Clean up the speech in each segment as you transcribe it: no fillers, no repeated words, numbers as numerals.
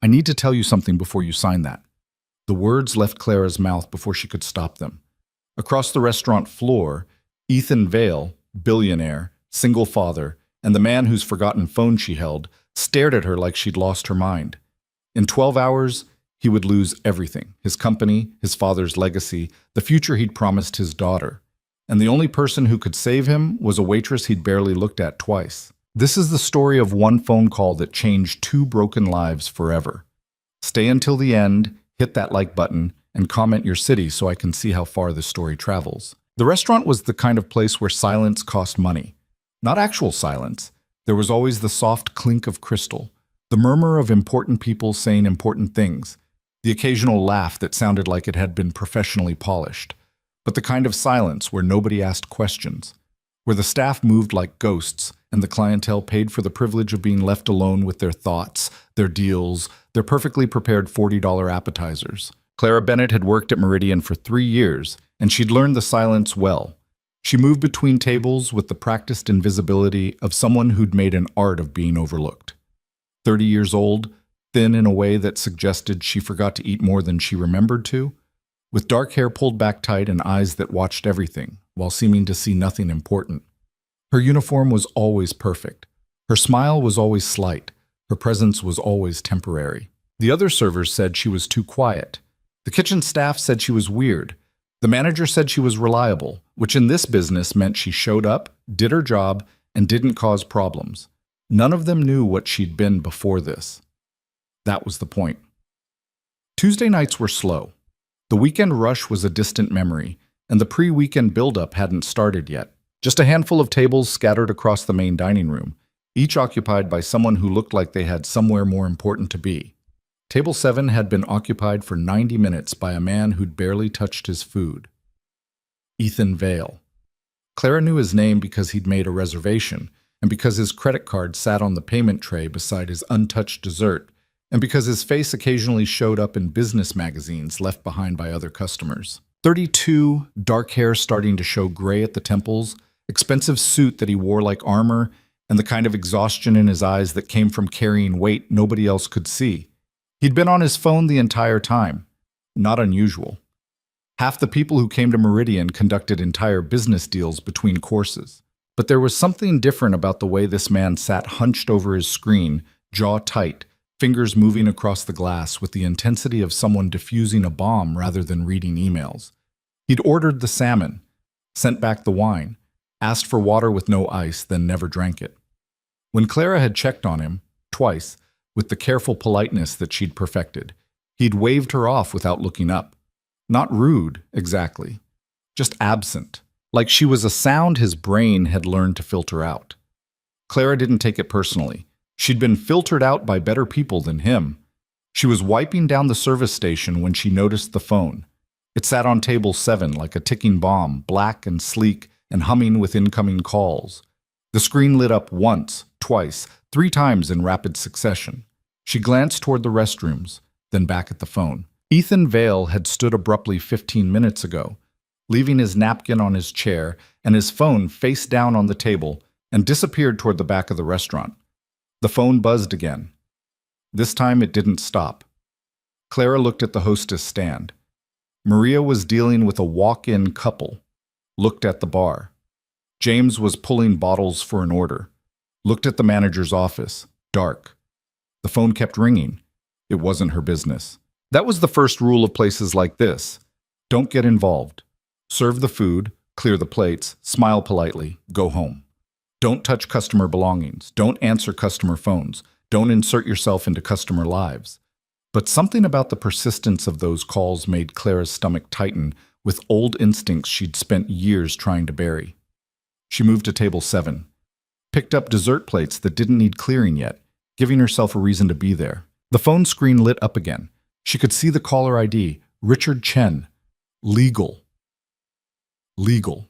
I need to tell you something before you sign that. The words left Clara's mouth before she could stop them. Across the restaurant floor, Ethan Vale, billionaire, single father, and the man whose forgotten phone she held, stared at her like she'd lost her mind. In 12 hours, he would lose everything: his company, his father's legacy, the future he'd promised his daughter. And the only person who could save him was a waitress he'd barely looked at twice. This is the story of one phone call that changed two broken lives forever. Stay until the end, hit that like button, and comment your city so I can see how far this story travels. The restaurant was the kind of place where silence cost money. Not actual silence. There was always the soft clink of crystal, the murmur of important people saying important things, the occasional laugh that sounded like it had been professionally polished, but the kind of silence where nobody asked questions, where the staff moved like ghosts and the clientele paid for the privilege of being left alone with their thoughts, their deals, their perfectly prepared $40 appetizers. Clara Bennett had worked at Meridian for 3 years, and she'd learned the silence well. She moved between tables with the practiced invisibility of someone who'd made an art of being overlooked. 30 years old, thin in a way that suggested she forgot to eat more than she remembered to, with dark hair pulled back tight and eyes that watched everything, while seeming to see nothing important. Her uniform was always perfect. Her smile was always slight. Her presence was always temporary. The other servers said she was too quiet. The kitchen staff said she was weird. The manager said she was reliable, which in this business meant she showed up, did her job, and didn't cause problems. None of them knew what she'd been before this. That was the point. Tuesday nights were slow. The weekend rush was a distant memory, and the pre-weekend buildup hadn't started yet. Just a handful of tables scattered across the main dining room, each occupied by someone who looked like they had somewhere more important to be. Table 7 had been occupied for 90 minutes by a man who'd barely touched his food. Ethan Vale. Clara knew his name because he'd made a reservation, and because his credit card sat on the payment tray beside his untouched dessert, and because his face occasionally showed up in business magazines left behind by other customers. 32, dark hair starting to show gray at the temples, expensive suit that he wore like armor, and the kind of exhaustion in his eyes that came from carrying weight nobody else could see. He'd been on his phone the entire time. Not unusual. Half the people who came to Meridian conducted entire business deals between courses. But there was something different about the way this man sat hunched over his screen, jaw tight, fingers moving across the glass with the intensity of someone defusing a bomb rather than reading emails. He'd ordered the salmon, sent back the wine, asked for water with no ice, then never drank it. When Clara had checked on him, twice, with the careful politeness that she'd perfected, he'd waved her off without looking up. Not rude, exactly. Just absent, like she was a sound his brain had learned to filter out. Clara didn't take it personally. She'd been filtered out by better people than him. She was wiping down the service station when she noticed the phone. It sat on table 7 like a ticking bomb, black and sleek and humming with incoming calls. The screen lit up once, twice, 3 times in rapid succession. She glanced toward the restrooms, then back at the phone. Ethan Vale had stood abruptly 15 minutes ago, leaving his napkin on his chair and his phone face down on the table, and disappeared toward the back of the restaurant. The phone buzzed again. This time it didn't stop. Clara looked at the hostess stand. Maria was dealing with a walk-in couple. Looked at the bar. James was pulling bottles for an order. Looked at the manager's office. Dark. The phone kept ringing. It wasn't her business. That was the first rule of places like this. Don't get involved. Serve the food, clear the plates, smile politely, go home. Don't touch customer belongings. Don't answer customer phones. Don't insert yourself into customer lives. But something about the persistence of those calls made Clara's stomach tighten with old instincts she'd spent years trying to bury. She moved to table 7, picked up dessert plates that didn't need clearing yet, giving herself a reason to be there. The phone screen lit up again. She could see the caller ID, Richard Chen. Legal. Legal.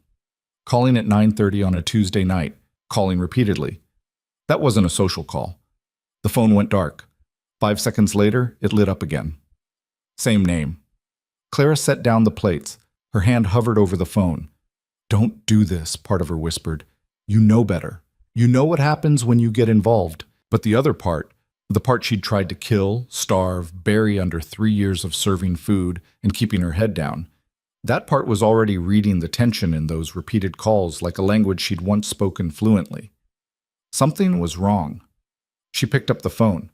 Calling at 9:30 on a Tuesday night, calling repeatedly. That wasn't a social call. The phone went dark. 5 seconds later, it lit up again. Same name. Clara set down the plates. Her hand hovered over the phone. Don't do this, part of her whispered. You know better. You know what happens when you get involved. But the other part, The part she'd tried to kill, starve, bury under 3 years of serving food and keeping her head down. That part was already reading the tension in those repeated calls like a language she'd once spoken fluently. Something was wrong. She picked up the phone.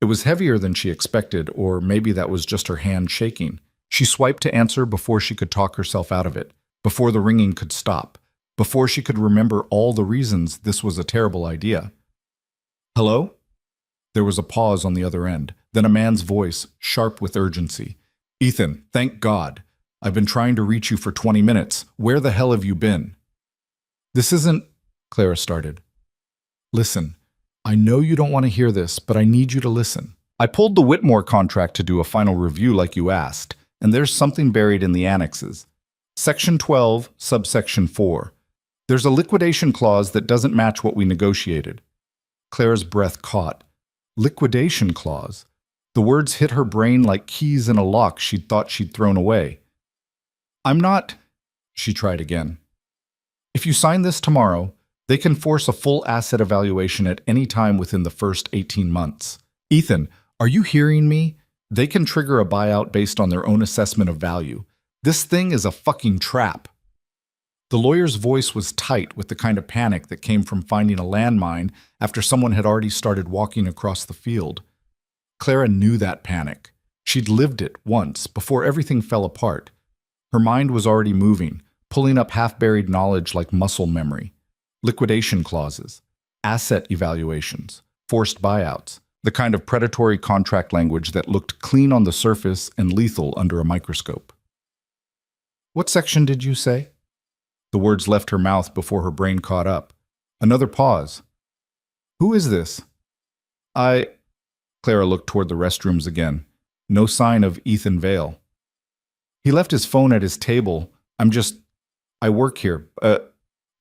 It was heavier than she expected, or maybe that was just her hand shaking. She swiped to answer before she could talk herself out of it, before the ringing could stop, before she could remember all the reasons this was a terrible idea. Hello? There was a pause on the other end, then a man's voice, sharp with urgency. Ethan, thank God. I've been trying to reach you for 20 minutes. Where the hell have you been? This isn't... Clara started. Listen, I know you don't want to hear this, but I need you to listen. I pulled the Whitmore contract to do a final review like you asked, and there's something buried in the annexes. Section 12, subsection 4. There's a liquidation clause that doesn't match what we negotiated. Clara's breath caught. Liquidation clause. The words hit her brain like keys in a lock she'd thought she'd thrown away. I'm not... She tried again. If you sign this tomorrow, they can force a full asset evaluation at any time within the first 18 months. Ethan, are you hearing me? They can trigger a buyout based on their own assessment of value. This thing is a fucking trap. The lawyer's voice was tight with the kind of panic that came from finding a landmine after someone had already started walking across the field. Clara knew that panic. She'd lived it once, before everything fell apart. Her mind was already moving, pulling up half-buried knowledge like muscle memory. Liquidation clauses, asset evaluations, forced buyouts, the kind of predatory contract language that looked clean on the surface and lethal under a microscope. What section did you say? The words left her mouth before her brain caught up. Another pause. Who is this? Clara looked toward the restrooms again. No sign of Ethan Vale. He left his phone at his table. I work here.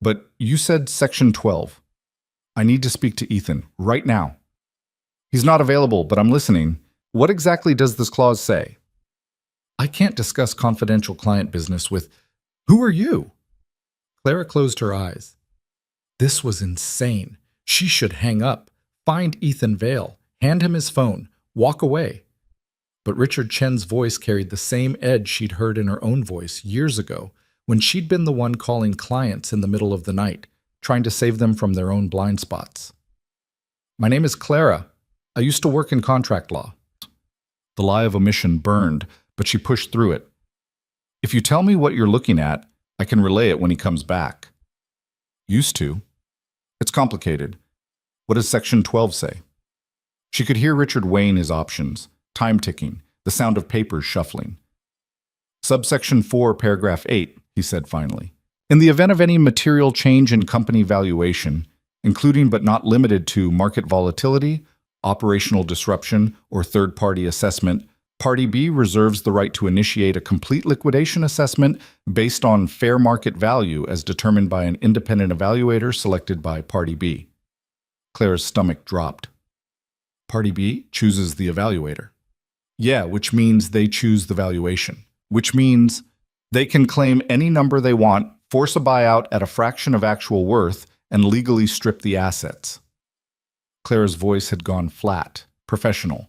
But you said section 12. I need to speak to Ethan, right now. He's not available, but I'm listening. What exactly does this clause say? I can't discuss confidential client business with... Who are you? Clara closed her eyes. This was insane. She should hang up, find Ethan Vale, hand him his phone, walk away. But Richard Chen's voice carried the same edge she'd heard in her own voice years ago, when she'd been the one calling clients in the middle of the night, trying to save them from their own blind spots. My name is Clara. I used to work in contract law. The lie of omission burned, but she pushed through it. If you tell me what you're looking at, I can relay it when he comes back. Used to. It's complicated. What does section 12 say? She could hear Richard weighing his options, time ticking, the sound of papers shuffling. Subsection 4, paragraph 8, he said finally. In the event of any material change in company valuation, including but not limited to market volatility, operational disruption, or third-party assessment, Party B reserves the right to initiate a complete liquidation assessment based on fair market value as determined by an independent evaluator selected by Party B. Clara's stomach dropped. Party B chooses the evaluator. Yeah, which means they choose the valuation. Which means they can claim any number they want, force a buyout at a fraction of actual worth, and legally strip the assets. Clara's voice had gone flat, professional,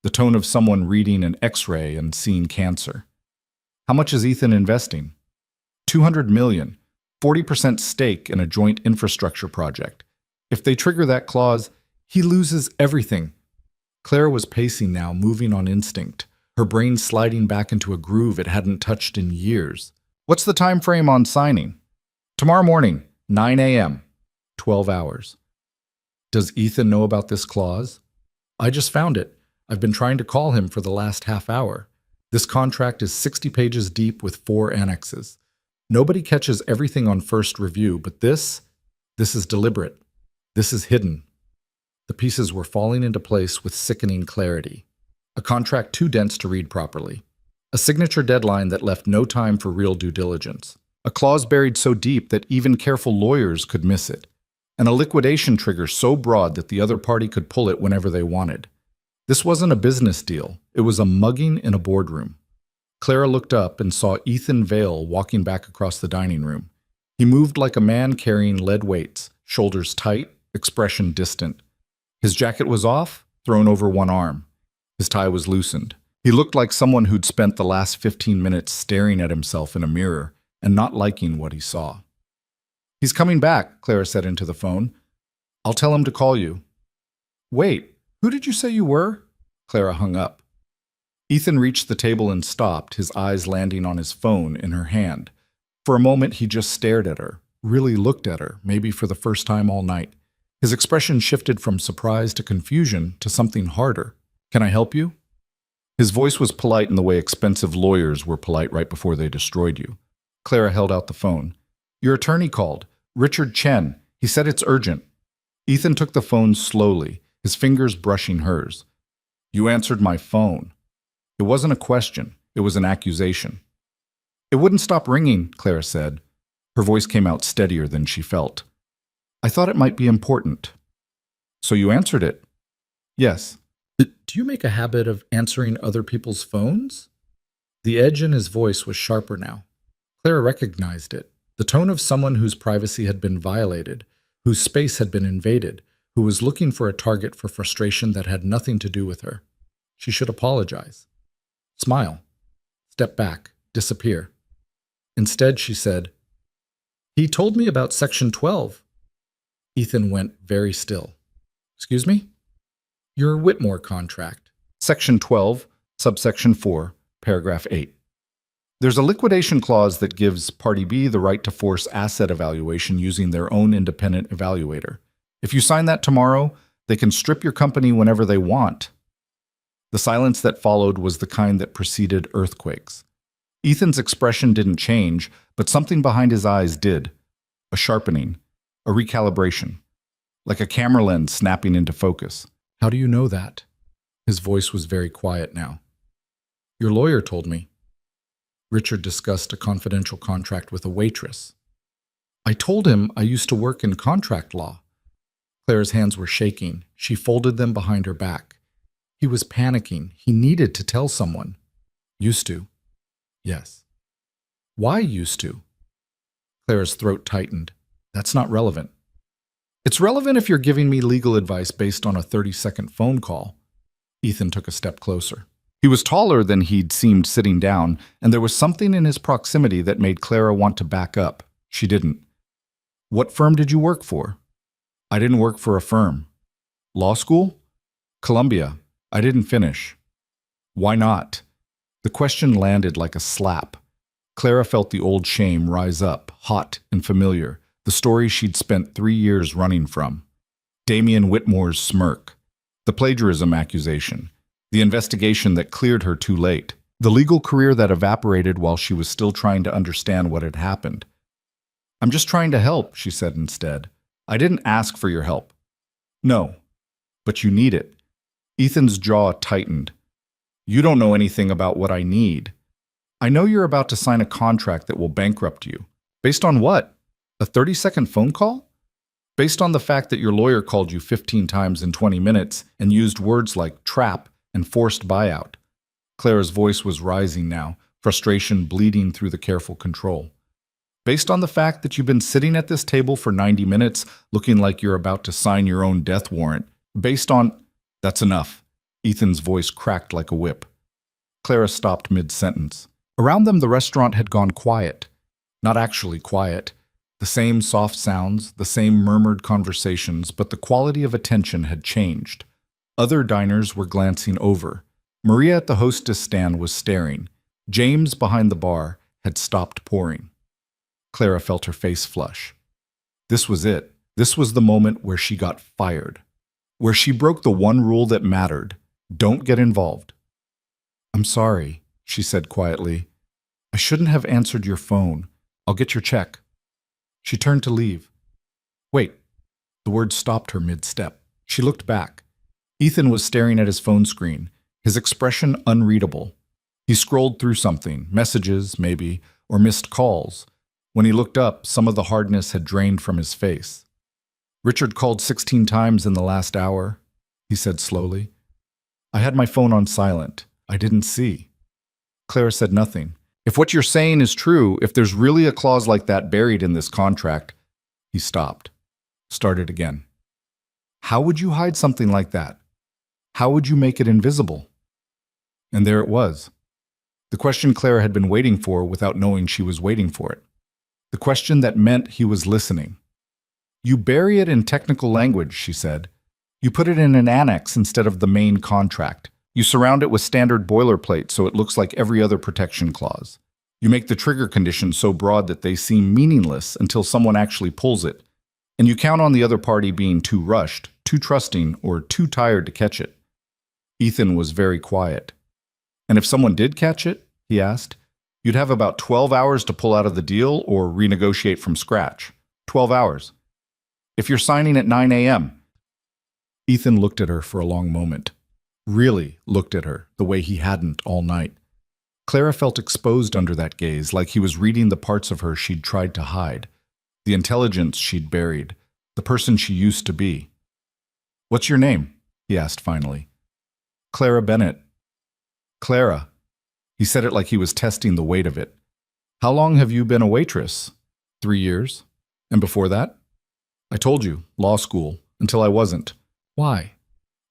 the tone of someone reading an X-ray and seeing cancer. How much is Ethan investing? $200 million, 40% stake in a joint infrastructure project. If they trigger that clause, he loses everything. Clara was pacing now, moving on instinct, her brain sliding back into a groove it hadn't touched in years. What's the time frame on signing? Tomorrow morning, 9 a.m., 12 hours. Does Ethan know about this clause? I just found it. I've been trying to call him for the last half hour. This contract is 60 pages deep with 4 annexes. Nobody catches everything on first review, but this is deliberate. This is hidden. The pieces were falling into place with sickening clarity. A contract too dense to read properly. A signature deadline that left no time for real due diligence. A clause buried so deep that even careful lawyers could miss it. And a liquidation trigger so broad that the other party could pull it whenever they wanted. This wasn't a business deal. It was a mugging in a boardroom. Clara looked up and saw Ethan Vale walking back across the dining room. He moved like a man carrying lead weights, shoulders tight, expression distant. His jacket was off, thrown over one arm. His tie was loosened. He looked like someone who'd spent the last 15 minutes staring at himself in a mirror and not liking what he saw. "He's coming back," Clara said into the phone. "I'll tell him to call you." "Wait, who did you say you were?" Clara hung up. Ethan reached the table and stopped, his eyes landing on his phone in her hand. For a moment, he just stared at her, really looked at her, maybe for the first time all night. His expression shifted from surprise to confusion to something harder. "Can I help you?" His voice was polite in the way expensive lawyers were polite right before they destroyed you. Clara held out the phone. "Your attorney called. Richard Chen. He said it's urgent." Ethan took the phone slowly, his fingers brushing hers. "You answered my phone." It wasn't a question. It was an accusation. "It wouldn't stop ringing," Clara said. Her voice came out steadier than she felt. "I thought it might be important." "So you answered it?" "Yes." "Do you make a habit of answering other people's phones?" The edge in his voice was sharper now. Clara recognized it. The tone of someone whose privacy had been violated, whose space had been invaded, who was looking for a target for frustration that had nothing to do with her. She should apologize. Smile. Step back. Disappear. Instead, she said, "He told me about Section 12. Ethan went very still. "Excuse me?" "Your Whitmore contract. Section 12, subsection 4, paragraph 8. There's a liquidation clause that gives Party B the right to force asset evaluation using their own independent evaluator. If you sign that tomorrow, they can strip your company whenever they want." The silence that followed was the kind that preceded earthquakes. Ethan's expression didn't change, but something behind his eyes did. A sharpening, a recalibration, like a camera lens snapping into focus. "How do you know that?" His voice was very quiet now. "Your lawyer told me." Richard discussed a confidential contract with a waitress. "I told him I used to work in contract law." Claire's hands were shaking. She folded them behind her back. He was panicking. He needed to tell someone. "Used to." "Yes." "Why used to?" Claire's throat tightened. "That's not relevant." "It's relevant if you're giving me legal advice based on a 30-second phone call." Ethan took a step closer. He was taller than he'd seemed sitting down, and there was something in his proximity that made Clara want to back up. She didn't. "What firm did you work for?" "I didn't work for a firm." "Law school?" "Columbia. I didn't finish." "Why not?" The question landed like a slap. Clara felt the old shame rise up, hot and familiar, the story she'd spent 3 years running from. Damian Whitmore's smirk, the plagiarism accusation, the investigation that cleared her too late, the legal career that evaporated while she was still trying to understand what had happened. "I'm just trying to help," she said instead. "I didn't ask for your help." "No, but you need it." Ethan's jaw tightened. "You don't know anything about what I need. I know you're about to sign a contract that will bankrupt you. Based on what? A 30-second phone call? Based on the fact that your lawyer called you 15 times in 20 minutes and used words like trap and forced buyout." Clara's voice was rising now, frustration bleeding through the careful control. "Based on the fact that you've been sitting at this table for 90 minutes looking like you're about to sign your own death warrant. Based on—" "That's enough." Ethan's voice cracked like a whip. Clara stopped mid-sentence. Around them, the restaurant had gone quiet. Not actually quiet. The same soft sounds, the same murmured conversations, but the quality of attention had changed. Other diners were glancing over. Maria at the hostess stand was staring. James, behind the bar, had stopped pouring. Clara felt her face flush. This was it. This was the moment where she got fired. Where she broke the one rule that mattered. Don't get involved. "I'm sorry," she said quietly. "I shouldn't have answered your phone. I'll get your check." She turned to leave. "Wait." The words stopped her mid-step. She looked back. Ethan was staring at his phone screen, his expression unreadable. He scrolled through something, messages, maybe, or missed calls. When he looked up, some of the hardness had drained from his face. "Richard called 16 times in the last hour," he said slowly. "I had my phone on silent. I didn't see." Clara said nothing. "If what you're saying is true, if there's really a clause like that buried in this contract—" He stopped. Started again. "How would you hide something like that? How would you make it invisible? And there it was. The question Clara had been waiting for without knowing she was waiting for it. The question that meant he was listening. You bury it in technical language, she said. You put it in an annex instead of the main contract. You surround it with standard boilerplate so it looks like every other protection clause. You make the trigger conditions so broad that they seem meaningless until someone actually pulls it. And you count on the other party being too rushed, too trusting, or too tired to catch it. Ethan was very quiet. And if someone did catch it, he asked, you'd have about 12 hours to pull out of the deal or renegotiate from scratch. 12 hours. If you're signing at 9 a.m. Ethan looked at her for a long moment. Really looked at her the way he hadn't all night. Clara felt exposed under that gaze, like he was reading the parts of her she'd tried to hide, the intelligence she'd buried, the person she used to be. What's your name? He asked finally. Clara Bennett. Clara. He said it like he was testing the weight of it. How long have you been a waitress? 3 years. And before that? I told you, law school, until I wasn't. Why?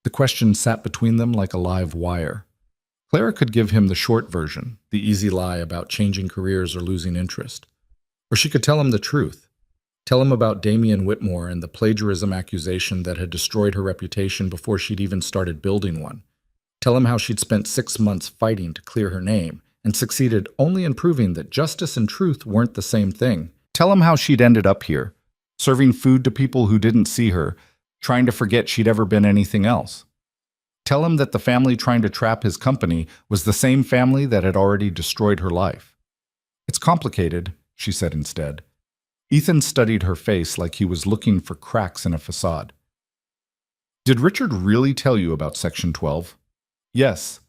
The question sat between them like a live wire. Clara could give him the short version, the easy lie about changing careers or losing interest. Or she could tell him the truth. Tell him about Damian Whitmore and the plagiarism accusation that had destroyed her reputation before she'd even started building one. Tell him how she'd spent 6 months fighting to clear her name and succeeded only in proving that justice and truth weren't the same thing. Tell him how she'd ended up here, serving food to people who didn't see her, trying to forget she'd ever been anything else. Tell him that the family trying to trap his company was the same family that had already destroyed her life. It's complicated, she said instead. Ethan studied her face like he was looking for cracks in a facade. Did Richard really tell you about Section 12? Yes.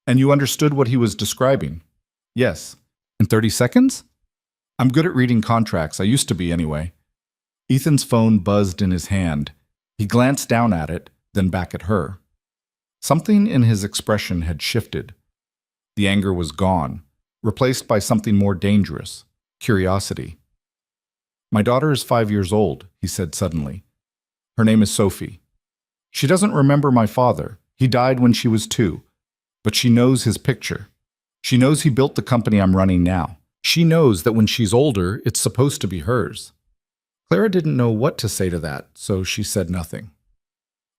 And you understood what he was describing? Yes. In 30 seconds? I'm good at reading contracts. I used to be anyway. Ethan's phone buzzed in his hand. He glanced down at it, then back at her. Something in his expression had shifted. The anger was gone, replaced by something more dangerous, curiosity. My daughter is 5 years old, he said suddenly. Her name is Sophie. She doesn't remember my father. He died when she was 2. But she knows his picture. She knows he built the company I'm running now. She knows that when she's older, it's supposed to be hers. Clara didn't know what to say to that, so she said nothing.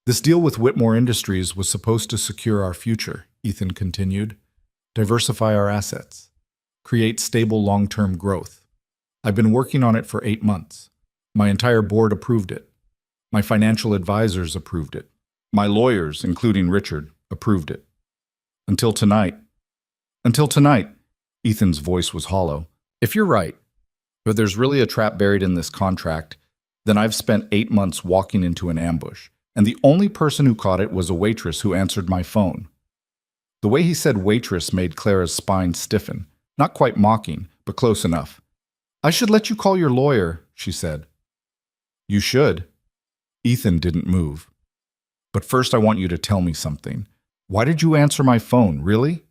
This deal with Whitmore Industries was supposed to secure our future, Ethan continued. Diversify our assets. Create stable long-term growth. I've been working on it for 8 months. My entire board approved it. My financial advisors approved it. My lawyers, including Richard, approved it. Until tonight. Until tonight, Ethan's voice was hollow. If you're right, but there's really a trap buried in this contract, then I've spent 8 months walking into an ambush, and the only person who caught it was a waitress who answered my phone. The way he said waitress made Clara's spine stiffen, not quite mocking, but close enough. I should let you call your lawyer, she said. You should. Ethan didn't move. But first I want you to tell me something. Why did you answer my phone, really?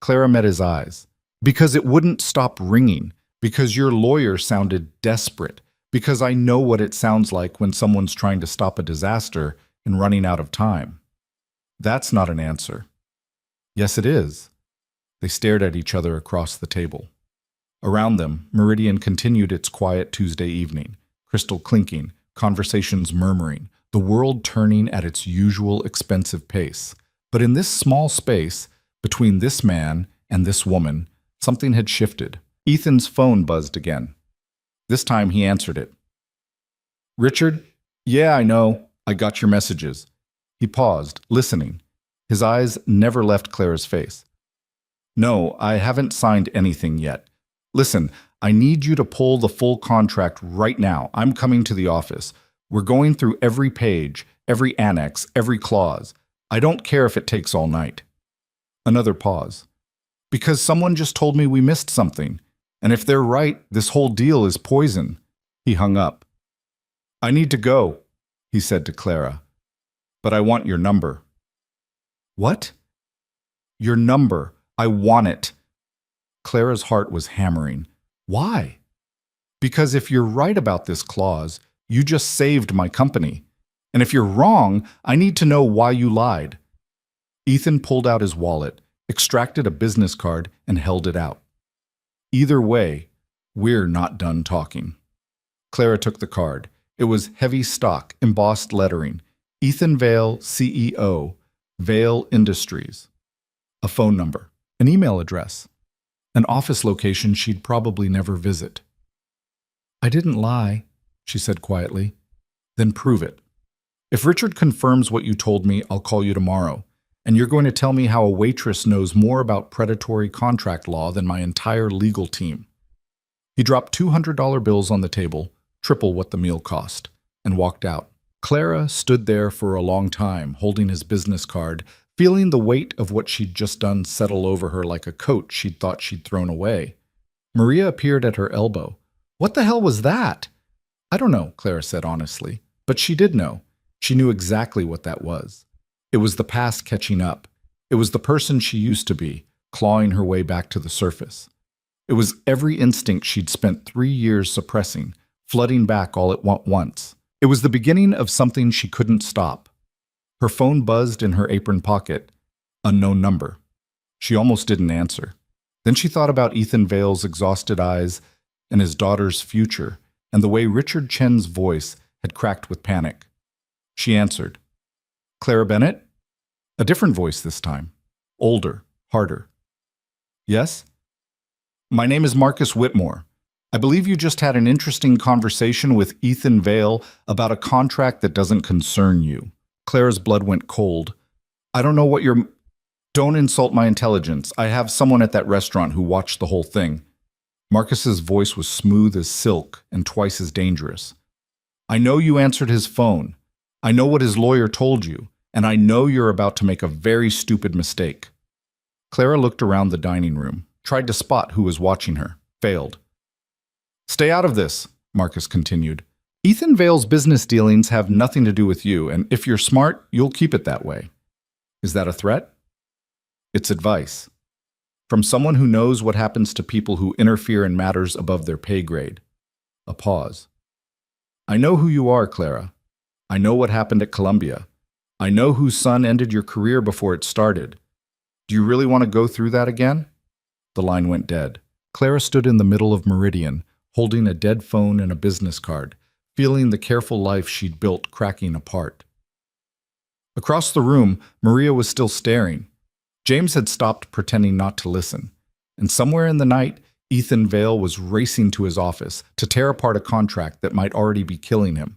Clara met his eyes. Because it wouldn't stop ringing. Because your lawyer sounded desperate. Because I know what it sounds like when someone's trying to stop a disaster and running out of time. That's not an answer. Yes, it is. They stared at each other across the table. Around them, Meridian continued its quiet Tuesday evening, crystal clinking, conversations murmuring, the world turning at its usual expensive pace. But in this small space, between this man and this woman, something had shifted. Ethan's phone buzzed again. This time he answered it. Richard? Yeah, I know. I got your messages. He paused, listening. His eyes never left Clara's face. No, I haven't signed anything yet. Listen, I need you to pull the full contract right now. I'm coming to the office. We're going through every page, every annex, every clause. I don't care if it takes all night. Another pause. Because someone just told me we missed something. And if they're right, this whole deal is poison. He hung up. I need to go, he said to Clara. But I want your number. What? Your number. I want it. Clara's heart was hammering. Why? Because if you're right about this clause, you just saved my company. And if you're wrong, I need to know why you lied. Ethan pulled out his wallet, extracted a business card, and held it out. Either way, we're not done talking. Clara took the card. It was heavy stock, embossed lettering. Ethan Vale, CEO, Vale Industries. A phone number, an email address, an office location she'd probably never visit. I didn't lie, she said quietly. Then prove it. If Richard confirms what you told me, I'll call you tomorrow, and you're going to tell me how a waitress knows more about predatory contract law than my entire legal team. He dropped $200 bills on the table, triple what the meal cost, and walked out. Clara stood there for a long time, holding his business card, feeling the weight of what she'd just done settle over her like a coat she'd thought she'd thrown away. Maria appeared at her elbow. What the hell was that? I don't know, Clara said honestly, but she did know. She knew exactly what that was. It was the past catching up. It was the person she used to be, clawing her way back to the surface. It was every instinct she'd spent 3 years suppressing, flooding back all at once. It was the beginning of something she couldn't stop. Her phone buzzed in her apron pocket. Unknown number. She almost didn't answer. Then she thought about Ethan Vale's exhausted eyes and his daughter's future, and the way Richard Chen's voice had cracked with panic. She answered. Clara Bennett? A different voice this time. Older, harder. Yes? My name is Marcus Whitmore. I believe you just had an interesting conversation with Ethan Vale about a contract that doesn't concern you. Clara's blood went cold. I don't know what you're... Don't insult my intelligence. I have someone at that restaurant who watched the whole thing. Marcus's voice was smooth as silk and twice as dangerous. I know you answered his phone. I know what his lawyer told you, and I know you're about to make a very stupid mistake. Clara looked around the dining room, tried to spot who was watching her, failed. Stay out of this, Marcus continued. Ethan Vale's business dealings have nothing to do with you, and if you're smart, you'll keep it that way. Is that a threat? It's advice. From someone who knows what happens to people who interfere in matters above their pay grade. A pause. I know who you are, Clara. I know what happened at Columbia. I know whose son ended your career before it started. Do you really want to go through that again? The line went dead. Clara stood in the middle of Meridian, holding a dead phone and a business card, feeling the careful life she'd built cracking apart. Across the room, Maria was still staring. James had stopped pretending not to listen, and somewhere in the night, Ethan Vale was racing to his office to tear apart a contract that might already be killing him.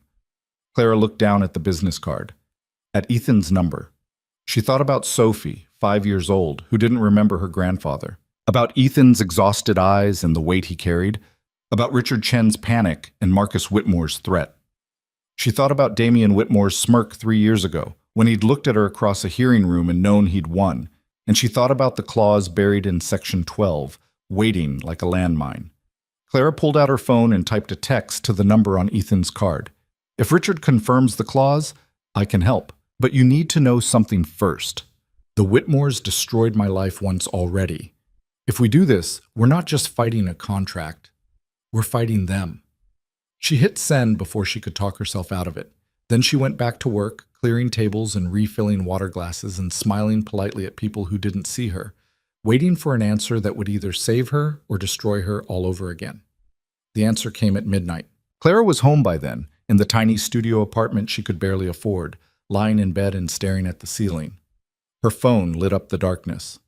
Clara looked down at the business card, at Ethan's number. She thought about Sophie, 5 years old, who didn't remember her grandfather, about Ethan's exhausted eyes and the weight he carried, about Richard Chen's panic and Marcus Whitmore's threat. She thought about Damian Whitmore's smirk 3 years ago, when he'd looked at her across a hearing room and known he'd won, and she thought about the clause buried in Section 12, waiting like a landmine. Clara pulled out her phone and typed a text to the number on Ethan's card. If Richard confirms the clause, I can help. But you need to know something first. The Whitmores destroyed my life once already. If we do this, we're not just fighting a contract. We're fighting them. She hit send before she could talk herself out of it. Then she went back to work, clearing tables and refilling water glasses and smiling politely at people who didn't see her, waiting for an answer that would either save her or destroy her all over again. The answer came at midnight. Clara was home by then, in the tiny studio apartment she could barely afford, lying in bed and staring at the ceiling. Her phone lit up the darkness.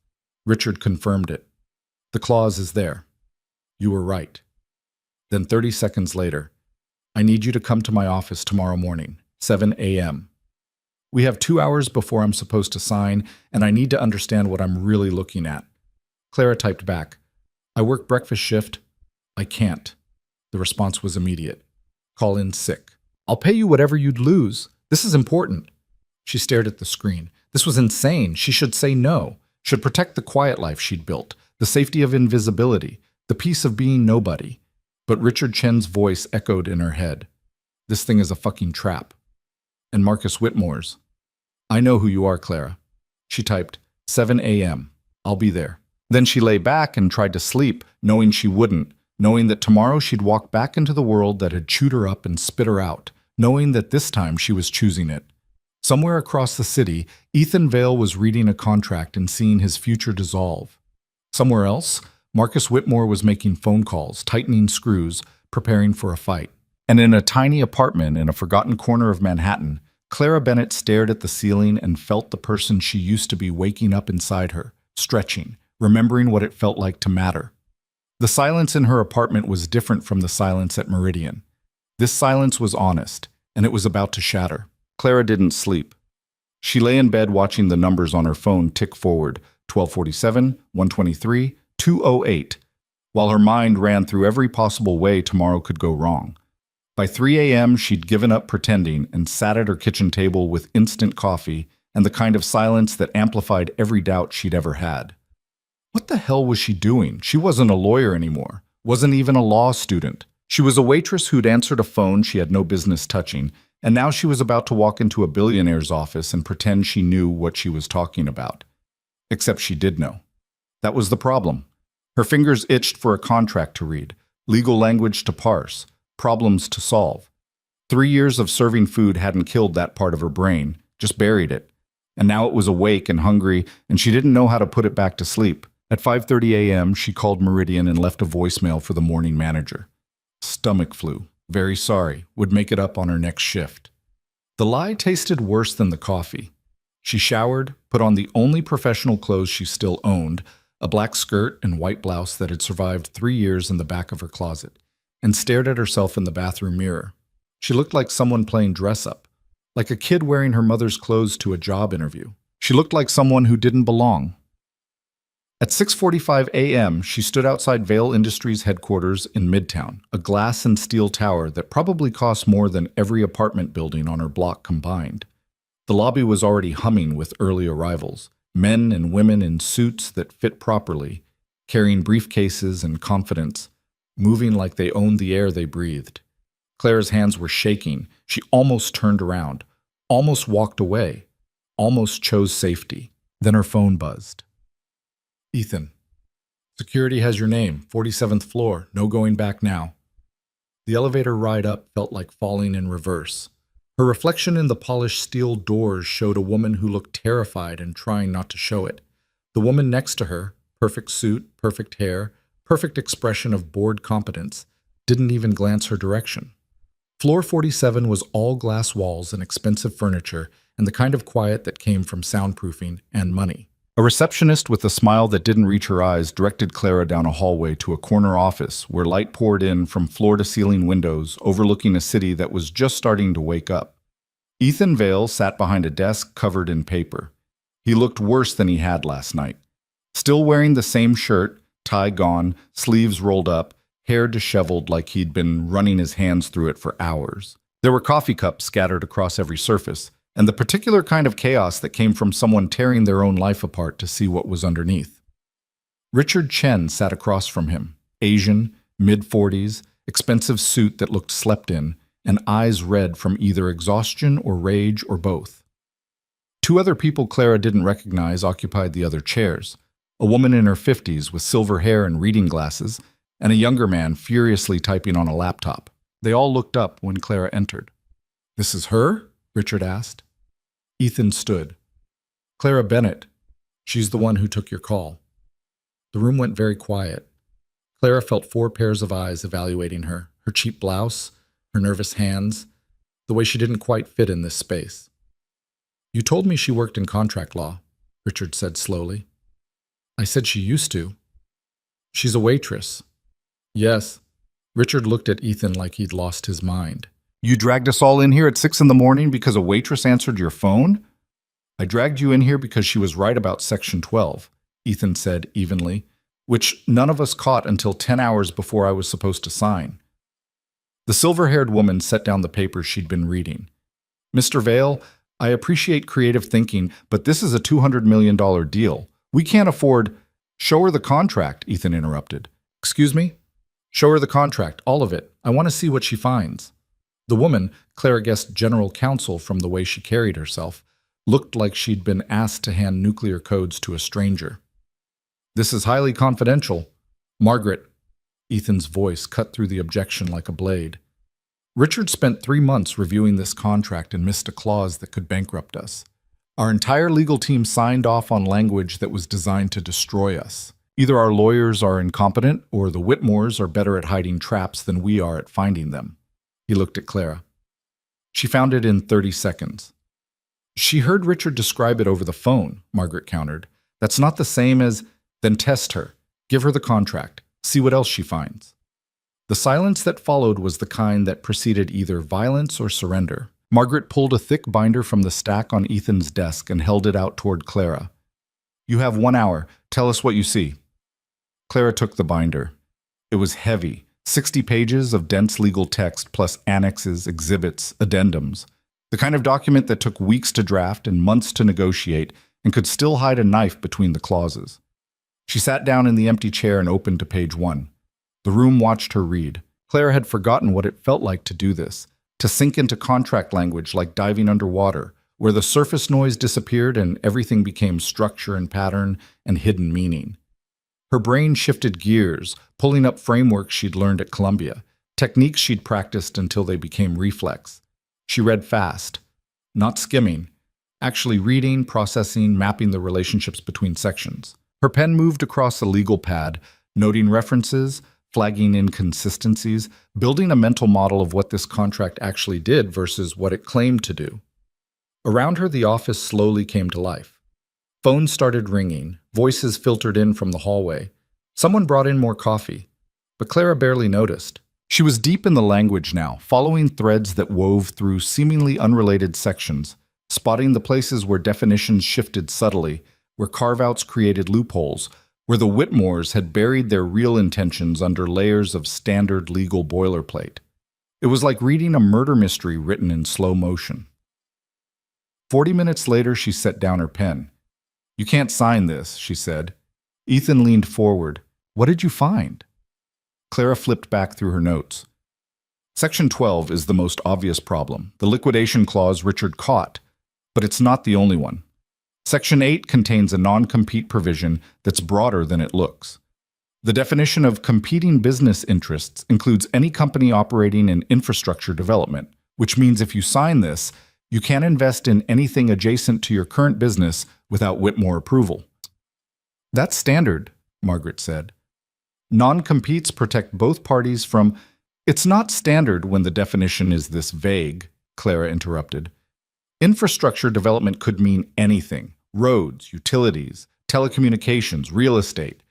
Richard confirmed it. The clause is there. You were right. Then 30 seconds later, I need you to come to my office tomorrow morning, 7 a.m. We have 2 hours before I'm supposed to sign, and I need to understand what I'm really looking at. Clara typed back, I work breakfast shift. I can't. The response was immediate. Call in sick. I'll pay you whatever you'd lose. This is important. She stared at the screen. This was insane. She should say no. Should protect the quiet life she'd built, the safety of invisibility, the peace of being nobody. But Richard Chen's voice echoed in her head. This thing is a fucking trap. And Marcus Whitmore's. I know who you are, Clara. She typed, 7 a.m. I'll be there. Then she lay back and tried to sleep, knowing she wouldn't, knowing that tomorrow she'd walk back into the world that had chewed her up and spit her out, knowing that this time she was choosing it. Somewhere across the city, Ethan Vale was reading a contract and seeing his future dissolve. Somewhere else, Marcus Whitmore was making phone calls, tightening screws, preparing for a fight. And in a tiny apartment in a forgotten corner of Manhattan, Clara Bennett stared at the ceiling and felt the person she used to be waking up inside her, stretching, remembering what it felt like to matter. The silence in her apartment was different from the silence at Meridian. This silence was honest, and it was about to shatter. Clara didn't sleep. She lay in bed watching the numbers on her phone tick forward, 12:47, 1:23, 2:08, while her mind ran through every possible way tomorrow could go wrong. By 3 a.m., she'd given up pretending and sat at her kitchen table with instant coffee and the kind of silence that amplified every doubt she'd ever had. What the hell was she doing? She wasn't a lawyer anymore, wasn't even a law student. She was a waitress who'd answered a phone she had no business touching, and now she was about to walk into a billionaire's office and pretend she knew what she was talking about. Except she did know. That was the problem. Her fingers itched for a contract to read, legal language to parse, problems to solve. 3 years of serving food hadn't killed that part of her brain, just buried it. And now it was awake and hungry, and she didn't know how to put it back to sleep. At 5:30 a.m., she called Meridian and left a voicemail for the morning manager. Stomach flu. Very sorry. Would make it up on her next shift. The lie tasted worse than the coffee. She showered, put on the only professional clothes she still owned, a black skirt and white blouse that had survived 3 years in the back of her closet, and stared at herself in the bathroom mirror. She looked like someone playing dress-up, like a kid wearing her mother's clothes to a job interview. She looked like someone who didn't belong. At 6:45 a.m., she stood outside Vale Industries headquarters in Midtown, a glass and steel tower that probably cost more than every apartment building on her block combined. The lobby was already humming with early arrivals, men and women in suits that fit properly, carrying briefcases and confidence, moving like they owned the air they breathed. Clara's hands were shaking. She almost turned around, almost walked away, almost chose safety. Then her phone buzzed. Ethan. Security has your name, 47th floor, no going back now. The elevator ride up felt like falling in reverse. Her reflection in the polished steel doors showed a woman who looked terrified and trying not to show it. The woman next to her, perfect suit, perfect hair, perfect expression of bored competence, didn't even glance her direction. Floor 47 was all glass walls and expensive furniture and the kind of quiet that came from soundproofing and money. A receptionist with a smile that didn't reach her eyes directed Clara down a hallway to a corner office where light poured in from floor-to-ceiling windows overlooking a city that was just starting to wake up. Ethan Vale sat behind a desk covered in paper. He looked worse than he had last night. Still wearing the same shirt, tie gone, sleeves rolled up, hair disheveled like he'd been running his hands through it for hours. There were coffee cups scattered across every surface, and the particular kind of chaos that came from someone tearing their own life apart to see what was underneath. Richard Chen sat across from him, Asian, mid-40s, expensive suit that looked slept in, and eyes red from either exhaustion or rage or both. 2 other people Clara didn't recognize occupied the other chairs, a woman in her 50s with silver hair and reading glasses, and a younger man furiously typing on a laptop. They all looked up when Clara entered. "This is her?" Richard asked. Ethan stood. "Clara Bennett. She's the one who took your call." The room went very quiet. Clara felt 4 pairs of eyes evaluating her, her cheap blouse, her nervous hands, the way she didn't quite fit in this space. "You told me she worked in contract law," Richard said slowly. "I said she used to." "She's a waitress." "Yes." Richard looked at Ethan like he'd lost his mind. "You dragged us all in here at 6 in the morning because a waitress answered your phone?" "I dragged you in here because she was right about Section 12, Ethan said evenly, "which none of us caught until 10 hours before I was supposed to sign." The silver-haired woman set down the paper she'd been reading. "Mr. Vale, I appreciate creative thinking, but this is a $200 million deal. We can't afford—" "Show her the contract," Ethan interrupted. "Excuse me?" "Show her the contract, all of it. I want to see what she finds." The woman, Clara guessed general counsel from the way she carried herself, looked like she'd been asked to hand nuclear codes to a stranger. "This is highly confidential. Margaret," Ethan's voice cut through the objection like a blade. Richard spent 3 months reviewing this contract and missed a clause that could bankrupt us. Our entire legal team signed off on language that was designed to destroy us. Either our lawyers are incompetent or the Whitmores are better at hiding traps than we are at finding them. He looked at Clara. She found it in 30 seconds. She heard Richard describe it over the phone, Margaret countered. That's not the same as, then test her. Give her the contract. See what else she finds. The silence that followed was the kind that preceded either violence or surrender. Margaret pulled a thick binder from the stack on Ethan's desk and held it out toward Clara. You have 1 hour. Tell us what you see. Clara took the binder. It was heavy, 60 pages of dense legal text plus annexes, exhibits, addendums. The kind of document that took weeks to draft and months to negotiate and could still hide a knife between the clauses. She sat down in the empty chair and opened to page 1. The room watched her read. Clara had forgotten what it felt like to do this, to sink into contract language like diving underwater, where the surface noise disappeared and everything became structure and pattern and hidden meaning. Her brain shifted gears, pulling up frameworks she'd learned at Columbia, techniques she'd practiced until they became reflex. She read fast, not skimming, actually reading, processing, mapping the relationships between sections. Her pen moved across the legal pad, noting references, flagging inconsistencies, building a mental model of what this contract actually did versus what it claimed to do. Around her, the office slowly came to life. Phones started ringing, voices filtered in from the hallway. Someone brought in more coffee, but Clara barely noticed. She was deep in the language now, following threads that wove through seemingly unrelated sections, spotting the places where definitions shifted subtly, where carve-outs created loopholes, where the Whitmores had buried their real intentions under layers of standard legal boilerplate. It was like reading a murder mystery written in slow motion. 40 minutes later, she set down her pen. You can't sign this, she said. Ethan leaned forward. What did you find? Clara flipped back through her notes. Section 12 is the most obvious problem, the liquidation clause Richard caught, but it's not the only one. Section 8 contains a non-compete provision that's broader than it looks. The definition of competing business interests includes any company operating in infrastructure development, which means if you sign this, you can't invest in anything adjacent to your current business without Whitmore approval. That's standard, Margaret said. Non-competes protect both parties from... It's not standard when the definition is this vague, Clara interrupted. Infrastructure development could mean anything. Roads, utilities, telecommunications, real estate.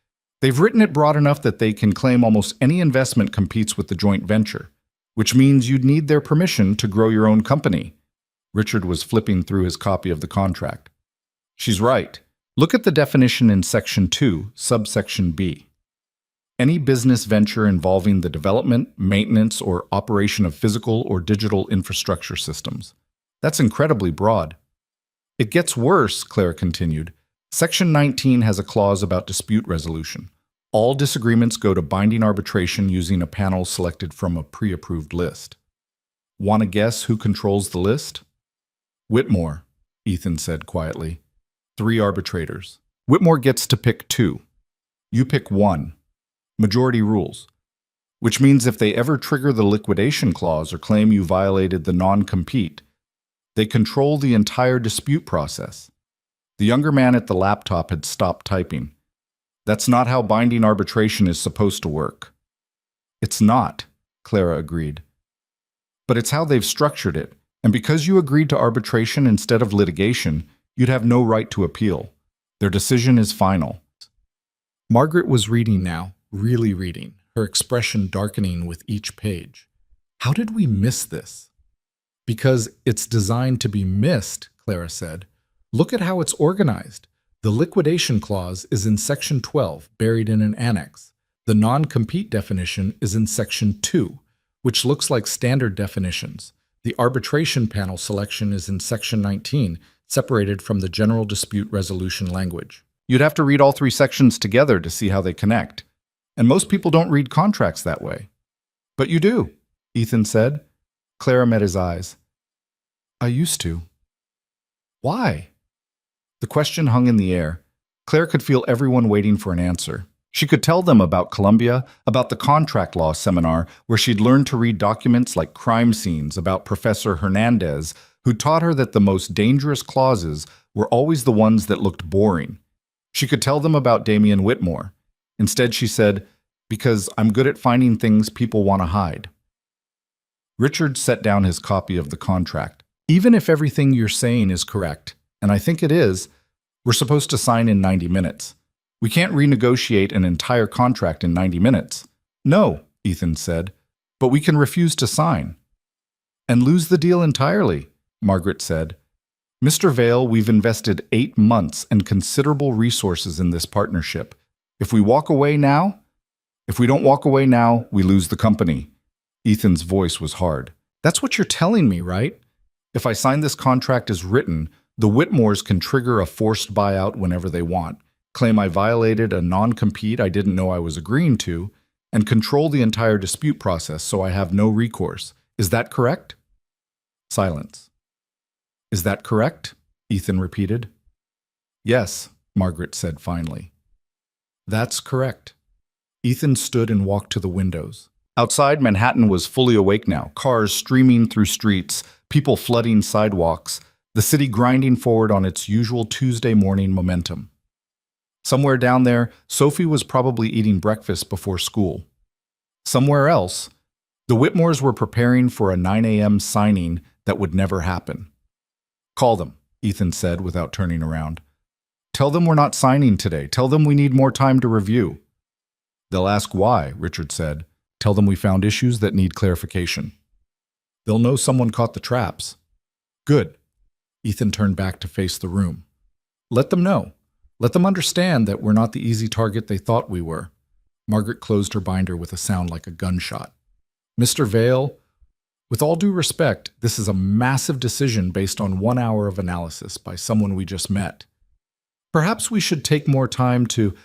They've written it broad enough that they can claim almost any investment competes with the joint venture, which means you'd need their permission to grow your own company. Richard was flipping through his copy of the contract. She's right. Look at the definition in Section 2, subsection B. Any business venture involving the development, maintenance, or operation of physical or digital infrastructure systems. That's incredibly broad. It gets worse, Clara continued. Section 19 has a clause about dispute resolution. All disagreements go to binding arbitration using a panel selected from a pre-approved list. Want to guess who controls the list? Whitmore, Ethan said quietly. 3 arbitrators. Whitmore gets to pick 2. You pick 1. Majority rules. Which means if they ever trigger the liquidation clause or claim you violated the non-compete, they control the entire dispute process. The younger man at the laptop had stopped typing. That's not how binding arbitration is supposed to work. It's not, Clara agreed. But it's how they've structured it, and because you agreed to arbitration instead of litigation, you'd have no right to appeal. Their decision is final. Margaret was reading now, really reading, her expression darkening with each page. How did we miss this? Because it's designed to be missed, Clara said. Look at how it's organized. The liquidation clause is in Section 12, buried in an annex. The non-compete definition is in Section 2, which looks like standard definitions. The arbitration panel selection is in Section 19, separated from the general dispute resolution language. You'd have to read all 3 sections together to see how they connect. And most people don't read contracts that way. But you do, Ethan said. Clara met his eyes. I used to. Why? The question hung in the air. Claire could feel everyone waiting for an answer. She could tell them about Colombia, about the contract law seminar where she'd learned to read documents like crime scenes, about Professor Hernandez, who taught her that the most dangerous clauses were always the ones that looked boring. She could tell them about Damian Whitmore. Instead, she said, "Because I'm good at finding things people want to hide." Richard set down his copy of the contract. "Even if everything you're saying is correct, and I think it is, we're supposed to sign in 90 minutes. We can't renegotiate an entire contract in 90 minutes. No, Ethan said, but we can refuse to sign. And lose the deal entirely, Margaret said. Mr. Vale, we've invested 8 months and considerable resources in this partnership. If we don't walk away now, we lose the company. Ethan's voice was hard. That's what you're telling me, right? If I sign this contract as written, the Whitmores can trigger a forced buyout whenever they want, claim I violated a non-compete I didn't know I was agreeing to, and control the entire dispute process so I have no recourse. Is that correct? Silence. Is that correct? Ethan repeated. Yes, Margaret said finally. That's correct. Ethan stood and walked to the windows. Outside, Manhattan was fully awake now, cars streaming through streets, people flooding sidewalks, the city grinding forward on its usual Tuesday morning momentum. Somewhere down there, Sophie was probably eating breakfast before school. Somewhere else, the Whitmores were preparing for a 9 a.m. signing that would never happen. Call them, Ethan said without turning around. Tell them we're not signing today. Tell them we need more time to review. They'll ask why, Richard said. Tell them we found issues that need clarification. They'll know someone caught the traps. Good. Ethan turned back to face the room. Let them know. Let them understand that we're not the easy target they thought we were. Margaret closed her binder with a sound like a gunshot. Mr. Vale, with all due respect, this is a massive decision based on 1 hour of analysis by someone we just met. Perhaps we should take more time to—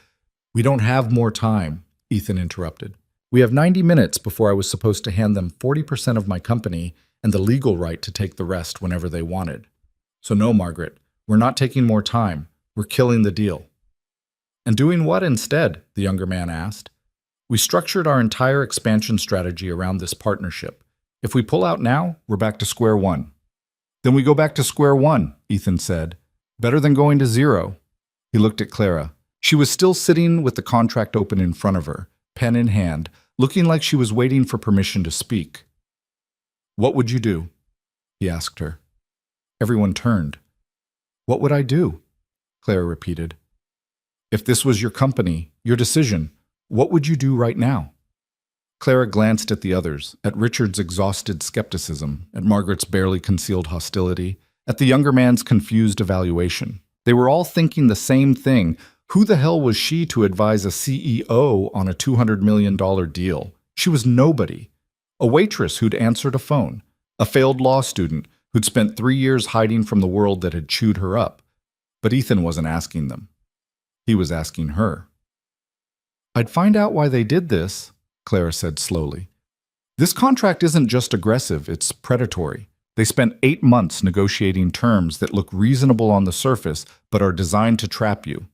We don't have more time, Ethan interrupted. We have 90 minutes before I was supposed to hand them 40% of my company and the legal right to take the rest whenever they wanted. So no, Margaret, we're not taking more time. We're killing the deal. And doing what instead? The younger man asked. We structured our entire expansion strategy around this partnership. If we pull out now, we're back to square one. Then we go back to square one, Ethan said. Better than going to zero. He looked at Clara. She was still sitting with the contract open in front of her, pen in hand, looking like she was waiting for permission to speak. What would you do? He asked her. Everyone turned. What would I do? Clara repeated. If this was your company, your decision, what would you do right now? Clara glanced at the others, at Richard's exhausted skepticism, at Margaret's barely concealed hostility, at the younger man's confused evaluation. They were all thinking the same thing. Who the hell was she to advise a CEO on a $200 million deal? She was nobody. A waitress who'd answered a phone. A failed law student who'd spent 3 years hiding from the world that had chewed her up. But Ethan wasn't asking them. He was asking her. I'd find out why they did this, Clara said slowly. This contract isn't just aggressive, it's predatory. They spent 8 months negotiating terms that look reasonable on the surface but are designed to trap you.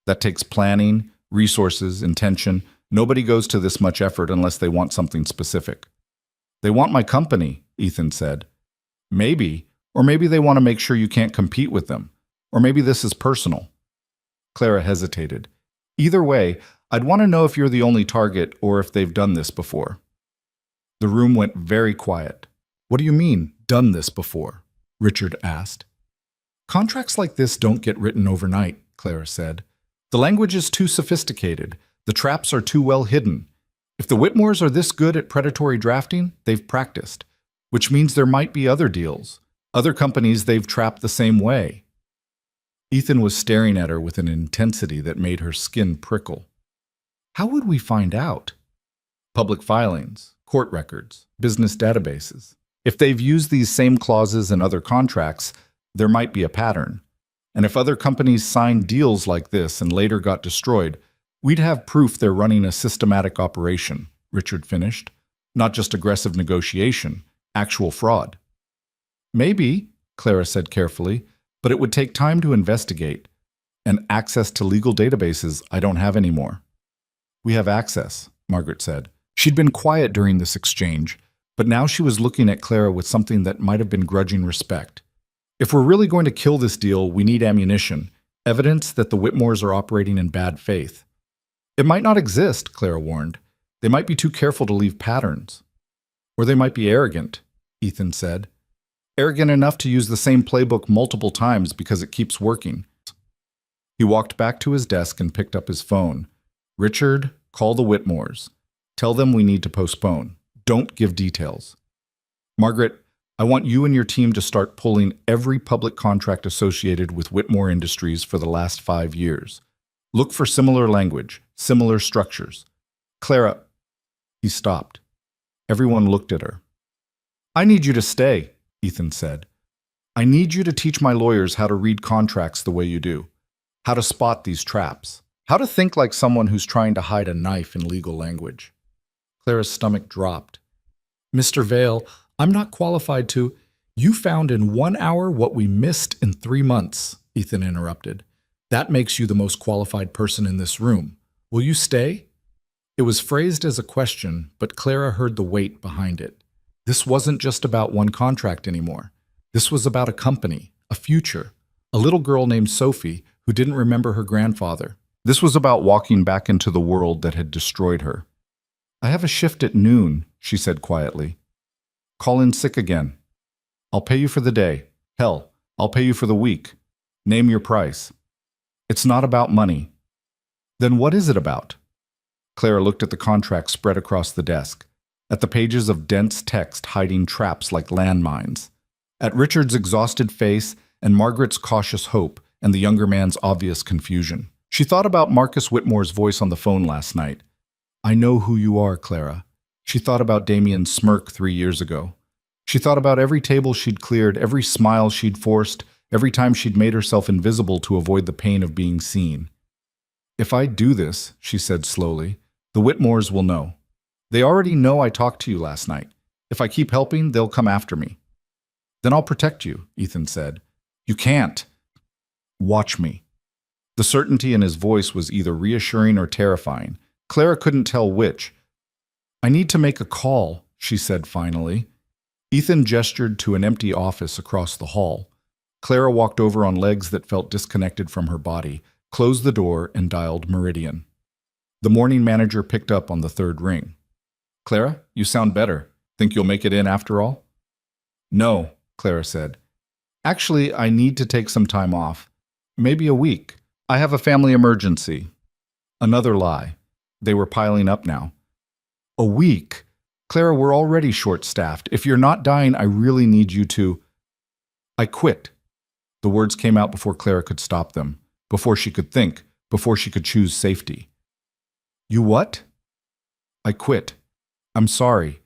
That takes planning, resources, intention. Nobody goes to this much effort unless they want something specific. They want my company, Ethan said. Maybe, or maybe they want to make sure you can't compete with them. Or maybe this is personal. Clara hesitated. Either way, I'd want to know if you're the only target or if they've done this before. The room went very quiet. What do you mean, done this before? Richard asked. Contracts like this don't get written overnight, Clara said. The language is too sophisticated. The traps are too well hidden. If the Whitmores are this good at predatory drafting, they've practiced, which means there might be other deals, other companies they've trapped the same way. Ethan was staring at her with an intensity that made her skin prickle. How would we find out? Public filings, court records, business databases. If they've used these same clauses in other contracts, there might be a pattern. And if other companies signed deals like this and later got destroyed, we'd have proof they're running a systematic operation, Richard finished. Not just aggressive negotiation, actual fraud. Maybe, Clara said carefully, but it would take time to investigate, and access to legal databases I don't have anymore. We have access, Margaret said. She'd been quiet during this exchange, but now she was looking at Clara with something that might have been grudging respect. If we're really going to kill this deal, we need ammunition, evidence that the Whitmores are operating in bad faith. It might not exist, Clara warned. They might be too careful to leave patterns. Or they might be arrogant, Ethan said. Arrogant enough to use the same playbook multiple times because it keeps working. He walked back to his desk and picked up his phone. Richard, call the Whitmores. Tell them we need to postpone. Don't give details. Margaret, I want you and your team to start pulling every public contract associated with Whitmore Industries for the last 5 years. Look for similar language, similar structures. Clara, he stopped. Everyone looked at her. I need you to stay, Ethan said. I need you to teach my lawyers how to read contracts the way you do, how to spot these traps, how to think like someone who's trying to hide a knife in legal language. Clara's stomach dropped. Mr. Vale, I'm not qualified to— You found in 1 hour what we missed in 3 months, Ethan interrupted. That makes you the most qualified person in this room. Will you stay? It was phrased as a question, but Clara heard the weight behind it. This wasn't just about one contract anymore. This was about a company, a future, a little girl named Sophie who didn't remember her grandfather. This was about walking back into the world that had destroyed her. I have a shift at noon, she said quietly. Call in sick again. I'll pay you for the day. Hell, I'll pay you for the week. Name your price. It's not about money. Then what is it about? Clara looked at the contract spread across the desk, at the pages of dense text hiding traps like landmines, at Richard's exhausted face and Margaret's cautious hope and the younger man's obvious confusion. She thought about Marcus Whitmore's voice on the phone last night. I know who you are, Clara. She thought about Damien's smirk 3 years ago. She thought about every table she'd cleared, every smile she'd forced, every time she'd made herself invisible to avoid the pain of being seen. If I do this, she said slowly, the Whitmores will know. They already know I talked to you last night. If I keep helping, they'll come after me. Then I'll protect you, Ethan said. You can't. Watch me. The certainty in his voice was either reassuring or terrifying. Clara couldn't tell which. I need to make a call, she said finally. Ethan gestured to an empty office across the hall. Clara walked over on legs that felt disconnected from her body, closed the door, and dialed Meridian. The morning manager picked up on the third ring. Clara, you sound better. Think you'll make it in after all? No, Clara said. Actually, I need to take some time off. Maybe a week. I have a family emergency. Another lie. They were piling up now. A week? Clara, we're already short-staffed. If you're not dying, I really need you to— I quit. The words came out before Clara could stop them, before she could think, before she could choose safety. You what? I quit. I'm sorry.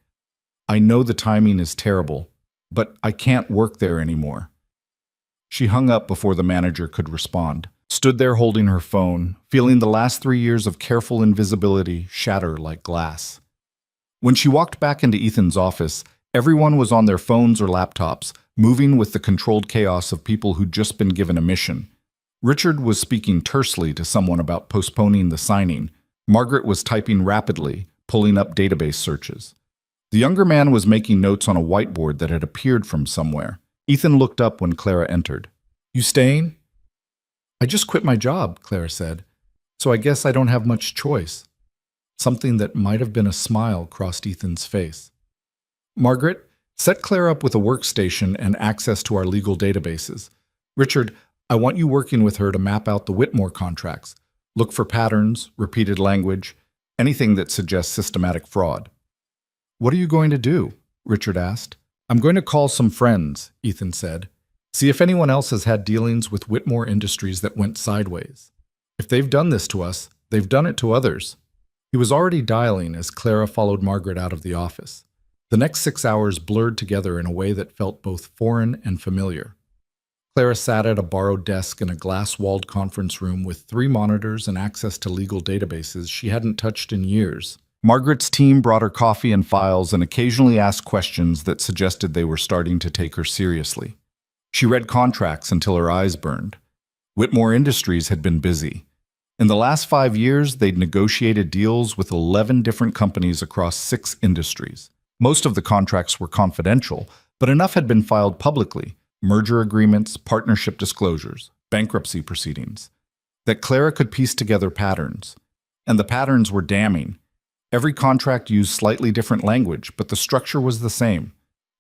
I know the timing is terrible, but I can't work there anymore. She hung up before the manager could respond, stood there holding her phone, feeling the last 3 years of careful invisibility shatter like glass. When she walked back into Ethan's office, everyone was on their phones or laptops, moving with the controlled chaos of people who'd just been given a mission. Richard was speaking tersely to someone about postponing the signing. Margaret was typing rapidly, pulling up database searches. The younger man was making notes on a whiteboard that had appeared from somewhere. Ethan looked up when Clara entered. You staying? I just quit my job, Clara said, so I guess I don't have much choice. Something that might have been a smile crossed Ethan's face. Margaret, set Clara up with a workstation and access to our legal databases. Richard, I want you working with her to map out the Whitmore contracts. Look for patterns, repeated language, anything that suggests systematic fraud. What are you going to do? Richard asked. I'm going to call some friends, Ethan said. See if anyone else has had dealings with Whitmore Industries that went sideways. If they've done this to us, they've done it to others. He was already dialing as Clara followed Margaret out of the office. The next 6 hours blurred together in a way that felt both foreign and familiar. Clara sat at a borrowed desk in a glass-walled conference room with 3 monitors and access to legal databases she hadn't touched in years. Margaret's team brought her coffee and files and occasionally asked questions that suggested they were starting to take her seriously. She read contracts until her eyes burned. Whitmore Industries had been busy. In the last 5 years, they'd negotiated deals with 11 different companies across 6 industries. Most of the contracts were confidential, but enough had been filed publicly, merger agreements, partnership disclosures, bankruptcy proceedings, that Clara could piece together patterns. And the patterns were damning. Every contract used slightly different language, but the structure was the same.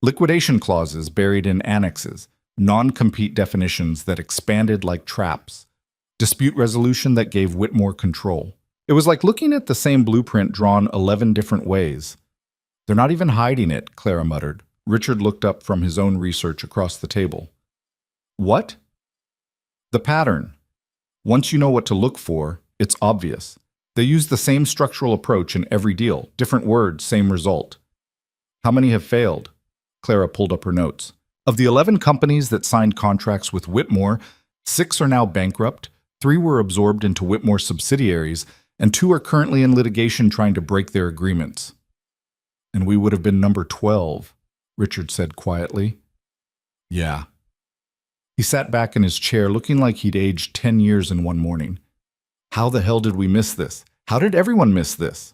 Liquidation clauses buried in annexes, non-compete definitions that expanded like traps, dispute resolution that gave Whitmore control. It was like looking at the same blueprint drawn 11 different ways. "They're not even hiding it," Clara muttered. Richard looked up from his own research across the table. "What?" "The pattern. Once you know what to look for, it's obvious. They use the same structural approach in every deal. Different words, same result." "How many have failed?" Clara pulled up her notes. "Of the 11 companies that signed contracts with Whitmore, 6 are now bankrupt, 3 were absorbed into Whitmore subsidiaries, and 2 are currently in litigation trying to break their agreements." "And we would have been number 12, Richard said quietly. "Yeah." He sat back in his chair looking like he'd aged 10 years in one morning. "How the hell did we miss this? How did everyone miss this?"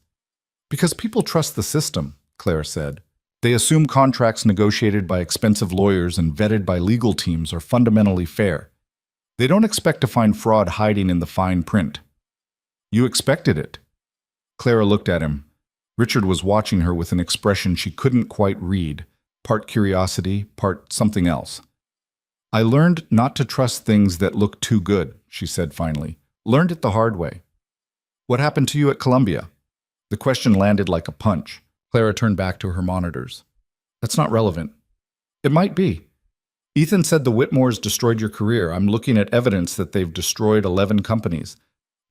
"Because people trust the system," Clara said. "They assume contracts negotiated by expensive lawyers and vetted by legal teams are fundamentally fair. They don't expect to find fraud hiding in the fine print." "You expected it." Clara looked at him. Richard was watching her with an expression she couldn't quite read, part curiosity, part something else. "I learned not to trust things that look too good," she said finally. "Learned it the hard way." "What happened to you at Columbia?" The question landed like a punch. Clara turned back to her monitors. "That's not relevant." "It might be. Ethan said the Whitmores destroyed your career. I'm looking at evidence that they've destroyed 11 companies.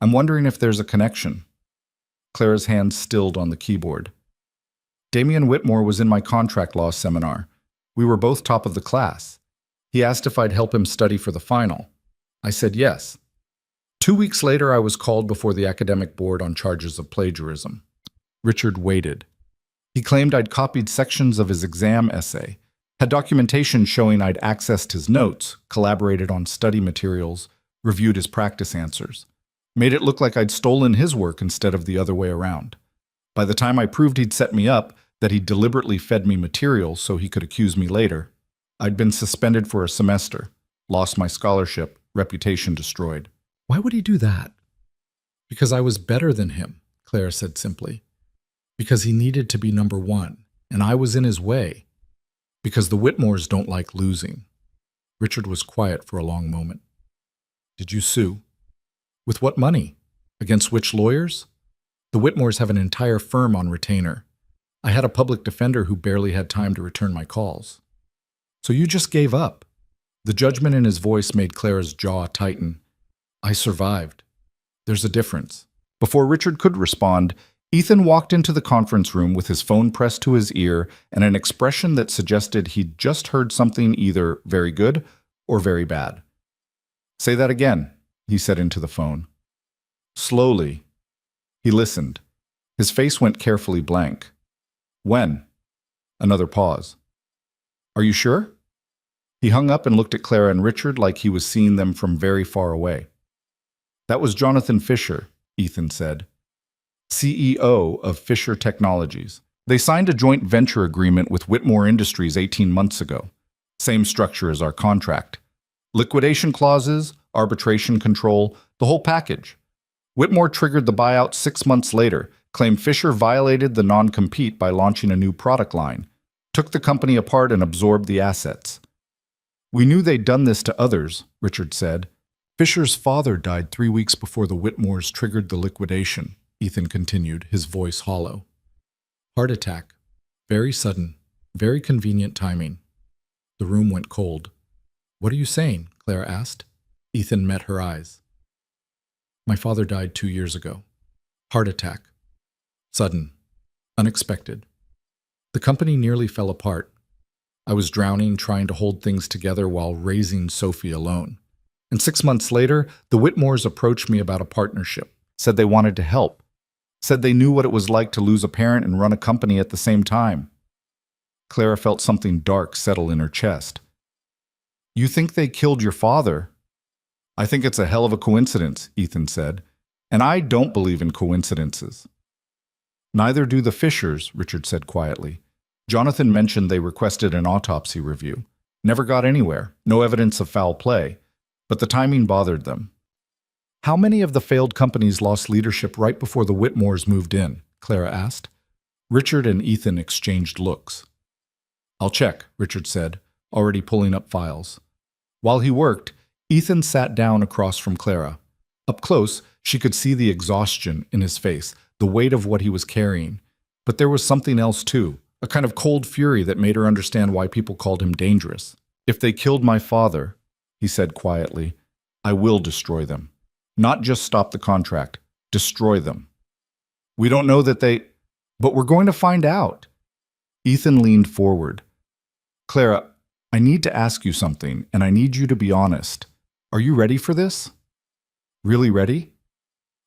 I'm wondering if there's a connection." Clara's hand stilled on the keyboard. "Damian Whitmore was in my contract law seminar. We were both top of the class. He asked if I'd help him study for the final. I said yes. 2 weeks later, I was called before the academic board on charges of plagiarism." Richard waited. "He claimed I'd copied sections of his exam essay, had documentation showing I'd accessed his notes, collaborated on study materials, reviewed his practice answers. Made it look like I'd stolen his work instead of the other way around. By the time I proved he'd set me up, that he'd deliberately fed me material so he could accuse me later, I'd been suspended for a semester, lost my scholarship, reputation destroyed." "Why would he do that?" "Because I was better than him," Clara said simply. "Because he needed to be number one, and I was in his way. Because the Whitmores don't like losing." Richard was quiet for a long moment. "Did you sue?" "With what money? Against which lawyers? The Whitmores have an entire firm on retainer. I had a public defender who barely had time to return my calls." "So you just gave up?" The judgment in his voice made Clara's jaw tighten. "I survived. There's a difference." Before Richard could respond, Ethan walked into the conference room with his phone pressed to his ear and an expression that suggested he'd just heard something either very good or very bad. "Say that again," he said into the phone. Slowly, he listened. His face went carefully blank. "When?" Another pause. "Are you sure?" He hung up and looked at Clara and Richard like he was seeing them from very far away. "That was Jonathan Fisher," Ethan said, "CEO of Fisher Technologies. They signed a joint venture agreement with Whitmore Industries 18 months ago. Same structure as our contract. Liquidation clauses, arbitration control, the whole package. Whitmore triggered the buyout 6 months later, claimed Fisher violated the non-compete by launching a new product line, took the company apart and absorbed the assets. We knew they'd done this to others," Richard said. "Fisher's father died 3 weeks before the Whitmores triggered the liquidation," Ethan continued, his voice hollow. "Heart attack. Very sudden. Very convenient timing." The room went cold. "What are you saying?" Clara asked. Ethan met her eyes. "My father died 2 years ago. Heart attack. Sudden. Unexpected. The company nearly fell apart. I was drowning, trying to hold things together while raising Sophie alone. And 6 months later, the Whitmores approached me about a partnership, said they wanted to help, said they knew what it was like to lose a parent and run a company at the same time." Clara felt something dark settle in her chest. "You think they killed your father?" "I think it's a hell of a coincidence," Ethan said. And I don't believe in coincidences. Neither do the Fishers, Richard said quietly. Jonathan mentioned they requested an autopsy review. Never got anywhere, no evidence of foul play, but the timing bothered them. How many of the failed companies lost leadership right before the Whitmores moved in? Clara asked. Richard and Ethan exchanged looks. I'll check, Richard said, already pulling up files. While he worked, Ethan sat down across from Clara. Up close, she could see the exhaustion in his face, the weight of what he was carrying. But there was something else too, a kind of cold fury that made her understand why people called him dangerous. If they killed my father, he said quietly, I will destroy them. Not just stop the contract, destroy them. We don't know that they... But we're going to find out. Ethan leaned forward. Clara, I need to ask you something, and I need you to be honest. Are you ready for this? Really ready?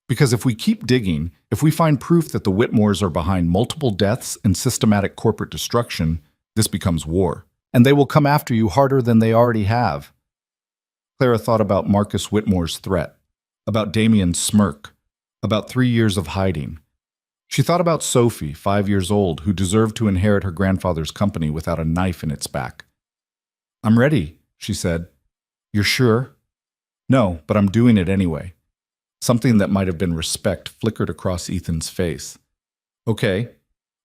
Because if we keep digging, if we find proof that the Whitmores are behind multiple deaths and systematic corporate destruction, this becomes war. And they will come after you harder than they already have. Clara thought about Marcus Whitmore's threat, about Damien's smirk, about 3 years of hiding. She thought about Sophie, 5 years old, who deserved to inherit her grandfather's company without a knife in its back. I'm ready, she said. You're sure? No, but I'm doing it anyway. Something that might have been respect flickered across Ethan's face. Okay,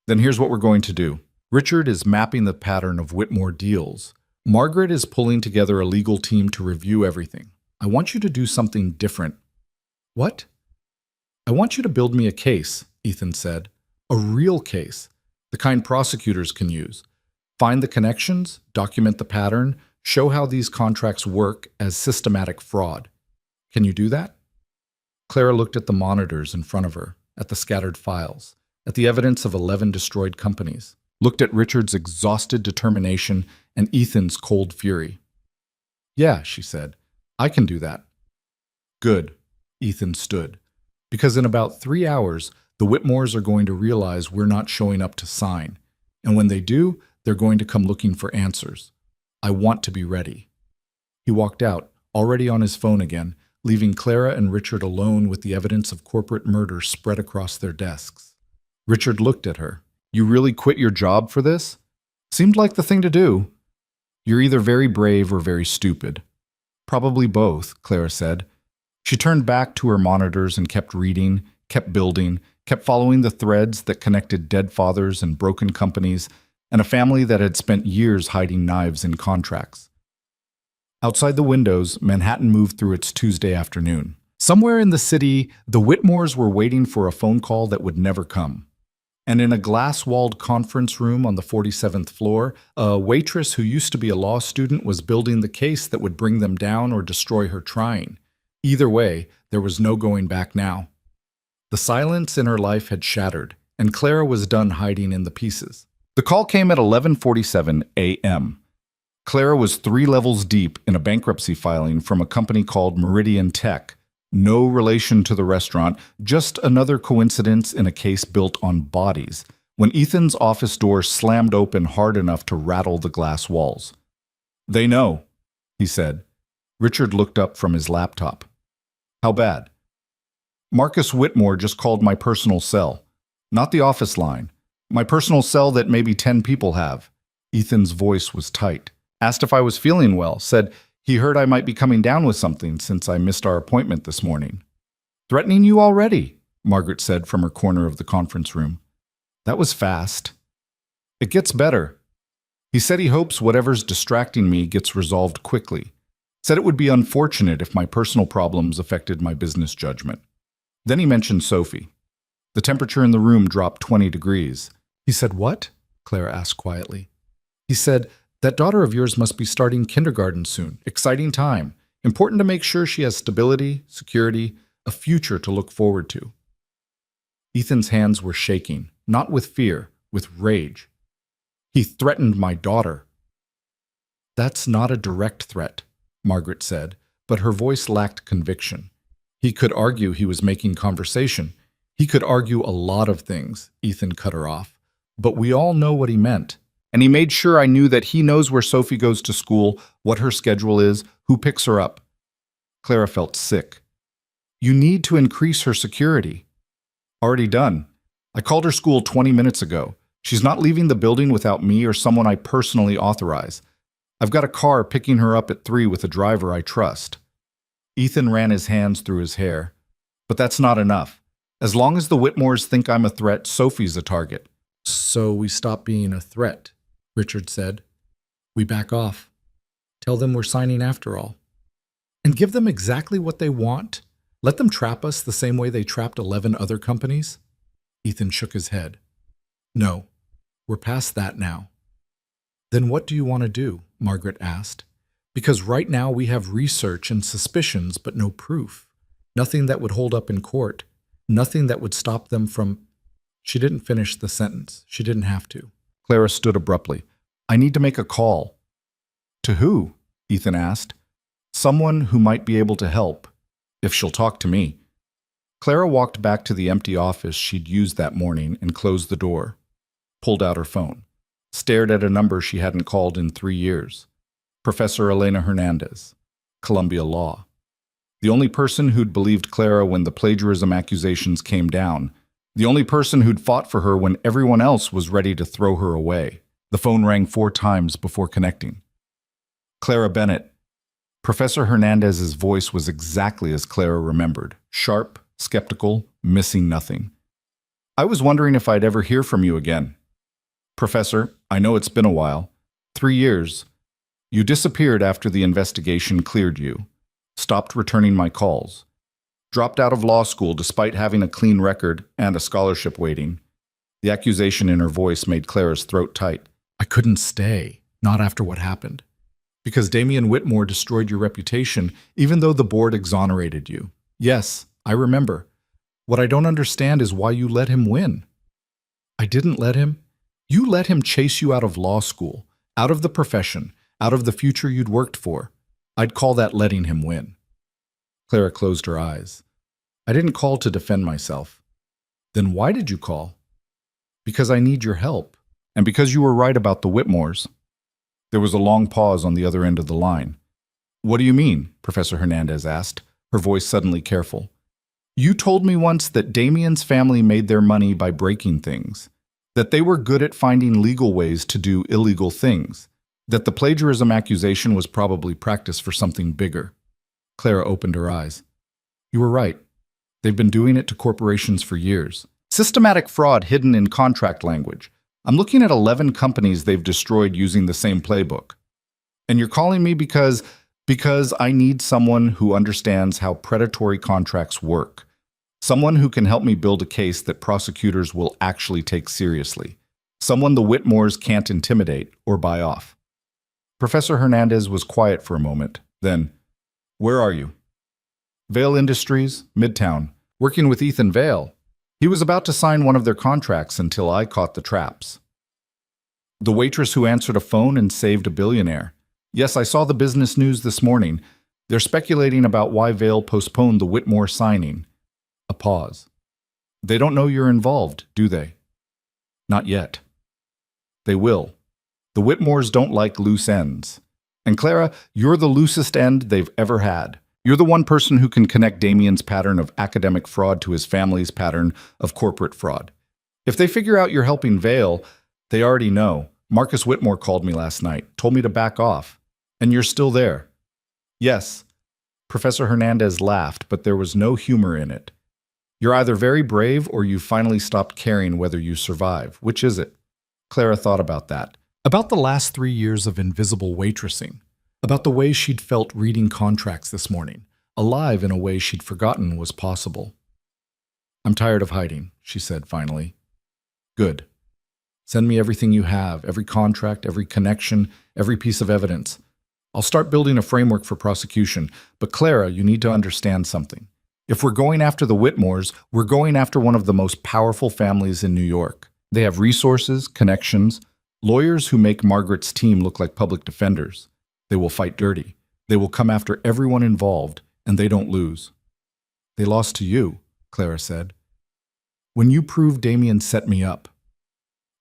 then here's what we're going to do. Richard is mapping the pattern of Whitmore deals. Margaret is pulling together a legal team to review everything. I want you to do something different. What? I want you to build me a case, Ethan said. A real case, the kind prosecutors can use. Find the connections, document the pattern, show how these contracts work as systematic fraud. Can you do that? Clara looked at the monitors in front of her, at the scattered files, at the evidence of 11 destroyed companies, looked at Richard's exhausted determination and Ethan's cold fury. Yeah, she said, I can do that. Good, Ethan stood, because in about 3 hours, the Whitmores are going to realize we're not showing up to sign, and when they do, they're going to come looking for answers. I want to be ready. He walked out, already on his phone again, leaving Clara and Richard alone with the evidence of corporate murder spread across their desks. Richard looked at her. You really quit your job for this? Seemed like the thing to do. You're either very brave or very stupid. Probably both, Clara said. She turned back to her monitors and kept reading, kept building, kept following the threads that connected dead fathers and broken companies and a family that had spent years hiding knives in contracts. Outside the windows, Manhattan moved through its Tuesday afternoon. Somewhere in the city, the Whitmores were waiting for a phone call that would never come. And in a glass-walled conference room on the 47th floor, a waitress who used to be a law student was building the case that would bring them down or destroy her trying. Either way, there was no going back now. The silence in her life had shattered, and Clara was done hiding in the pieces. The call came at 11:47 a.m. Clara was 3 levels deep in a bankruptcy filing from a company called Meridian Tech. No relation to the restaurant, just another coincidence in a case built on bodies, when Ethan's office door slammed open hard enough to rattle the glass walls. They know, he said. Richard looked up from his laptop. How bad? Marcus Whitmore just called my personal cell. Not the office line. My personal cell that maybe 10 people have. Ethan's voice was tight. Asked if I was feeling well, said he heard I might be coming down with something since I missed our appointment this morning. Threatening you already, Margaret said from her corner of the conference room. That was fast. It gets better. He said he hopes whatever's distracting me gets resolved quickly. Said it would be unfortunate if my personal problems affected my business judgment. Then he mentioned Sophie. The temperature in the room dropped 20 degrees. He said, what? Clara asked quietly. He said, that daughter of yours must be starting kindergarten soon. Exciting time. Important to make sure she has stability, security, a future to look forward to. Ethan's hands were shaking, not with fear, with rage. He threatened my daughter. That's not a direct threat, Margaret said, but her voice lacked conviction. He could argue he was making conversation. He could argue a lot of things, Ethan cut her off. But we all know what he meant. And he made sure I knew that he knows where Sophie goes to school, what her schedule is, who picks her up. Clara felt sick. You need to increase her security. Already done. I called her school 20 minutes ago. She's not leaving the building without me or someone I personally authorize. I've got a car picking her up at 3 with a driver I trust. Ethan ran his hands through his hair. But that's not enough. As long as the Whitmores think I'm a threat, Sophie's a target. So we stop being a threat, Richard said. We back off. Tell them we're signing after all. And give them exactly what they want? Let them trap us the same way they trapped 11 other companies? Ethan shook his head. No, we're past that now. Then what do you want to do? Margaret asked. Because right now we have research and suspicions, but no proof. Nothing that would hold up in court. Nothing that would stop them from... She didn't finish the sentence. She didn't have to. Clara stood abruptly. I need to make a call. To who? Ethan asked. Someone who might be able to help, if she'll talk to me. Clara walked back to the empty office she'd used that morning and closed the door, pulled out her phone, stared at a number she hadn't called in 3 years. Professor Elena Hernandez, Columbia Law. The only person who'd believed Clara when the plagiarism accusations came down. The only person who'd fought for her when everyone else was ready to throw her away. The phone rang 4 times before connecting. Clara Bennett. Professor Hernandez's voice was exactly as Clara remembered. Sharp, skeptical, missing nothing. I was wondering if I'd ever hear from you again. Professor, I know it's been a while. 3 years. You disappeared after the investigation cleared you. Stopped returning my calls. Dropped out of law school despite having a clean record and a scholarship waiting. The accusation in her voice made Clara's throat tight. I couldn't stay, not after what happened. Because Damian Whitmore destroyed your reputation, even though the board exonerated you. Yes, I remember. What I don't understand is why you let him win. I didn't let him. You let him chase you out of law school, out of the profession, out of the future you'd worked for. I'd call that letting him win. Clara closed her eyes. I didn't call to defend myself. Then why did you call? Because I need your help, and because you were right about the Whitmores. There was a long pause on the other end of the line. What do you mean? Professor Hernandez asked, her voice suddenly careful. You told me once that Damian's family made their money by breaking things, that they were good at finding legal ways to do illegal things, that the plagiarism accusation was probably practice for something bigger. Clara opened her eyes. You were right. They've been doing it to corporations for years. Systematic fraud hidden in contract language. I'm looking at 11 companies they've destroyed using the same playbook. And you're calling me because I need someone who understands how predatory contracts work. Someone who can help me build a case that prosecutors will actually take seriously. Someone the Whitmores can't intimidate or buy off. Professor Hernandez was quiet for a moment. Then, where are you? Vale Industries, Midtown, working with Ethan Vale. He was about to sign one of their contracts until I caught the traps. The waitress who answered a phone and saved a billionaire. Yes, I saw the business news this morning. They're speculating about why Vale postponed the Whitmore signing. A pause. They don't know you're involved, do they? Not yet. They will. The Whitmores don't like loose ends. And Clara, you're the loosest end they've ever had. You're the one person who can connect Damian's pattern of academic fraud to his family's pattern of corporate fraud. If they figure out you're helping Vale, they already know. Marcus Whitmore called me last night, told me to back off. And you're still there. Yes. Professor Hernandez laughed, but there was no humor in it. You're either very brave or you've finally stopped caring whether you survive. Which is it? Clara thought about that. About the last 3 years of invisible waitressing. About the way she'd felt reading contracts this morning, alive in a way she'd forgotten was possible. I'm tired of hiding, she said finally. Good. Send me everything you have, every contract, every connection, every piece of evidence. I'll start building a framework for prosecution. But Clara, you need to understand something. If we're going after the Whitmores, we're going after one of the most powerful families in New York. They have resources, connections, lawyers who make Margaret's team look like public defenders. They will fight dirty. They will come after everyone involved, and they don't lose. They lost to you, Clara said. When you proved Damian set me up.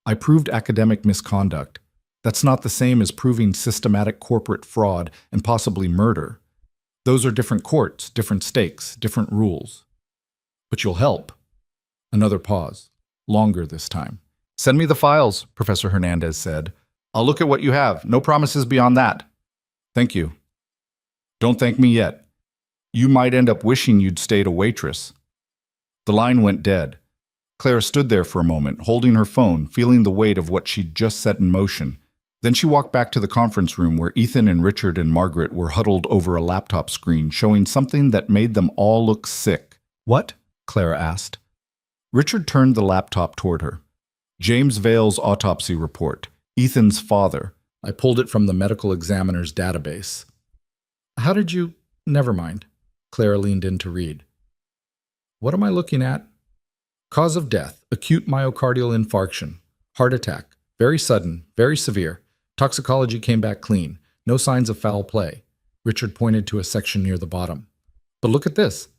I proved academic misconduct. That's not the same as proving systematic corporate fraud and possibly murder. Those are different courts, different stakes, different rules. But you'll help. Another pause. Longer this time. Send me the files, Professor Hernandez said. I'll look at what you have. No promises beyond that. Thank you. Don't thank me yet. You might end up wishing you'd stayed a waitress. The line went dead. Clara stood there for a moment, holding her phone, feeling the weight of what she'd just set in motion. Then she walked back to the conference room where Ethan and Richard and Margaret were huddled over a laptop screen, showing something that made them all look sick. What? Clara asked. Richard turned the laptop toward her. James Vale's autopsy report. Ethan's father. I pulled it from the medical examiner's database. How did you... Never mind. Clara leaned in to read. What am I looking at? Cause of death, acute myocardial infarction, heart attack, very sudden, very severe. Toxicology came back clean, no signs of foul play. Richard pointed to a section near the bottom. But look at this.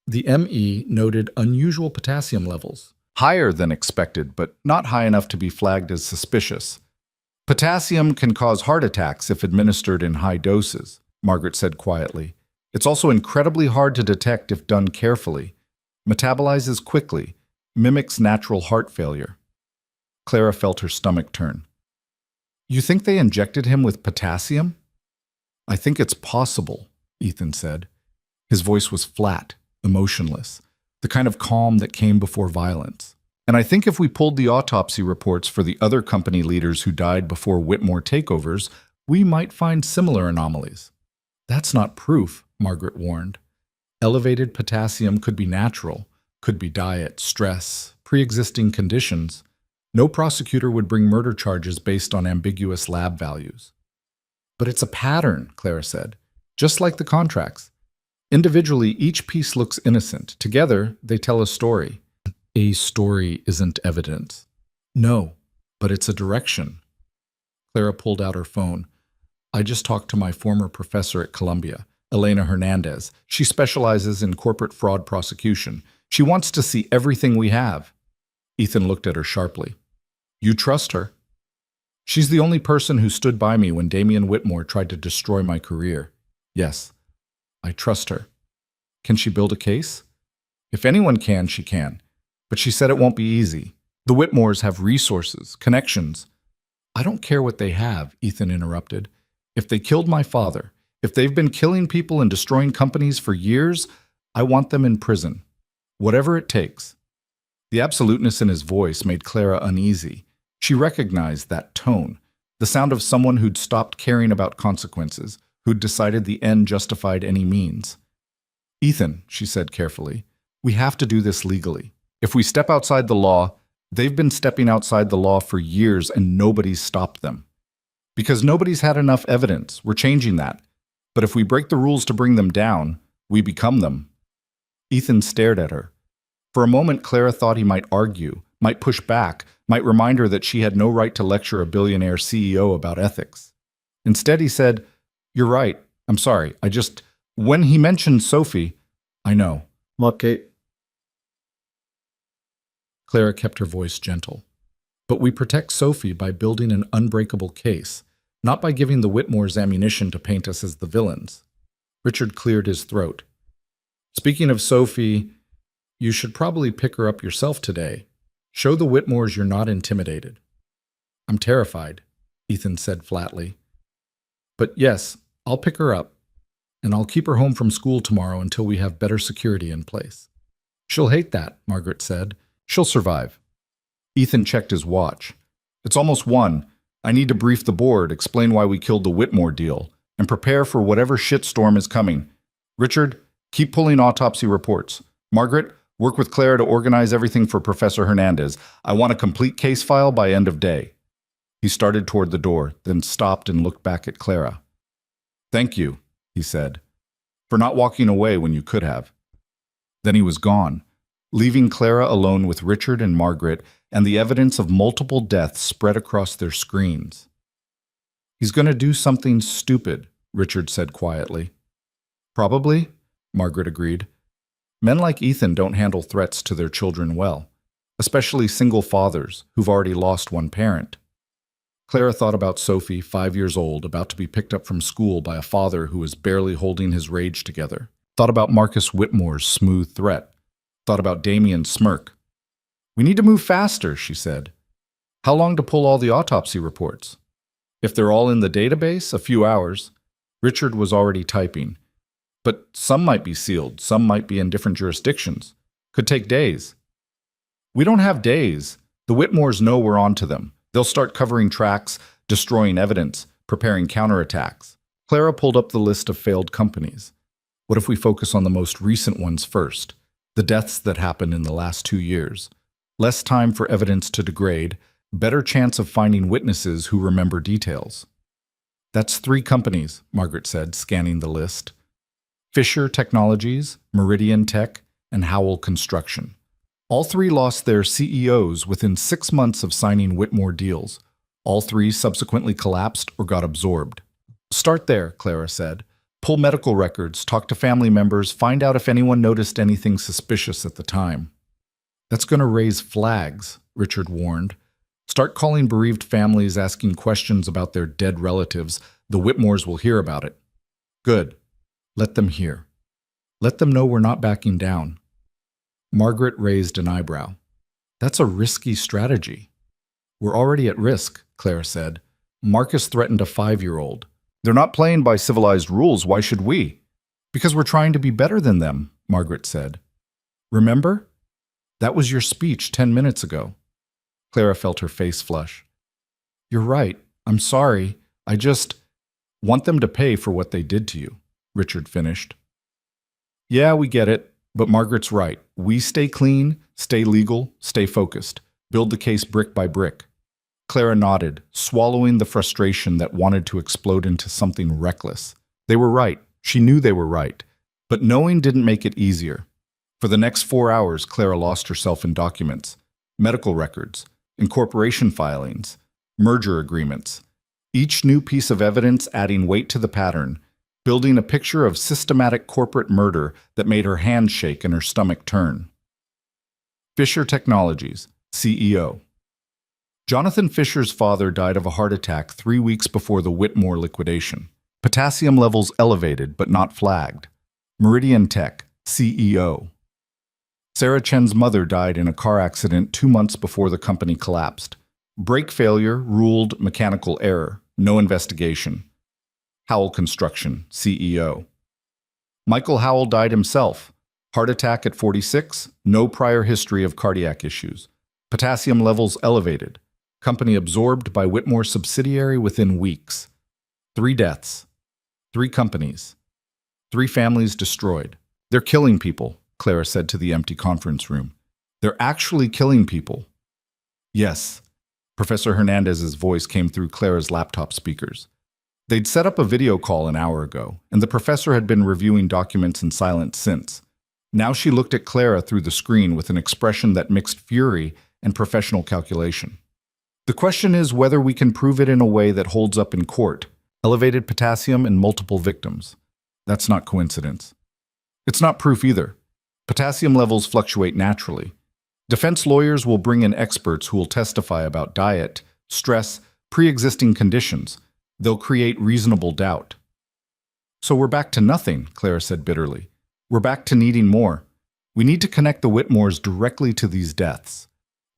The ME noted unusual potassium levels. Higher than expected, but not high enough to be flagged as suspicious. Potassium can cause heart attacks if administered in high doses, Margaret said quietly. It's also incredibly hard to detect if done carefully. Metabolizes quickly, mimics natural heart failure. Clara felt her stomach turn. You think they injected him with potassium? I think it's possible, Ethan said. His voice was flat, emotionless, the kind of calm that came before violence. And I think if we pulled the autopsy reports for the other company leaders who died before Whitmore takeovers, we might find similar anomalies. That's not proof, Margaret warned. Elevated potassium could be natural, could be diet, stress, pre-existing conditions. No prosecutor would bring murder charges based on ambiguous lab values. But it's a pattern, Clara said, just like the contracts. Individually, each piece looks innocent. Together, they tell a story. A story isn't evidence. No, but it's a direction. Clara pulled out her phone. I just talked to my former professor at Columbia, Elena Hernandez. She specializes in corporate fraud prosecution. She wants to see everything we have. Ethan looked at her sharply. You trust her? She's the only person who stood by me when Damian Whitmore tried to destroy my career. Yes, I trust her. Can she build a case? If anyone can, she can. But she said it won't be easy. The Whitmores have resources, connections. I don't care what they have, Ethan interrupted. If they killed my father, if they've been killing people and destroying companies for years, I want them in prison. Whatever it takes. The absoluteness in his voice made Clara uneasy. She recognized that tone, the sound of someone who'd stopped caring about consequences, who'd decided the end justified any means. Ethan, she said carefully, we have to do this legally. If we step outside the law, they've been stepping outside the law for years and nobody's stopped them. Because nobody's had enough evidence, we're changing that. But if we break the rules to bring them down, we become them. Ethan stared at her. For a moment, Clara thought he might argue, might push back, might remind her that she had no right to lecture a billionaire CEO about ethics. Instead, he said, You're right. I'm sorry. When he mentioned Sophie, I know. Okay. Clara kept her voice gentle. But we protect Sophie by building an unbreakable case, not by giving the Whitmores ammunition to paint us as the villains. Richard cleared his throat. Speaking of Sophie, you should probably pick her up yourself today. Show the Whitmores you're not intimidated. I'm terrified, Ethan said flatly. But yes, I'll pick her up, and I'll keep her home from school tomorrow until we have better security in place. She'll hate that, Margaret said. She'll survive. Ethan checked his watch. It's almost 1. I need to brief the board, explain why we killed the Whitmore deal, and prepare for whatever shitstorm is coming. Richard, keep pulling autopsy reports. Margaret, work with Clara to organize everything for Professor Hernandez. I want a complete case file by end of day. He started toward the door, then stopped and looked back at Clara. Thank you, he said, for not walking away when you could have. Then he was gone, leaving Clara alone with Richard and Margaret and the evidence of multiple deaths spread across their screens. He's going to do something stupid, Richard said quietly. Probably, Margaret agreed. Men like Ethan don't handle threats to their children well, especially single fathers who've already lost one parent. Clara thought about Sophie, 5 years old, about to be picked up from school by a father who was barely holding his rage together. Thought about Marcus Whitmore's smooth threat. Thought about Damien's smirk. "We need to move faster," she said. "How long to pull all the autopsy reports?" "If they're all in the database, a few hours." Richard was already typing. "But some might be sealed, some might be in different jurisdictions. Could take days." "We don't have days. The Whitmores know we're on to them. They'll start covering tracks, destroying evidence, preparing counterattacks." Clara pulled up the list of failed companies. "What if we focus on the most recent ones first? The deaths that happened in the last 2 years. Less time for evidence to degrade, better chance of finding witnesses who remember details." "That's 3 companies," Margaret said, scanning the list. Fisher Technologies, Meridian Tech, and Howell Construction. All 3 lost their CEOs within 6 months of signing Whitmore deals. All 3 subsequently collapsed or got absorbed. "Start there," Clara said. "Pull medical records, talk to family members, find out if anyone noticed anything suspicious at the time." "That's going to raise flags," Richard warned. "Start calling bereaved families, asking questions about their dead relatives. The Whitmores will hear about it." "Good. Let them hear. Let them know we're not backing down." Margaret raised an eyebrow. "That's a risky strategy." "We're already at risk," Clara said. "Marcus threatened a 5-year-old. They're not playing by civilized rules. Why should we?" "Because we're trying to be better than them," Margaret said. "Remember? That was your speech 10 minutes ago." Clara felt her face flush. "You're right. I'm sorry. I just want them to pay for what they did to you," Richard finished. "Yeah, we get it. But Margaret's right. We stay clean, stay legal, stay focused. Build the case brick by brick." Clara nodded, swallowing the frustration that wanted to explode into something reckless. They were right. She knew they were right. But knowing didn't make it easier. For the next 4 hours, Clara lost herself in documents, medical records, incorporation filings, merger agreements. Each new piece of evidence adding weight to the pattern, building a picture of systematic corporate murder that made her hands shake and her stomach turn. Fisher Technologies, CEO. Jonathan Fisher's father died of a heart attack 3 weeks before the Whitmore liquidation. Potassium levels elevated but not flagged. Meridian Tech, CEO. Sarah Chen's mother died in a car accident 2 months before the company collapsed. Brake failure ruled mechanical error, no investigation. Howell Construction, CEO. Michael Howell died himself. Heart attack at 46, no prior history of cardiac issues. Potassium levels elevated. Company absorbed by Whitmore subsidiary within weeks. 3 deaths. 3 companies. 3 families destroyed. "They're killing people," Clara said to the empty conference room. "They're actually killing people." "Yes." Professor Hernandez's voice came through Clara's laptop speakers. They'd set up a video call an hour ago, and the professor had been reviewing documents in silence since. Now she looked at Clara through the screen with an expression that mixed fury and professional calculation. "The question is whether we can prove it in a way that holds up in court. Elevated potassium in multiple victims. That's not coincidence. It's not proof either. Potassium levels fluctuate naturally. Defense lawyers will bring in experts who will testify about diet, stress, pre-existing conditions. They'll create reasonable doubt." "So we're back to nothing," Clara said bitterly. "We're back to needing more. We need to connect the Whitmores directly to these deaths.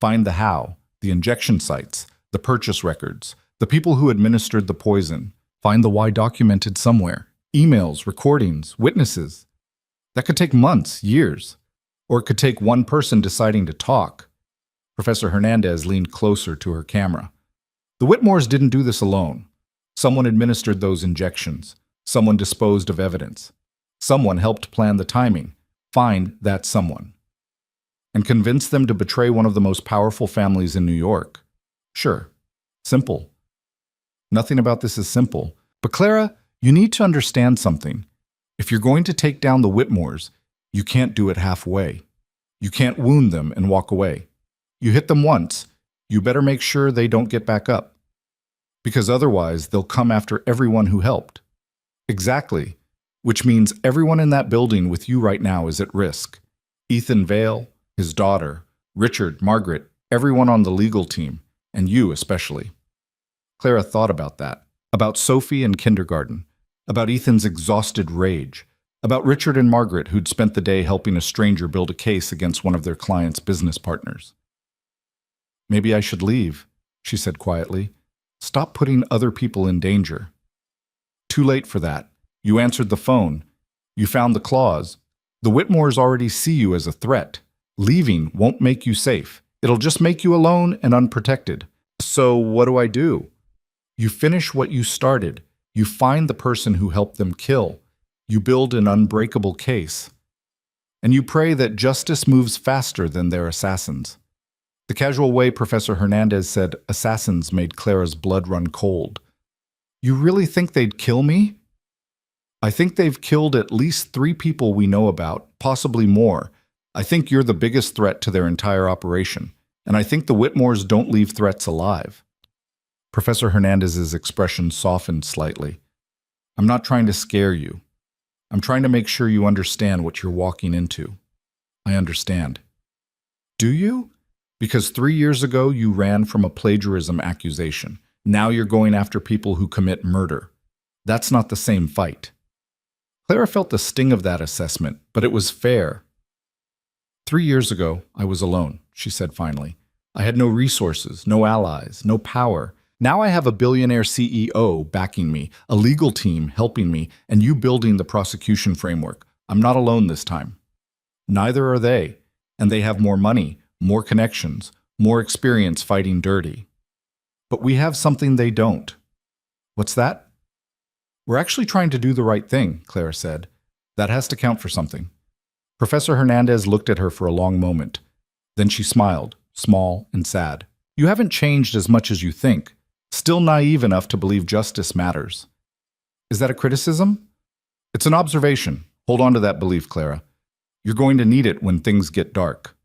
Find the how, the injection sites, the purchase records, the people who administered the poison. Find the why documented somewhere. Emails, recordings, witnesses. That could take months, years. Or it could take one person deciding to talk." Professor Hernandez leaned closer to her camera. "The Whitmores didn't do this alone. Someone administered those injections. Someone disposed of evidence. Someone helped plan the timing. Find that someone. And convince them to betray one of the most powerful families in New York. Sure. Simple. Nothing about this is simple. But Clara, you need to understand something. If you're going to take down the Whitmores, you can't do it halfway. You can't wound them and walk away. You hit them once, you better make sure they don't get back up. Because otherwise, they'll come after everyone who helped." "Exactly. Which means everyone in that building with you right now is at risk. Ethan Vale, his daughter, Richard, Margaret, everyone on the legal team, and you especially." Clara thought about that, about Sophie in kindergarten, about Ethan's exhausted rage, about Richard and Margaret who'd spent the day helping a stranger build a case against one of their client's business partners. "Maybe I should leave," she said quietly. "Stop putting other people in danger." "Too late for that. You answered the phone. You found the clause. The Whitmores already see you as a threat. Leaving won't make you safe. It'll just make you alone and unprotected. So what do I do?" "You finish what you started. You find the person who helped them kill. You build an unbreakable case. And you pray that justice moves faster than their assassins." The casual way Professor Hernandez said assassins made Clara's blood run cold. "You really think they'd kill me?" "I think they've killed at least 3 people we know about, possibly more. I think you're the biggest threat to their entire operation, and I think the Whitmores don't leave threats alive." Professor Hernandez's expression softened slightly. "I'm not trying to scare you. I'm trying to make sure you understand what you're walking into." "I understand." "Do you? Because 3 years ago you ran from a plagiarism accusation. Now you're going after people who commit murder. That's not the same fight." Clara felt the sting of that assessment, but it was fair. 3 years ago, I was alone," she said finally. "I had no resources, no allies, no power. Now I have a billionaire CEO backing me, a legal team helping me, and you building the prosecution framework. I'm not alone this time." "Neither are they, and they have more money, more connections, more experience fighting dirty. But we have something they don't." "What's that?" "We're actually trying to do the right thing," Clara said. "That has to count for something." Professor Hernandez looked at her for a long moment. Then she smiled, small and sad. "You haven't changed as much as you think. Still naive enough to believe justice matters." "Is that a criticism?" "It's an observation. Hold on to that belief, Clara. You're going to need it when things get dark."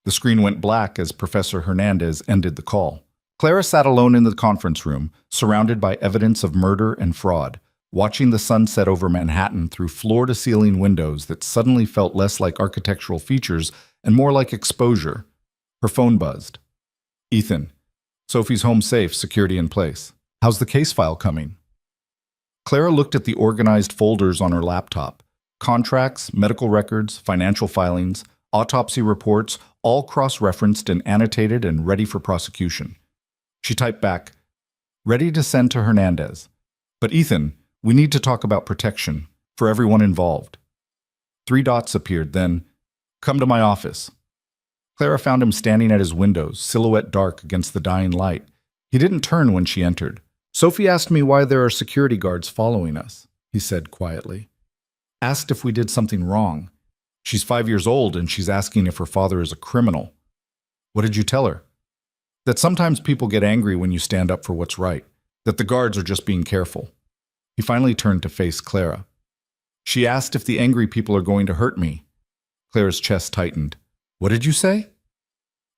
The screen went black as Professor Hernandez ended the call. Clara sat alone in the conference room, surrounded by evidence of murder and fraud, watching the sun set over Manhattan through floor-to-ceiling windows that suddenly felt less like architectural features and more like exposure. Her phone buzzed. "Ethan, Sophie's home safe, security in place. How's the case file coming?" Clara looked at the organized folders on her laptop. Contracts, medical records, financial filings, autopsy reports, all cross-referenced and annotated and ready for prosecution. She typed back, "Ready to send to Hernandez. But Ethan, we need to talk about protection for everyone involved." 3 dots appeared, then, "Come to my office." Clara found him standing at his windows, silhouette dark against the dying light. He didn't turn when she entered. "Sophie asked me why there are security guards following us," he said quietly. "Asked if we did something wrong. She's 5 years old and she's asking if her father is a criminal." "What did you tell her?" "That sometimes people get angry when you stand up for what's right. That the guards are just being careful." He finally turned to face Clara. "She asked if the angry people are going to hurt me." Clara's chest tightened. "What did you say?"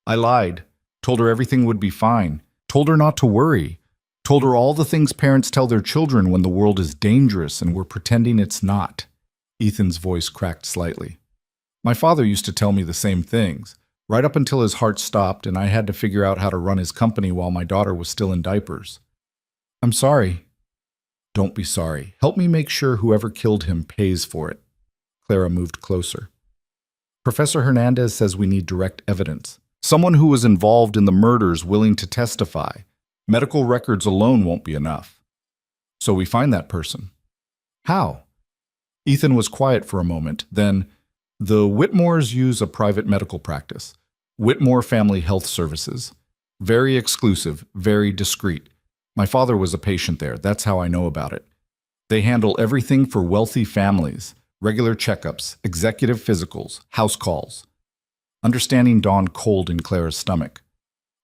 "I lied. Told her everything would be fine. Told her not to worry. Told her all the things parents tell their children when the world is dangerous and we're pretending it's not." Ethan's voice cracked slightly. "My father used to tell me the same things, right up until his heart stopped and I had to figure out how to run his company while my daughter was still in diapers." "I'm sorry." "Don't be sorry. Help me make sure whoever killed him pays for it." Clara moved closer. "Professor Hernandez says we need direct evidence. Someone who was involved in the murders willing to testify. Medical records alone won't be enough." "So we find that person." "How?" Ethan was quiet for a moment, then, "The Whitmores use a private medical practice. Whitmore Family Health Services. Very exclusive, very discreet. My father was a patient there, that's how I know about it. They handle everything for wealthy families. Regular checkups, executive physicals, house calls." Understanding dawned cold in Clara's stomach.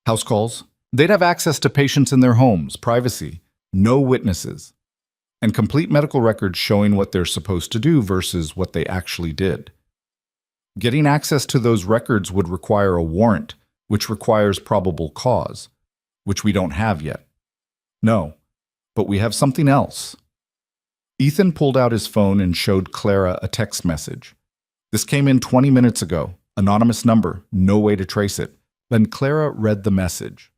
"House calls?" "They'd have access to patients in their homes, privacy, no witnesses, and complete medical records showing what they're supposed to do versus what they actually did. Getting access to those records would require a warrant, which requires probable cause, which we don't have yet." "No, but we have something else." Ethan pulled out his phone and showed Clara a text message. "This came in 20 minutes ago. Anonymous number, no way to trace it." Then Clara read the message.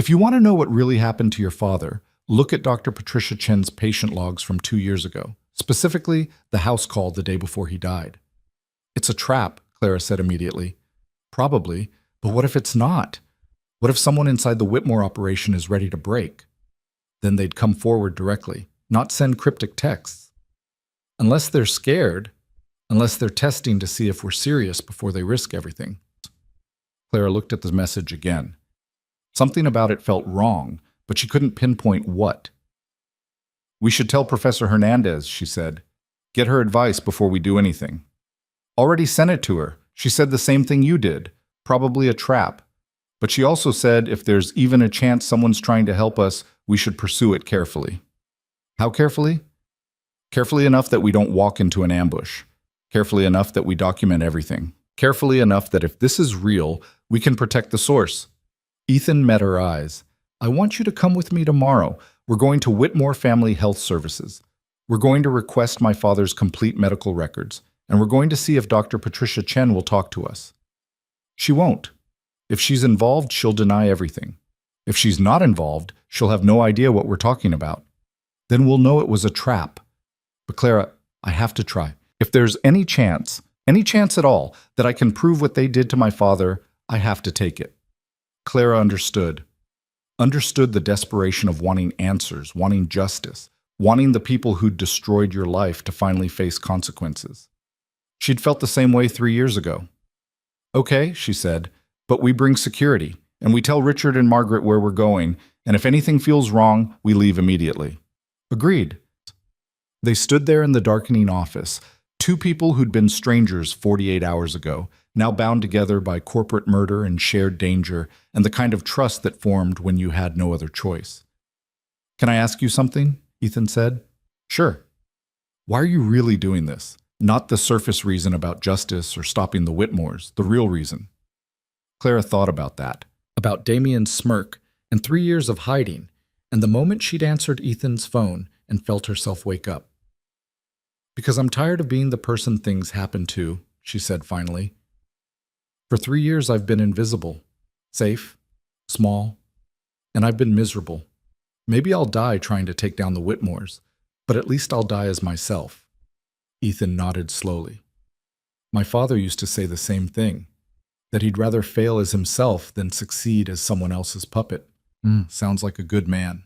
If you want to know what really happened to your father, look at Dr. Patricia Chen's patient logs from 2 years ago, specifically the house call the day before he died. It's a trap, Clara said immediately. Probably, but what if it's not? What if someone inside the Whitmore operation is ready to break? Then they'd come forward directly, not send cryptic texts. Unless they're scared, unless they're testing to see if we're serious before they risk everything. Clara looked at the message again. Something about it felt wrong, but she couldn't pinpoint what. We should tell Professor Hernandez, she said. Get her advice before we do anything. Already sent it to her. She said the same thing you did. Probably a trap. But she also said if there's even a chance someone's trying to help us, we should pursue it carefully. How carefully? Carefully enough that we don't walk into an ambush. Carefully enough that we document everything. Carefully enough that if this is real, we can protect the source. Ethan met her eyes. I want you to come with me tomorrow. We're going to Whitmore Family Health Services. We're going to request my father's complete medical records, and we're going to see if Dr. Patricia Chen will talk to us. She won't. If she's involved, she'll deny everything. If she's not involved, she'll have no idea what we're talking about. Then we'll know it was a trap. But Clara, I have to try. If there's any chance at all, that I can prove what they did to my father, I have to take it. Clara understood. Understood the desperation of wanting answers, wanting justice, wanting the people who'd destroyed your life to finally face consequences. She'd felt the same way 3 years ago. Okay, she said, but we bring security, and we tell Richard and Margaret where we're going, and if anything feels wrong, we leave immediately. Agreed. They stood there in the darkening office, two people who'd been strangers 48 hours ago, now bound together by corporate murder and shared danger, and the kind of trust that formed when you had no other choice. Can I ask you something? Ethan said. Sure. Why are you really doing this? Not the surface reason about justice or stopping the Whitmores, the real reason. Clara thought about that, about Damien's smirk and 3 years of hiding, and the moment she'd answered Ethan's phone and felt herself wake up. Because I'm tired of being the person things happen to, she said finally. For 3 years I've been invisible, safe, small, and I've been miserable. Maybe I'll die trying to take down the Whitmores, but at least I'll die as myself. Ethan nodded slowly. My father used to say the same thing, that he'd rather fail as himself than succeed as someone else's puppet. Sounds like a good man.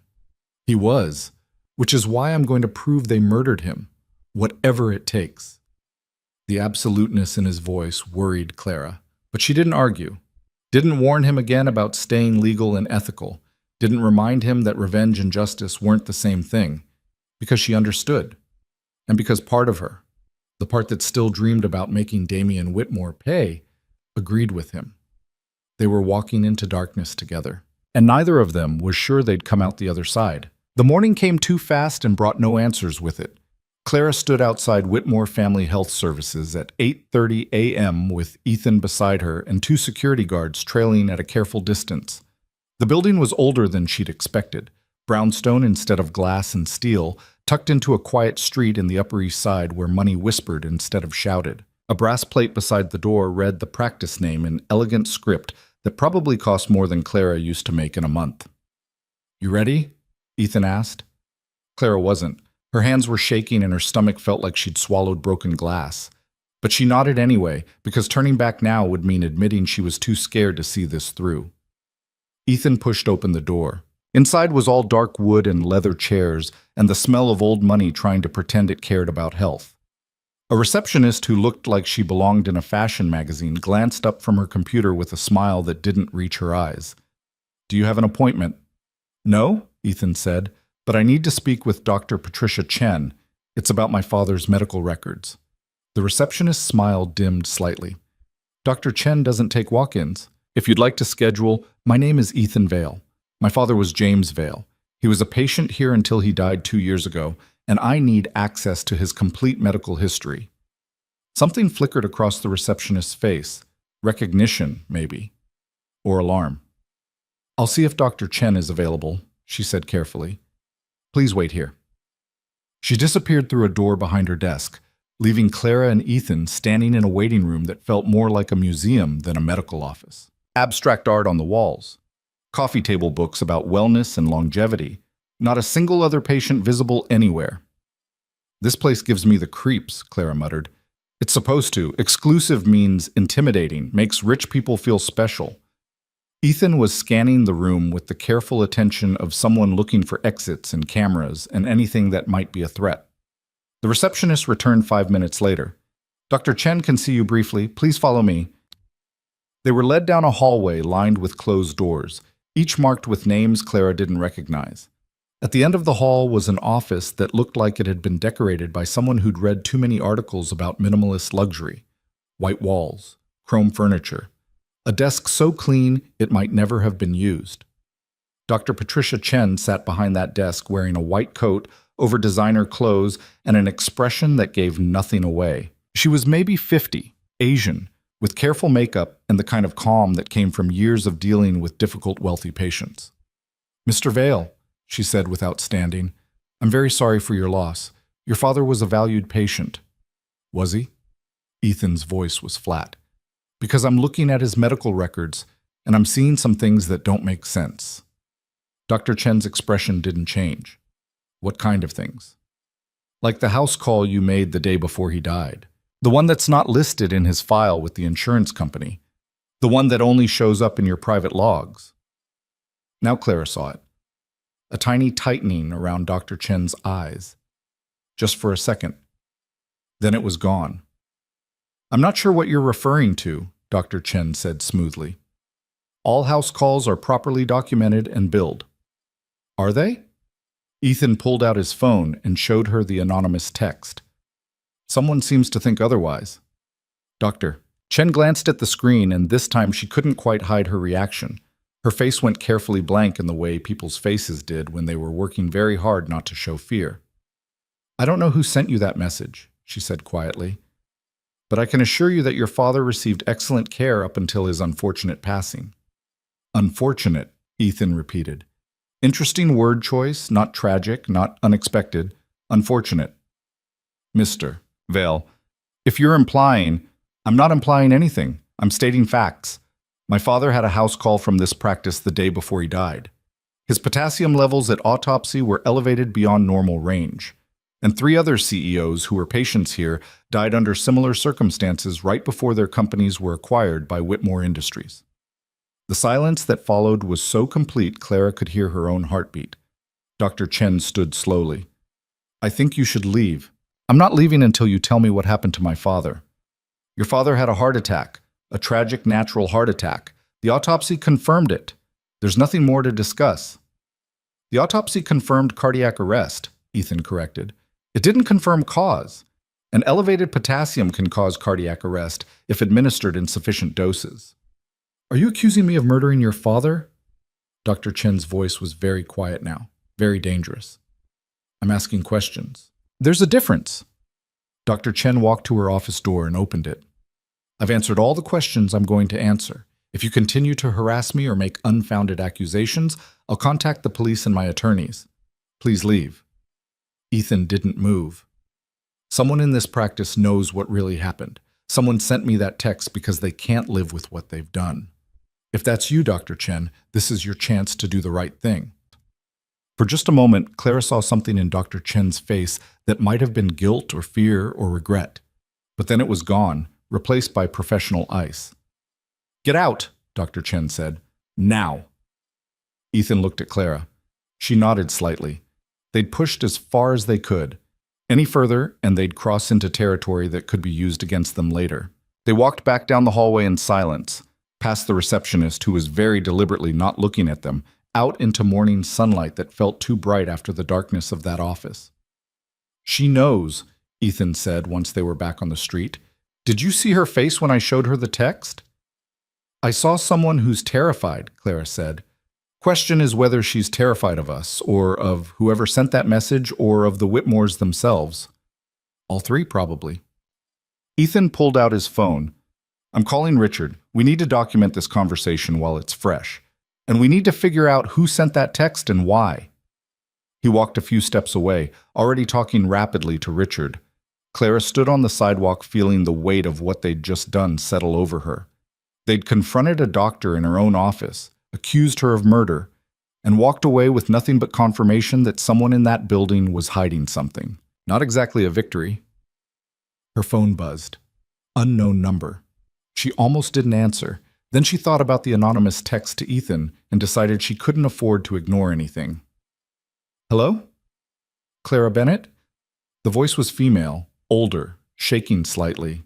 He was, which is why I'm going to prove they murdered him, whatever it takes. The absoluteness in his voice worried Clara, but she didn't argue, didn't warn him again about staying legal and ethical, didn't remind him that revenge and justice weren't the same thing, because she understood, and because part of her, the part that still dreamed about making Damien Whitmore pay, agreed with him. They were walking into darkness together, and neither of them was sure they'd come out the other side. The morning came too fast and brought no answers with it. Clara stood outside Whitmore Family Health Services at 8:30 a.m. with Ethan beside her and two security guards trailing at a careful distance. The building was older than she'd expected, brownstone instead of glass and steel, tucked into a quiet street in the Upper East Side where money whispered instead of shouted. A brass plate beside the door read the practice name in elegant script that probably cost more than Clara used to make in a month. You ready? Ethan asked. Clara wasn't. Her hands were shaking and her stomach felt like she'd swallowed broken glass. But she nodded anyway, because turning back now would mean admitting she was too scared to see this through. Ethan pushed open the door. Inside was all dark wood and leather chairs, and the smell of old money trying to pretend it cared about health. A receptionist who looked like she belonged in a fashion magazine glanced up from her computer with a smile that didn't reach her eyes. Do you have an appointment? No, Ethan said, but I need to speak with Dr. Patricia Chen. It's about my father's medical records. The receptionist's smile dimmed slightly. Dr. Chen doesn't take walk-ins. If you'd like to schedule, my name is Ethan Vale. My father was James Vale. He was a patient here until he died 2 years ago, and I need access to his complete medical history. Something flickered across the receptionist's face. Recognition, maybe. Or alarm. I'll see if Dr. Chen is available, she said carefully. Please wait here. She disappeared through a door behind her desk, leaving Clara and Ethan standing in a waiting room that felt more like a museum than a medical office. Abstract art on the walls. Coffee table books about wellness and longevity. Not a single other patient visible anywhere. "This place gives me the creeps," Clara muttered. "It's supposed to. Exclusive means intimidating, makes rich people feel special." Ethan was scanning the room with the careful attention of someone looking for exits and cameras and anything that might be a threat. The receptionist returned 5 minutes later. "Dr. Chen can see you briefly. Please follow me." They were led down a hallway lined with closed doors, each marked with names Clara didn't recognize. At the end of the hall was an office that looked like it had been decorated by someone who'd read too many articles about minimalist luxury. White walls, chrome furniture, a desk so clean it might never have been used. Dr. Patricia Chen sat behind that desk wearing a white coat over designer clothes and an expression that gave nothing away. She was maybe 50, Asian, with careful makeup and the kind of calm that came from years of dealing with difficult wealthy patients. "Mr. Vale," she said without standing, "I'm very sorry for your loss. Your father was a valued patient." "Was he?" Ethan's voice was flat. "Because I'm looking at his medical records, and I'm seeing some things that don't make sense." Dr. Chen's expression didn't change. "What kind of things?" "Like the house call you made the day before he died. The one that's not listed in his file with the insurance company. The one that only shows up in your private logs." Now Clara saw it. A tiny tightening around Dr. Chen's eyes. Just for a second. Then it was gone. "I'm not sure what you're referring to," Dr. Chen said smoothly. "All house calls are properly documented and billed." "Are they?" Ethan pulled out his phone and showed her the anonymous text. "Someone seems to think otherwise." "Doctor." Chen glanced at the screen, and this time she couldn't quite hide her reaction. Her face went carefully blank in the way people's faces did when they were working very hard not to show fear. "I don't know who sent you that message," she said quietly, "but I can assure you that your father received excellent care up until his unfortunate passing." "Unfortunate," Ethan repeated. Interesting word choice, not tragic, not unexpected. Unfortunate. "Mr. Vale, if you're implying, I'm not implying anything. I'm stating facts. My father had a house call from this practice the day before he died. His potassium levels at autopsy were elevated beyond normal range, and 3 other CEOs who were patients here died under similar circumstances right before their companies were acquired by Whitmore Industries." The silence that followed was so complete Clara could hear her own heartbeat. Dr. Chen stood slowly. "I think you should leave. I'm not leaving until you tell me what happened to my father. Your father had a heart attack. A tragic natural heart attack. The autopsy confirmed it. There's nothing more to discuss." "The autopsy confirmed cardiac arrest," Ethan corrected. "It didn't confirm cause. An elevated potassium can cause cardiac arrest if administered in sufficient doses." "Are you accusing me of murdering your father?" Dr. Chen's voice was very quiet now, very dangerous. "I'm asking questions." "There's a difference." Dr. Chen walked to her office door and opened it. "I've answered all the questions I'm going to answer. If you continue to harass me or make unfounded accusations, I'll contact the police and my attorneys. Please leave." Ethan didn't move. "Someone in this practice knows what really happened. Someone sent me that text because they can't live with what they've done. If that's you, Dr. Chen, this is your chance to do the right thing." For just a moment, Clara saw something in Dr. Chen's face that might have been guilt or fear or regret. But then it was gone, replaced by professional ice. "Get out," Dr. Chen said. "Now." Ethan looked at Clara. She nodded slightly. They'd pushed as far as they could. Any further, and they'd cross into territory that could be used against them later. They walked back down the hallway in silence, past the receptionist who was very deliberately not looking at them, out into morning sunlight that felt too bright after the darkness of that office. "She knows," Ethan said once they were back on the street. "Did you see her face when I showed her the text?" "I saw someone who's terrified," Clara said. "Question is whether she's terrified of us, or of whoever sent that message, or of the Whitmores themselves. All 3, probably." Ethan pulled out his phone. "I'm calling Richard. We need to document this conversation while it's fresh. And we need to figure out who sent that text and why." He walked a few steps away, already talking rapidly to Richard. Clara stood on the sidewalk feeling the weight of what they'd just done settle over her. They'd confronted a doctor in her own office, accused her of murder, and walked away with nothing but confirmation that someone in that building was hiding something. Not exactly a victory. Her phone buzzed. Unknown number. She almost didn't answer. Then she thought about the anonymous text to Ethan and decided she couldn't afford to ignore anything. Hello? Clara Bennett? The voice was female, older, shaking slightly.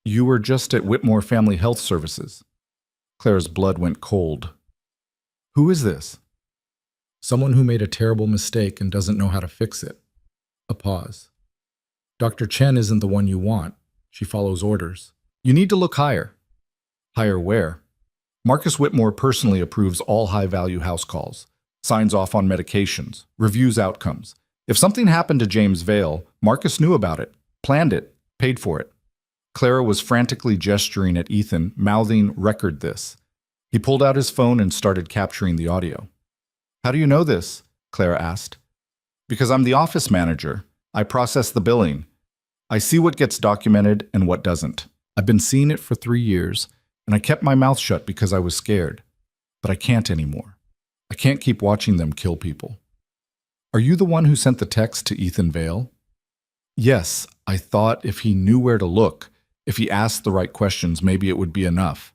You were just at Whitmore Family Health Services. Clara's blood went cold. Who is this? Someone who made a terrible mistake and doesn't know how to fix it. A pause. Dr. Chen isn't the one you want. She follows orders. You need to look higher. Higher where? Marcus Whitmore personally approves all high-value house calls, signs off on medications, reviews outcomes. If something happened to James Vale, Marcus knew about it, planned it, paid for it. Clara was frantically gesturing at Ethan, mouthing, "Record this." He pulled out his phone and started capturing the audio. How do you know this? Clara asked. Because I'm the office manager. I process the billing. I see what gets documented and what doesn't. I've been seeing it for 3 years, and I kept my mouth shut because I was scared. But I can't anymore. I can't keep watching them kill people. Are you the one who sent the text to Ethan Vale? Yes, I thought if he knew where to look, if he asked the right questions, maybe it would be enough.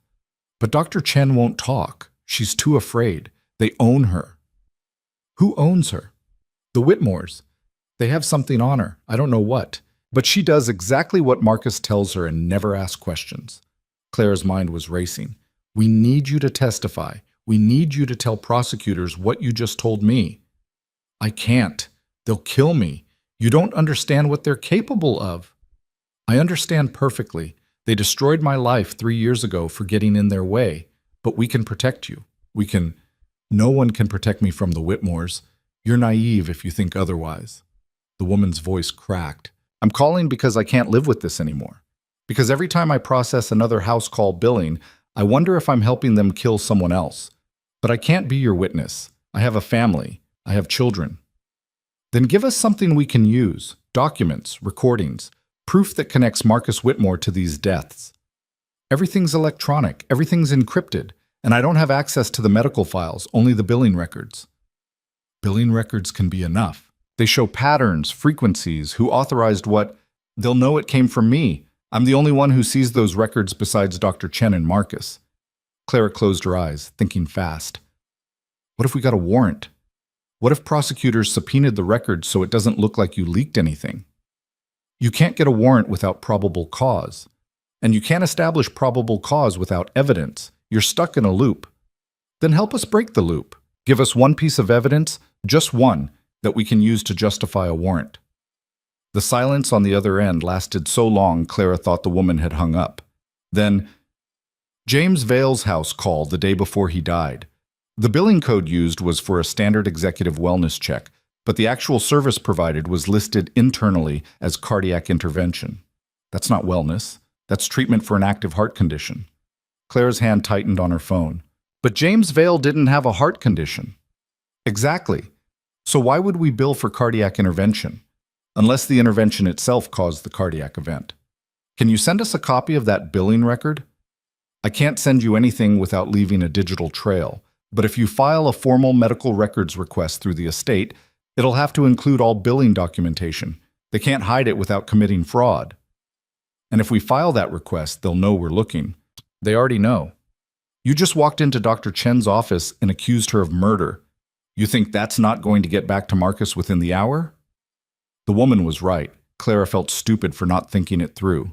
But Dr. Chen won't talk. She's too afraid. They own her. Who owns her? The Whitmores. They have something on her. I don't know what. But she does exactly what Marcus tells her and never asks questions. Clara's mind was racing. We need you to testify. We need you to tell prosecutors what you just told me. I can't. They'll kill me. You don't understand what they're capable of. I understand perfectly. They destroyed my life 3 years ago for getting in their way. But we can protect you. No one can protect me from the Whitmores. You're naive if you think otherwise. The woman's voice cracked. I'm calling because I can't live with this anymore. Because every time I process another house call billing, I wonder if I'm helping them kill someone else. But I can't be your witness. I have a family. I have children. Then give us something we can use. Documents, recordings, proof that connects Marcus Whitmore to these deaths. Everything's electronic. Everything's encrypted. And I don't have access to the medical files, only the billing records. Billing records can be enough. They show patterns, frequencies, who authorized what. They'll know it came from me. I'm the only one who sees those records besides Dr. Chen and Marcus. Clara closed her eyes, thinking fast. What if we got a warrant? What if prosecutors subpoenaed the records so it doesn't look like you leaked anything? You can't get a warrant without probable cause. And you can't establish probable cause without evidence. You're stuck in a loop. Then help us break the loop. Give us one piece of evidence, just one, that we can use to justify a warrant. The silence on the other end lasted so long Clara thought the woman had hung up. Then, James Vale's house called the day before he died. The billing code used was for a standard executive wellness check, but the actual service provided was listed internally as cardiac intervention. That's not wellness. That's treatment for an active heart condition. Clara's hand tightened on her phone. But James Vale didn't have a heart condition. Exactly. So why would we bill for cardiac intervention? Unless the intervention itself caused the cardiac event. Can you send us a copy of that billing record? I can't send you anything without leaving a digital trail, but if you file a formal medical records request through the estate, it'll have to include all billing documentation. They can't hide it without committing fraud. And if we file that request, they'll know we're looking. They already know. You just walked into Dr. Chen's office and accused her of murder. You think that's not going to get back to Marcus within the hour? The woman was right. Clara felt stupid for not thinking it through.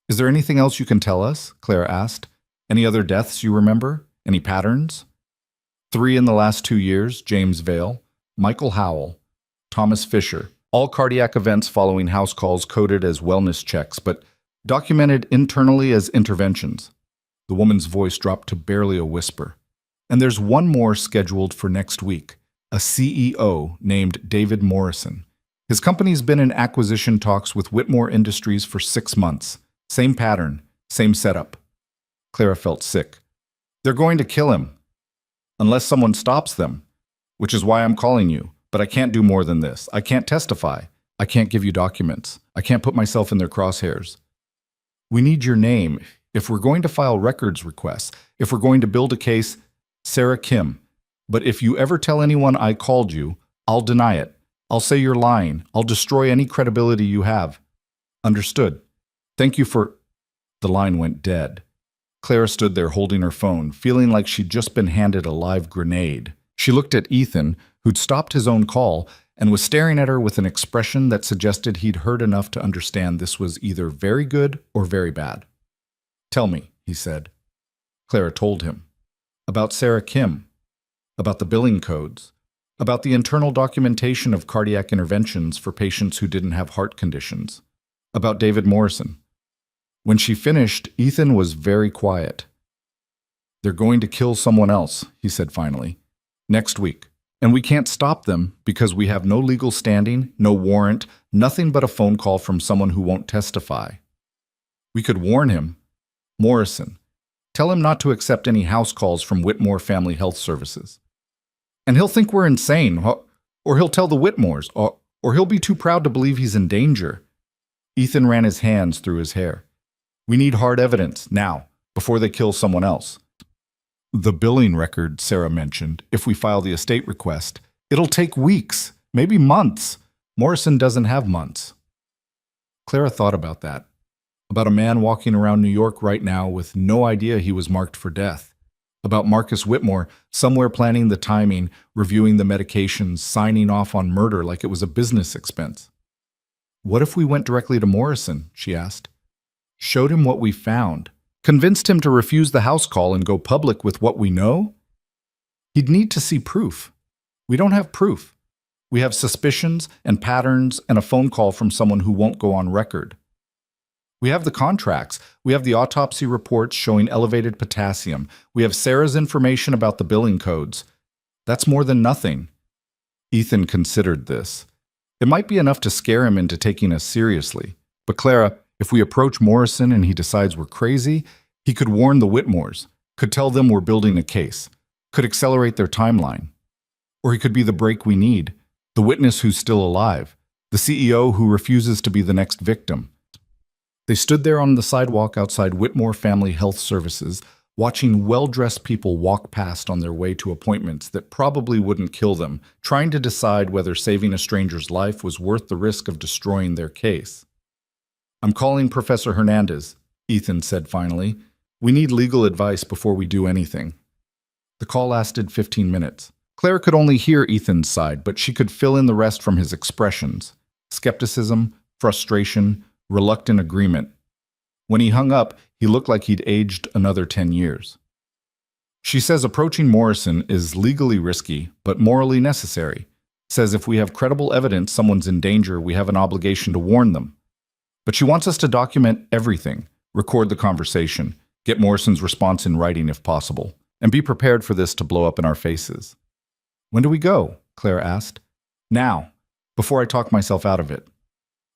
Is there anything else you can tell us? Clara asked. Any other deaths you remember? Any patterns? 3 in the last 2 years, James Vale, Michael Howell, Thomas Fisher. All cardiac events following house calls coded as wellness checks, but documented internally as interventions. The woman's voice dropped to barely a whisper. And there's one more scheduled for next week, a CEO named David Morrison. His company's been in acquisition talks with Whitmore Industries for 6 months. Same pattern, same setup. Clara felt sick. They're going to kill him. Unless someone stops them. Which is why I'm calling you. But I can't do more than this. I can't testify. I can't give you documents. I can't put myself in their crosshairs. We need your name. If we're going to file records requests, if we're going to build a case, Sarah Kim. But if you ever tell anyone I called you, I'll deny it. I'll say you're lying. I'll destroy any credibility you have. Understood. Thank you for... The line went dead. Clara stood there holding her phone, feeling like she'd just been handed a live grenade. She looked at Ethan, who'd stopped his own call, and was staring at her with an expression that suggested he'd heard enough to understand this was either very good or very bad. Tell me, he said. Clara told him. About Sarah Kim. About the billing codes. About the internal documentation of cardiac interventions for patients who didn't have heart conditions. About David Morrison. When she finished, Ethan was very quiet. They're going to kill someone else, he said finally. Next week. And we can't stop them because we have no legal standing, no warrant, nothing but a phone call from someone who won't testify. We could warn him. Morrison. Tell him not to accept any house calls from Whitmore Family Health Services. And he'll think we're insane, or he'll tell the Whitmores, or he'll be too proud to believe he's in danger. Ethan ran his hands through his hair. We need hard evidence, now, before they kill someone else. The billing record, Sarah mentioned, if we file the estate request, it'll take weeks, maybe months. Morrison doesn't have months. Clara thought about that. About a man walking around New York right now with no idea he was marked for death. About Marcus Whitmore, somewhere planning the timing, reviewing the medications, signing off on murder like it was a business expense. What if we went directly to Morrison, she asked. Showed him what we found. Convinced him to refuse the house call and go public with what we know? He'd need to see proof. We don't have proof. We have suspicions and patterns and a phone call from someone who won't go on record. We have the contracts. We have the autopsy reports showing elevated potassium. We have Sarah's information about the billing codes. That's more than nothing. Ethan considered this. It might be enough to scare him into taking us seriously. But Clara, if we approach Morrison and he decides we're crazy, he could warn the Whitmores, could tell them we're building a case, could accelerate their timeline. Or he could be the break we need, the witness who's still alive, the CEO who refuses to be the next victim. They stood there on the sidewalk outside Whitmore Family Health Services, watching well-dressed people walk past on their way to appointments that probably wouldn't kill them, trying to decide whether saving a stranger's life was worth the risk of destroying their case. I'm calling Professor Hernandez, Ethan said finally. We need legal advice before we do anything. The call lasted 15 minutes. Claire could only hear Ethan's side, but she could fill in the rest from his expressions. Skepticism, frustration, reluctant agreement. When he hung up, he looked like he'd aged another 10 years. She says approaching Morrison is legally risky, but morally necessary. Says if we have credible evidence someone's in danger, we have an obligation to warn them. But she wants us to document everything, record the conversation, get Morrison's response in writing if possible, and be prepared for this to blow up in our faces. When do we go? Claire asked. Now, before I talk myself out of it.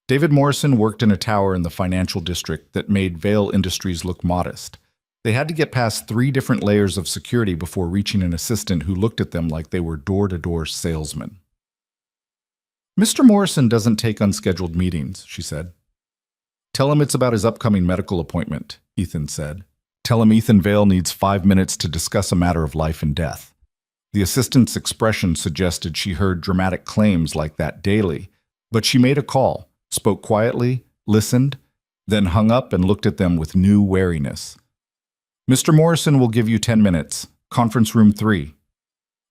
David Morrison worked in a tower in the financial district that made Vail Industries look modest. They had to get past 3 different layers of security before reaching an assistant who looked at them like they were door-to-door salesmen. Mr. Morrison doesn't take unscheduled meetings, she said. Tell him it's about his upcoming medical appointment, Ethan said. Tell him Ethan Vail needs 5 minutes to discuss a matter of life and death. The assistant's expression suggested she heard dramatic claims like that daily, but she made a call, spoke quietly, listened, then hung up and looked at them with new wariness. Mr. Morrison will give you 10 minutes. Conference room 3.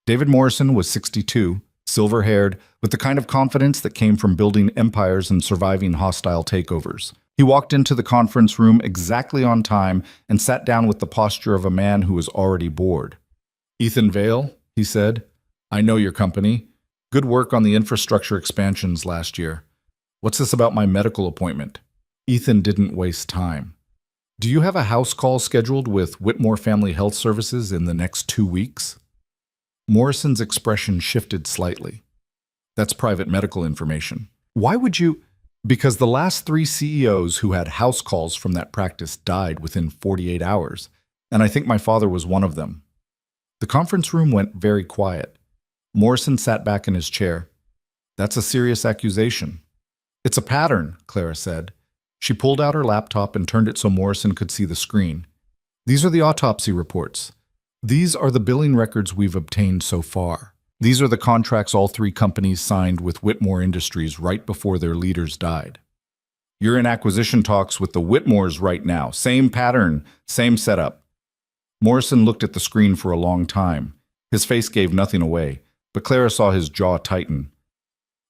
David Morrison was 62, silver-haired, with the kind of confidence that came from building empires and surviving hostile takeovers. He walked into the conference room exactly on time and sat down with the posture of a man who was already bored. Ethan Vail, he said, I know your company. Good work on the infrastructure expansions last year. What's this about my medical appointment? Ethan didn't waste time. Do you have a house call scheduled with Whitmore Family Health Services in the next 2 weeks? Morrison's expression shifted slightly. That's private medical information. Why would you? Because the last 3 CEOs who had house calls from that practice died within 48 hours, and I think my father was one of them. The conference room went very quiet. Morrison sat back in his chair. That's a serious accusation. It's a pattern, Clara said. She pulled out her laptop and turned it so Morrison could see the screen. These are the autopsy reports. These are the billing records we've obtained so far. These are the contracts all three companies signed with Whitmore Industries right before their leaders died. You're in acquisition talks with the Whitmores right now. Same pattern, same setup. Morrison looked at the screen for a long time. His face gave nothing away, but Clara saw his jaw tighten.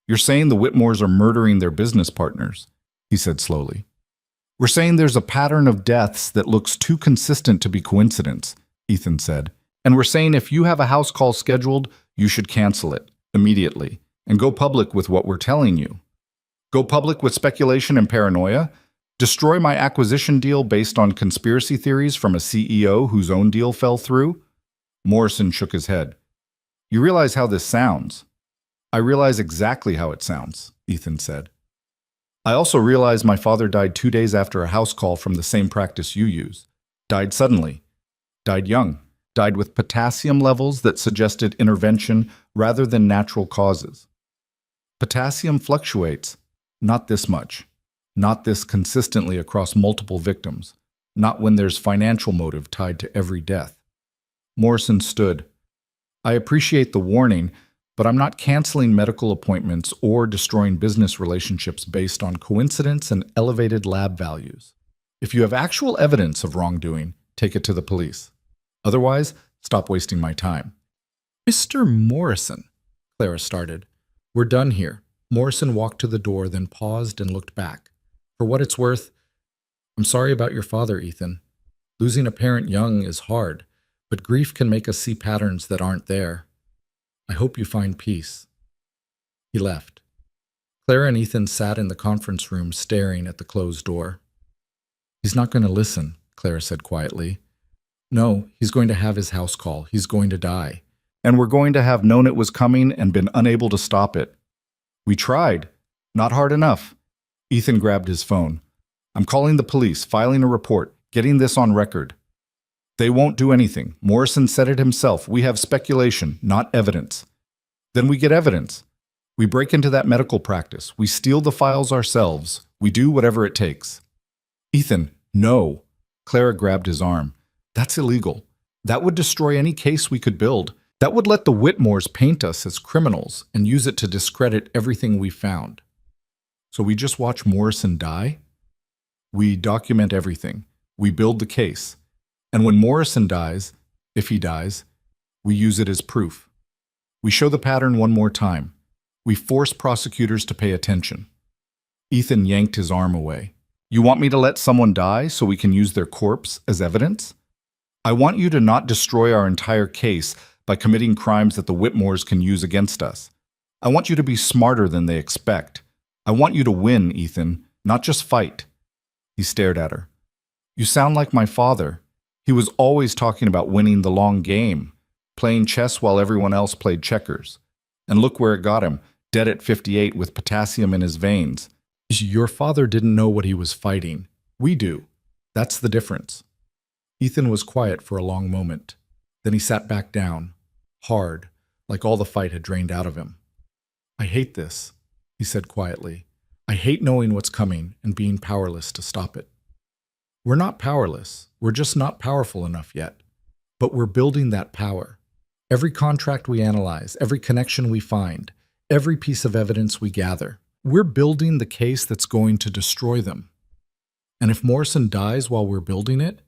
You're saying the Whitmores are murdering their business partners, he said slowly. We're saying there's a pattern of deaths that looks too consistent to be coincidence, Ethan said. And we're saying if you have a house call scheduled, you should cancel it immediately and go public with what we're telling you. Go public with speculation and paranoia? Destroy my acquisition deal based on conspiracy theories from a CEO whose own deal fell through? Morrison shook his head. You realize how this sounds? I realize exactly how it sounds, Ethan said. I also realize my father died 2 days after a house call from the same practice you use. Died suddenly. Died young. Died with potassium levels that suggested intervention rather than natural causes. Potassium fluctuates. Not this much. Not this consistently across multiple victims. Not when there's financial motive tied to every death. Morrison stood. I appreciate the warning, but I'm not canceling medical appointments or destroying business relationships based on coincidence and elevated lab values. If you have actual evidence of wrongdoing, take it to the police. Otherwise, stop wasting my time. Mr. Morrison, Clara started. We're done here. Morrison walked to the door, then paused and looked back. For what it's worth, I'm sorry about your father, Ethan. Losing a parent young is hard, but grief can make us see patterns that aren't there. I hope you find peace. He left. Clara and Ethan sat in the conference room staring at the closed door. He's not going to listen, Clara said quietly. No, he's going to have his house call. He's going to die. And we're going to have known it was coming and been unable to stop it. We tried. Not hard enough. Ethan grabbed his phone. I'm calling the police, filing a report, getting this on record. They won't do anything. Morrison said it himself. We have speculation, not evidence. Then we get evidence. We break into that medical practice. We steal the files ourselves. We do whatever it takes. Ethan, no. Clara grabbed his arm. That's illegal. That would destroy any case we could build. That would let the Whitmores paint us as criminals and use it to discredit everything we found. So we just watch Morrison die? We document everything. We build the case. And when Morrison dies, if he dies, we use it as proof. We show the pattern one more time. We force prosecutors to pay attention. Ethan yanked his arm away. You want me to let someone die so we can use their corpse as evidence? I want you to not destroy our entire case by committing crimes that the Whitmores can use against us. I want you to be smarter than they expect. I want you to win, Ethan, not just fight. He stared at her. You sound like my father. He was always talking about winning the long game, playing chess while everyone else played checkers. And look where it got him, dead at 58 with potassium in his veins. Your father didn't know what he was fighting. We do. That's the difference. Ethan was quiet for a long moment. Then he sat back down, hard, like all the fight had drained out of him. I hate this, he said quietly. I hate knowing what's coming and being powerless to stop it. We're not powerless. We're just not powerful enough yet. But we're building that power. Every contract we analyze, every connection we find, every piece of evidence we gather, we're building the case that's going to destroy them. And if Morrison dies while we're building it,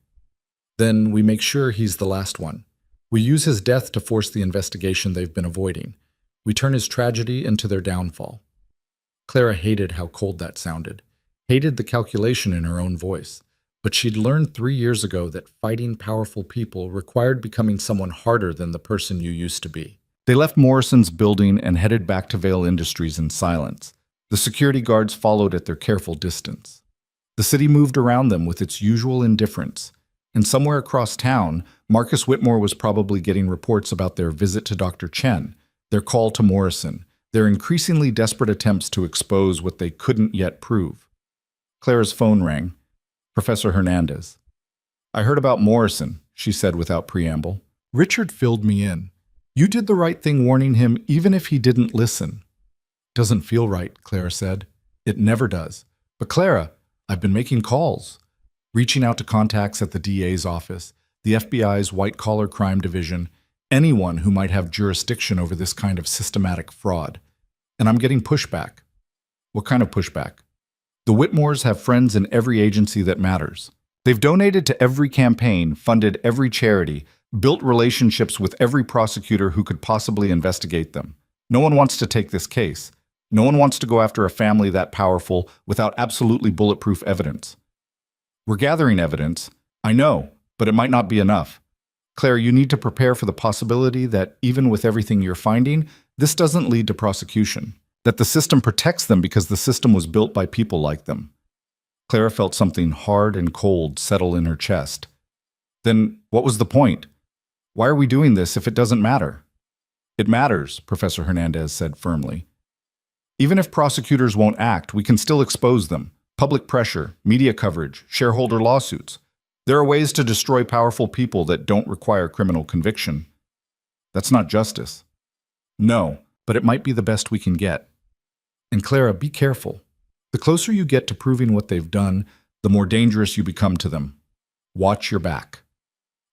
then we make sure he's the last one. We use his death to force the investigation they've been avoiding. We turn his tragedy into their downfall. Clara hated how cold that sounded, hated the calculation in her own voice. But she'd learned 3 years ago that fighting powerful people required becoming someone harder than the person you used to be. They left Morrison's building and headed back to Vail Industries in silence. The security guards followed at their careful distance. The city moved around them with its usual indifference. And somewhere across town, Marcus Whitmore was probably getting reports about their visit to Dr. Chen, their call to Morrison, their increasingly desperate attempts to expose what they couldn't yet prove. Clara's phone rang. Professor Hernandez. I heard about Morrison, she said without preamble. Richard filled me in. You did the right thing warning him even if he didn't listen. Doesn't feel right, Clara said. It never does. But Clara, I've been making calls, reaching out to contacts at the DA's office, the FBI's white-collar crime division, anyone who might have jurisdiction over this kind of systematic fraud. And I'm getting pushback. What kind of pushback? The Whitmores have friends in every agency that matters. They've donated to every campaign, funded every charity, built relationships with every prosecutor who could possibly investigate them. No one wants to take this case. No one wants to go after a family that powerful without absolutely bulletproof evidence. We're gathering evidence, I know, but it might not be enough. Claire, you need to prepare for the possibility that even with everything you're finding, this doesn't lead to prosecution. That the system protects them because the system was built by people like them. Clara felt something hard and cold settle in her chest. Then what was the point? Why are we doing this if it doesn't matter? It matters, Professor Hernandez said firmly. Even if prosecutors won't act, we can still expose them. Public pressure, media coverage, shareholder lawsuits. There are ways to destroy powerful people that don't require criminal conviction. That's not justice. No, but it might be the best we can get. And Clara, be careful. The closer you get to proving what they've done, the more dangerous you become to them. Watch your back.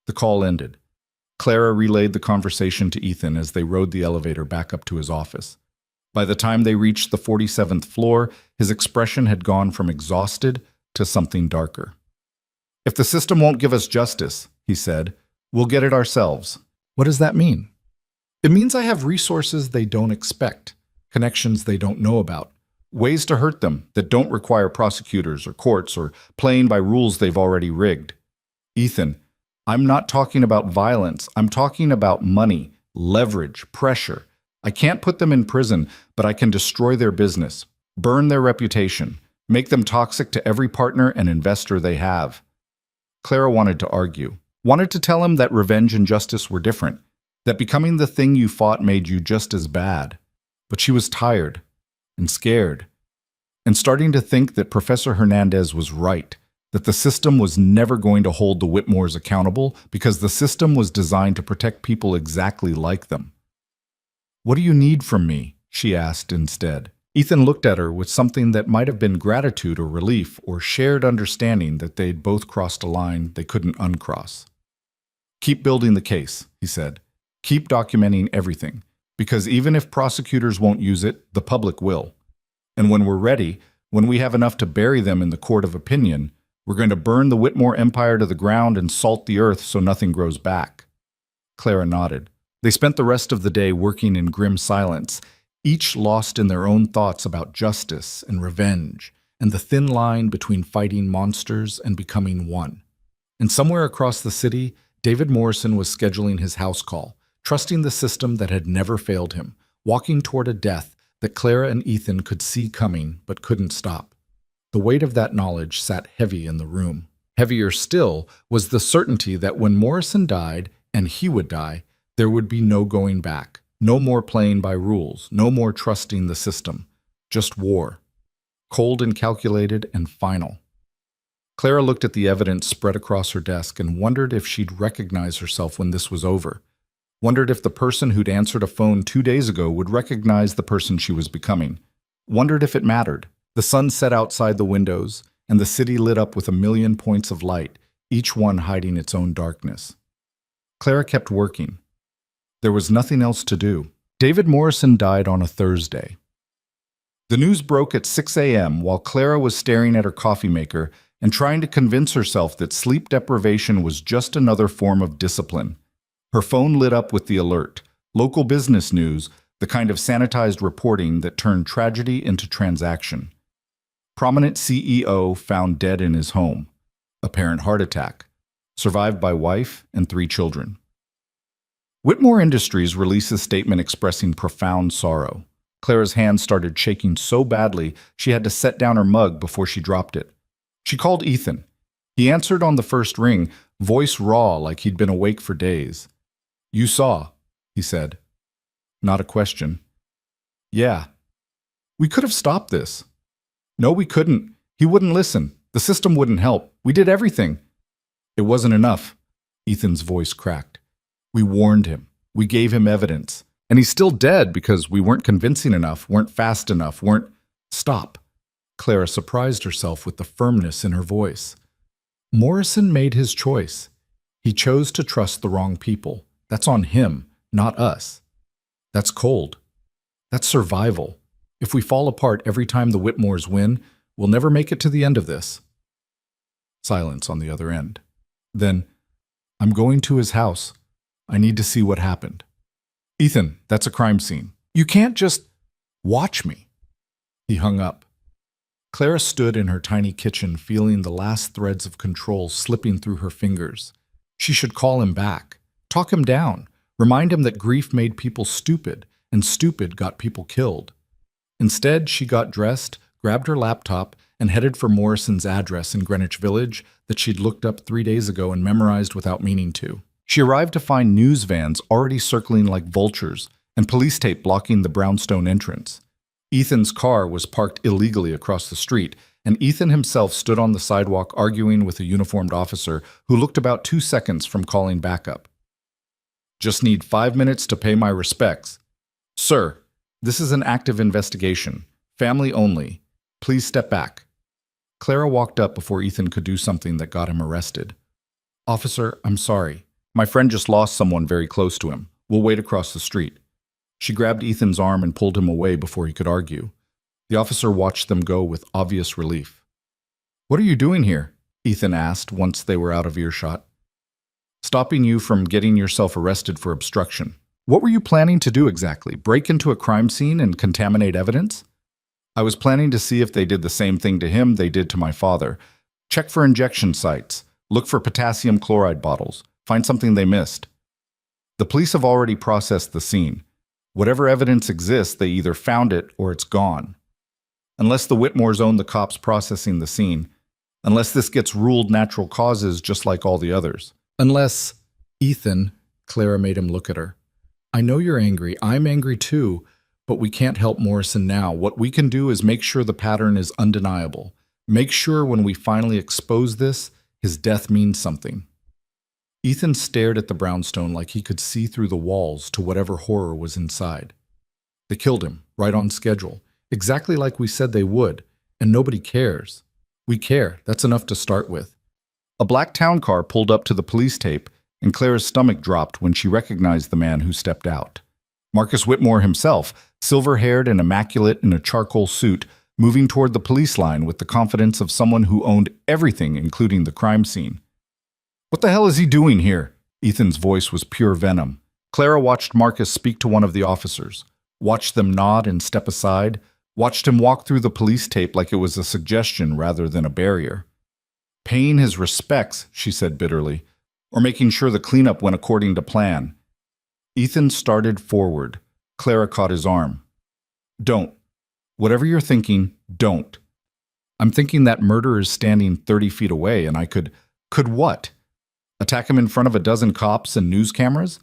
The call ended. Clara relayed the conversation to Ethan as they rode the elevator back up to his office. By the time they reached the 47th floor, his expression had gone from exhausted to something darker. If the system won't give us justice, he said, we'll get it ourselves. What does that mean? It means I have resources they don't expect, connections they don't know about, ways to hurt them that don't require prosecutors or courts or playing by rules they've already rigged. Ethan, I'm not talking about violence. I'm talking about money, leverage, pressure. I can't put them in prison, but I can destroy their business, burn their reputation, make them toxic to every partner and investor they have. Clara wanted to argue, wanted to tell him that revenge and justice were different, that becoming the thing you fought made you just as bad. But she was tired and scared and starting to think that Professor Hernandez was right, that the system was never going to hold the Whitmores accountable because the system was designed to protect people exactly like them. What do you need from me? She asked instead. Ethan looked at her with something that might have been gratitude or relief or shared understanding that they'd both crossed a line they couldn't uncross. Keep building the case, he said. Keep documenting everything, because even if prosecutors won't use it, the public will. And when we're ready, when we have enough to bury them in the court of opinion, we're going to burn the Whitmore empire to the ground and salt the earth so nothing grows back. Clara nodded. They spent the rest of the day working in grim silence, each lost in their own thoughts about justice and revenge and the thin line between fighting monsters and becoming one. And somewhere across the city, David Morrison was scheduling his house call, trusting the system that had never failed him, walking toward a death that Clara and Ethan could see coming but couldn't stop. The weight of that knowledge sat heavy in the room. Heavier still was the certainty that when Morrison died, and he would die, there would be no going back, no more playing by rules, no more trusting the system, just war. Cold and calculated and final. Clara looked at the evidence spread across her desk and wondered if she'd recognize herself when this was over. Wondered if the person who'd answered a phone 2 days ago would recognize the person she was becoming. Wondered if it mattered. The sun set outside the windows, and the city lit up with a million points of light, each one hiding its own darkness. Clara kept working. There was nothing else to do. David Morrison died on a Thursday. The news broke at 6 a.m. while Clara was staring at her coffee maker and trying to convince herself that sleep deprivation was just another form of discipline. Her phone lit up with the alert. Local business news, the kind of sanitized reporting that turned tragedy into transaction. Prominent CEO found dead in his home. Apparent heart attack. Survived by wife and 3 children. Whitmore Industries released a statement expressing profound sorrow. Clara's hand started shaking so badly she had to set down her mug before she dropped it. She called Ethan. He answered on the first ring, voice raw like he'd been awake for days. "You saw," he said. Not a question. "Yeah. We could have stopped this." "No, we couldn't. He wouldn't listen. The system wouldn't help. We did everything." "It wasn't enough." Ethan's voice cracked. "We warned him. We gave him evidence. And he's still dead because we weren't convincing enough, weren't fast enough, weren't—" "Stop." Clara surprised herself with the firmness in her voice. Morrison made his choice. He chose to trust the wrong people. That's on him, not us. That's cold. That's survival. If we fall apart every time the Whitmores win, we'll never make it to the end of this. Silence on the other end. Then, I'm going to his house. I need to see what happened. Ethan, that's a crime scene. You can't just watch me. He hung up. Clara stood in her tiny kitchen, feeling the last threads of control slipping through her fingers. She should call him back, talk him down, remind him that grief made people stupid, and stupid got people killed. Instead, she got dressed, grabbed her laptop, and headed for Morrison's address in Greenwich Village that she'd looked up 3 days ago and memorized without meaning to. She arrived to find news vans already circling like vultures and police tape blocking the brownstone entrance. Ethan's car was parked illegally across the street, and Ethan himself stood on the sidewalk arguing with a uniformed officer who looked about 2 seconds from calling backup. Just need 5 minutes to pay my respects. Sir, this is an active investigation. Family only. Please step back. Clara walked up before Ethan could do something that got him arrested. Officer, I'm sorry. My friend just lost someone very close to him. We'll wait across the street. She grabbed Ethan's arm and pulled him away before he could argue. The officer watched them go with obvious relief. What are you doing here? Ethan asked once they were out of earshot. Stopping you from getting yourself arrested for obstruction. What were you planning to do exactly? Break into a crime scene and contaminate evidence? I was planning to see if they did the same thing to him they did to my father. Check for injection sites. Look for potassium chloride bottles. Find something they missed. The police have already processed the scene. Whatever evidence exists, they either found it or it's gone. Unless the Whitmores own the cops processing the scene. Unless this gets ruled natural causes just like all the others. Unless, Ethan, Clara made him look at her. I know you're angry. I'm angry too. But we can't help Morrison now. What we can do is make sure the pattern is undeniable. Make sure when we finally expose this, his death means something. Ethan stared at the brownstone like he could see through the walls to whatever horror was inside. They killed him, right on schedule, exactly like we said they would, and nobody cares. We care, that's enough to start with. A black town car pulled up to the police tape, and Clara's stomach dropped when she recognized the man who stepped out. Marcus Whitmore himself, silver-haired and immaculate in a charcoal suit, moving toward the police line with the confidence of someone who owned everything, including the crime scene. What the hell is he doing here? Ethan's voice was pure venom. Clara watched Marcus speak to one of the officers, watched them nod and step aside, watched him walk through the police tape like it was a suggestion rather than a barrier. Paying his respects, she said bitterly, or making sure the cleanup went according to plan. Ethan started forward. Clara caught his arm. Don't. Whatever you're thinking, don't. I'm thinking that murderer is standing 30 feet away and I could what? Attack him in front of a dozen cops and news cameras?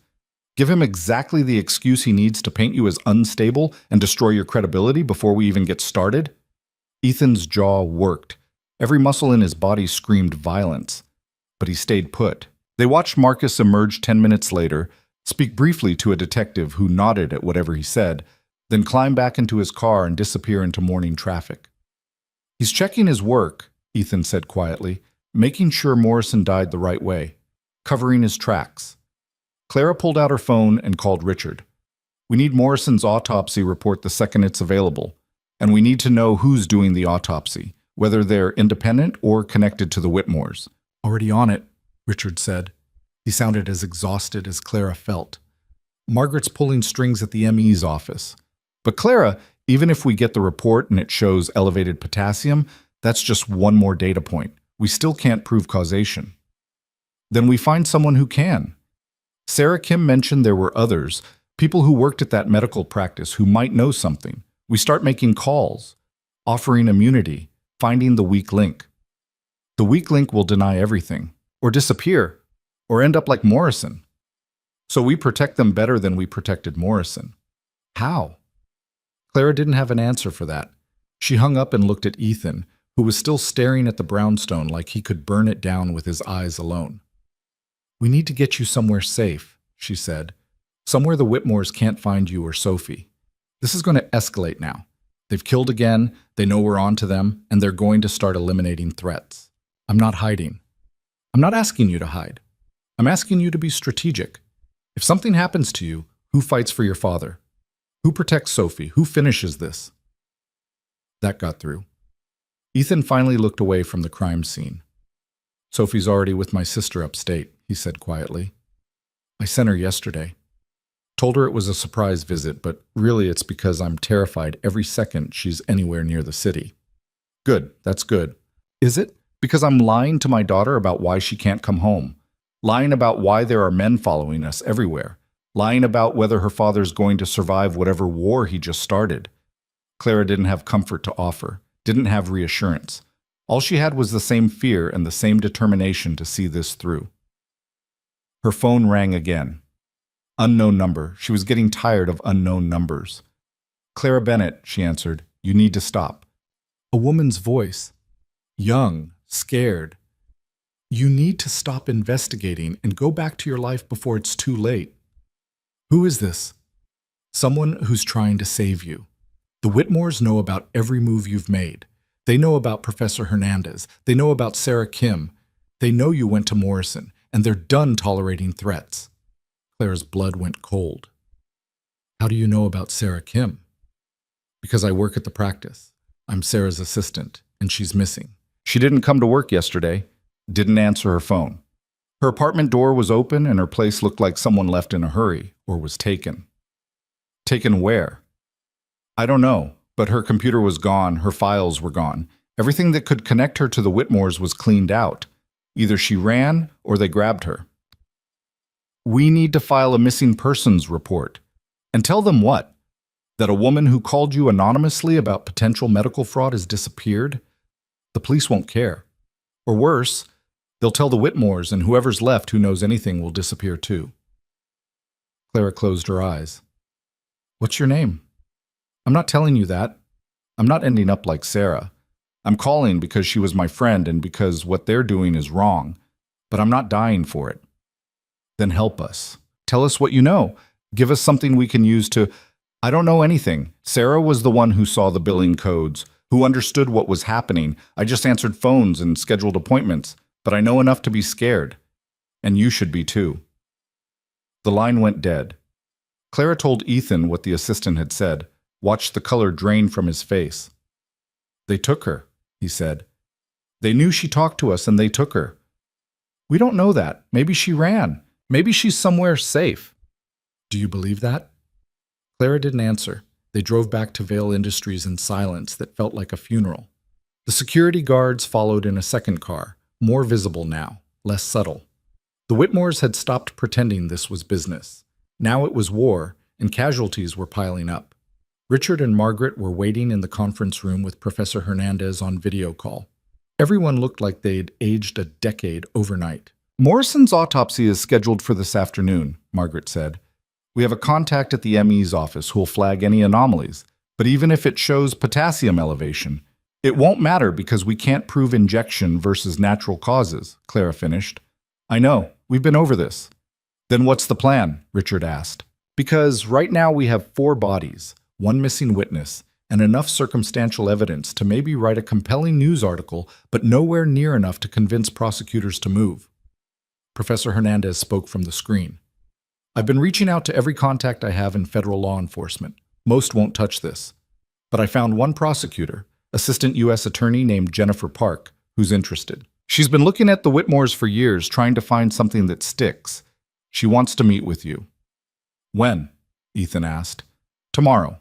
Give him exactly the excuse he needs to paint you as unstable and destroy your credibility before we even get started? Ethan's jaw worked. Every muscle in his body screamed violence. But he stayed put. They watched Marcus emerge 10 minutes later, speak briefly to a detective who nodded at whatever he said, then climb back into his car and disappear into morning traffic. He's checking his work, Ethan said quietly, making sure Morrison died the right way, covering his tracks. Clara pulled out her phone and called Richard. We need Morrison's autopsy report the second it's available, and we need to know who's doing the autopsy, whether they're independent or connected to the Whitmores. Already on it, Richard said. He sounded as exhausted as Clara felt. Margaret's pulling strings at the ME's office. But Clara, even if we get the report and it shows elevated potassium, that's just one more data point. We still can't prove causation. Then we find someone who can. Sarah Kim mentioned there were others, people who worked at that medical practice who might know something. We start making calls, offering immunity, finding the weak link. The weak link will deny everything, or disappear, or end up like Morrison. So we protect them better than we protected Morrison. How? Clara didn't have an answer for that. She hung up and looked at Ethan, who was still staring at the brownstone like he could burn it down with his eyes alone. We need to get you somewhere safe, she said. Somewhere the Whitmores can't find you or Sophie. This is going to escalate now. They've killed again, they know we're on to them, and they're going to start eliminating threats. I'm not hiding. I'm not asking you to hide. I'm asking you to be strategic. If something happens to you, who fights for your father? Who protects Sophie? Who finishes this? That got through. Ethan finally looked away from the crime scene. Sophie's already with my sister upstate, he said quietly. I sent her yesterday. Told her it was a surprise visit, but really it's because I'm terrified every second she's anywhere near the city. Good, that's good. Is it? Because I'm lying to my daughter about why she can't come home. Lying about why there are men following us everywhere. Lying about whether her father's going to survive whatever war he just started. Clara didn't have comfort to offer, didn't have reassurance. All she had was the same fear and the same determination to see this through. Her phone rang again. Unknown number. She was getting tired of unknown numbers. Clara Bennett, she answered. You need to stop. A woman's voice. Young, scared. You need to stop investigating and go back to your life before it's too late. Who is this? Someone who's trying to save you. The Whitmores know about every move you've made. They know about Professor Hernandez. They know about Sarah Kim. They know you went to Morrison, and they're done tolerating threats. Clara's blood went cold. How do you know about Sarah Kim? Because I work at the practice. I'm Sarah's assistant, and she's missing. She didn't come to work yesterday, didn't answer her phone. Her apartment door was open, and her place looked like someone left in a hurry or was taken. Taken where? I don't know, but her computer was gone, her files were gone. Everything that could connect her to the Whitmores was cleaned out. Either she ran or they grabbed her. We need to file a missing persons report. And tell them what? That a woman who called you anonymously about potential medical fraud has disappeared? The police won't care. Or worse, they'll tell the Whitmores, and whoever's left who knows anything will disappear too. Clara closed her eyes. What's your name? I'm not telling you that. I'm not ending up like Sarah. I'm calling because she was my friend and because what they're doing is wrong. But I'm not dying for it. Then help us. Tell us what you know. Give us something we can use to... I don't know anything. Sarah was the one who saw the billing codes, who understood what was happening. I just answered phones and scheduled appointments. But I know enough to be scared. And you should be too. The line went dead. Clara told Ethan what the assistant had said. Watched the color drain from his face. They took her, he said. They knew she talked to us and they took her. We don't know that. Maybe she ran. Maybe she's somewhere safe. Do you believe that? Clara didn't answer. They drove back to Vail Industries in silence that felt like a funeral. The security guards followed in a second car, more visible now, less subtle. The Whitmores had stopped pretending this was business. Now it was war, and casualties were piling up. Richard and Margaret were waiting in the conference room with Professor Hernandez on video call. Everyone looked like they'd aged a decade overnight. Morrison's autopsy is scheduled for this afternoon, Margaret said. We have a contact at the ME's office who'll flag any anomalies, but even if it shows potassium elevation, it won't matter because we can't prove injection versus natural causes, Clara finished. I know, we've been over this. Then what's the plan? Richard asked. Because right now we have 4 bodies, 1 missing witness, and enough circumstantial evidence to maybe write a compelling news article, but nowhere near enough to convince prosecutors to move. Professor Hernandez spoke from the screen. I've been reaching out to every contact I have in federal law enforcement. Most won't touch this. But I found one prosecutor, Assistant U.S. Attorney named Jennifer Park, who's interested. She's been looking at the Whitmores for years, trying to find something that sticks. She wants to meet with you. When? Ethan asked. Tomorrow.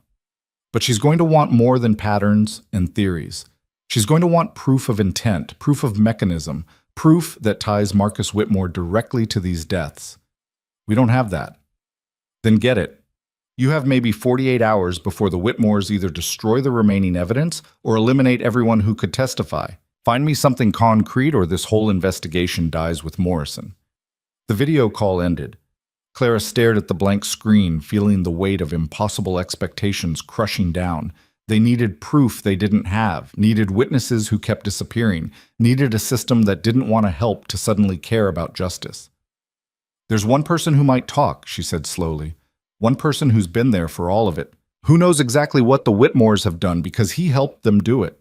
But she's going to want more than patterns and theories. She's going to want proof of intent, proof of mechanism, proof that ties Marcus Whitmore directly to these deaths. We don't have that. Then get it. You have maybe 48 hours before the Whitmores either destroy the remaining evidence or eliminate everyone who could testify. Find me something concrete or this whole investigation dies with Morrison. The video call ended. Clara stared at the blank screen, feeling the weight of impossible expectations crushing down. They needed proof they didn't have, needed witnesses who kept disappearing, needed a system that didn't want to help to suddenly care about justice. There's one person who might talk, she said slowly. One person who's been there for all of it. Who knows exactly what the Whitmores have done because he helped them do it.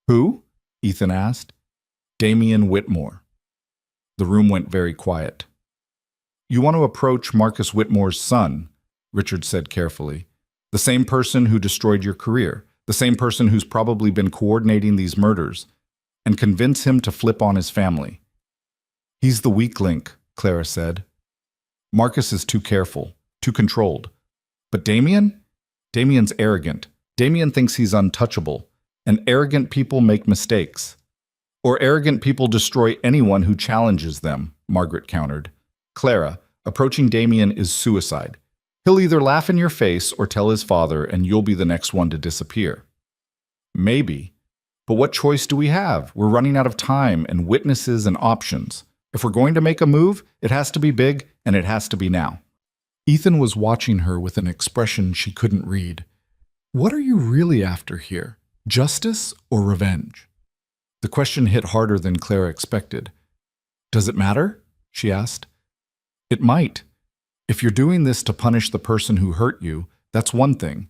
Who? Ethan asked. Damien Whitmore. The room went very quiet. You want to approach Marcus Whitmore's son, Richard said carefully. The same person who destroyed your career, the same person who's probably been coordinating these murders, and convince him to flip on his family. He's the weak link, Clara said. Marcus is too careful, too controlled. But Damien? Damien's arrogant. Damien thinks he's untouchable, and arrogant people make mistakes. Or arrogant people destroy anyone who challenges them, Margaret countered. Clara, approaching Damien is suicide. He'll either laugh in your face or tell his father, and you'll be the next one to disappear. Maybe. But what choice do we have? We're running out of time and witnesses and options. If we're going to make a move, it has to be big, and it has to be now. Ethan was watching her with an expression she couldn't read. What are you really after here? Justice or revenge? The question hit harder than Clara expected. Does it matter? She asked. It might. If you're doing this to punish the person who hurt you, that's one thing.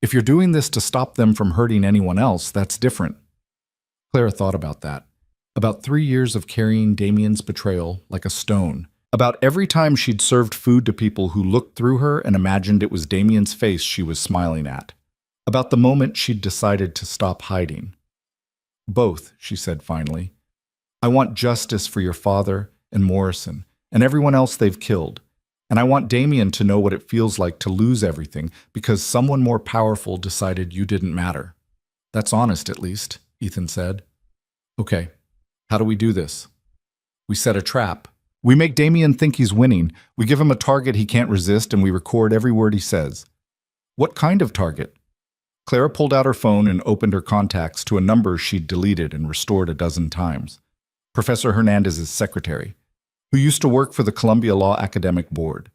If you're doing this to stop them from hurting anyone else, that's different. Clara thought about that. About 3 years of carrying Damien's betrayal like a stone. About every time she'd served food to people who looked through her and imagined it was Damien's face she was smiling at. About the moment she'd decided to stop hiding. Both, she said finally. I want justice for your father and Morrison and everyone else they've killed. And I want Damien to know what it feels like to lose everything because someone more powerful decided you didn't matter. That's honest, at least, Ethan said. Okay, how do we do this? We set a trap. We make Damien think he's winning. We give him a target he can't resist, and we record every word he says. What kind of target? Clara pulled out her phone and opened her contacts to a number she'd deleted and restored a dozen times. Professor Hernandez's secretary, who used to work for the Columbia Law Academic Board,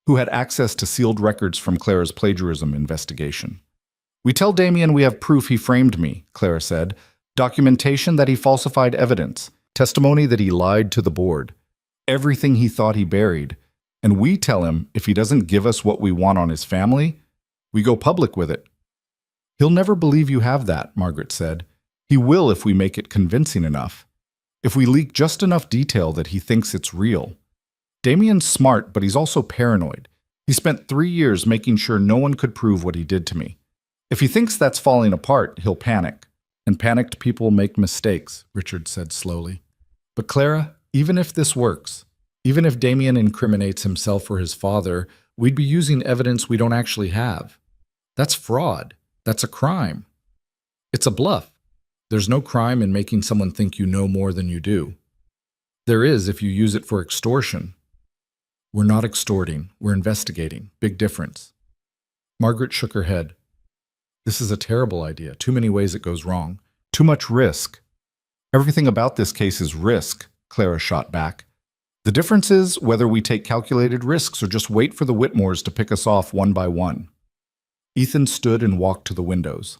who had access to sealed records from Clara's plagiarism investigation. We tell Damien we have proof he framed me, Clara said. Documentation that he falsified evidence, testimony that he lied to the board, everything he thought he buried. And we tell him if he doesn't give us what we want on his family, we go public with it. He'll never believe you have that, Margaret said. He will if we make it convincing enough. If we leak just enough detail that he thinks it's real. Damien's smart, but he's also paranoid. He spent 3 years making sure no one could prove what he did to me. If he thinks that's falling apart, he'll panic. And panicked people make mistakes, Richard said slowly. But Clara, even if this works, even if Damien incriminates himself or his father, we'd be using evidence we don't actually have. That's fraud. That's a crime. It's a bluff. There's no crime in making someone think you know more than you do. There is if you use it for extortion. We're not extorting. We're investigating. Big difference. Margaret shook her head. This is a terrible idea. Too many ways it goes wrong. Too much risk. Everything about this case is risk, Clara shot back. The difference is whether we take calculated risks or just wait for the Whitmores to pick us off one by one. Ethan stood and walked to the windows.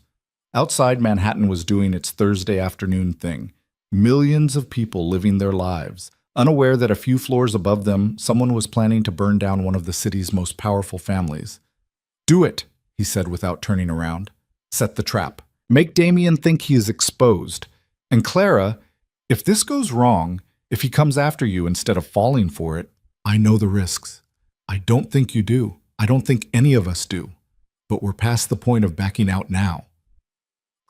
Outside, Manhattan was doing its Thursday afternoon thing. Millions of people living their lives, unaware that a few floors above them, someone was planning to burn down one of the city's most powerful families. Do it, he said without turning around. Set the trap. Make Damien think he is exposed. And Clara, if this goes wrong, if he comes after you instead of falling for it, I know the risks. I don't think you do. I don't think any of us do. But we're past the point of backing out now.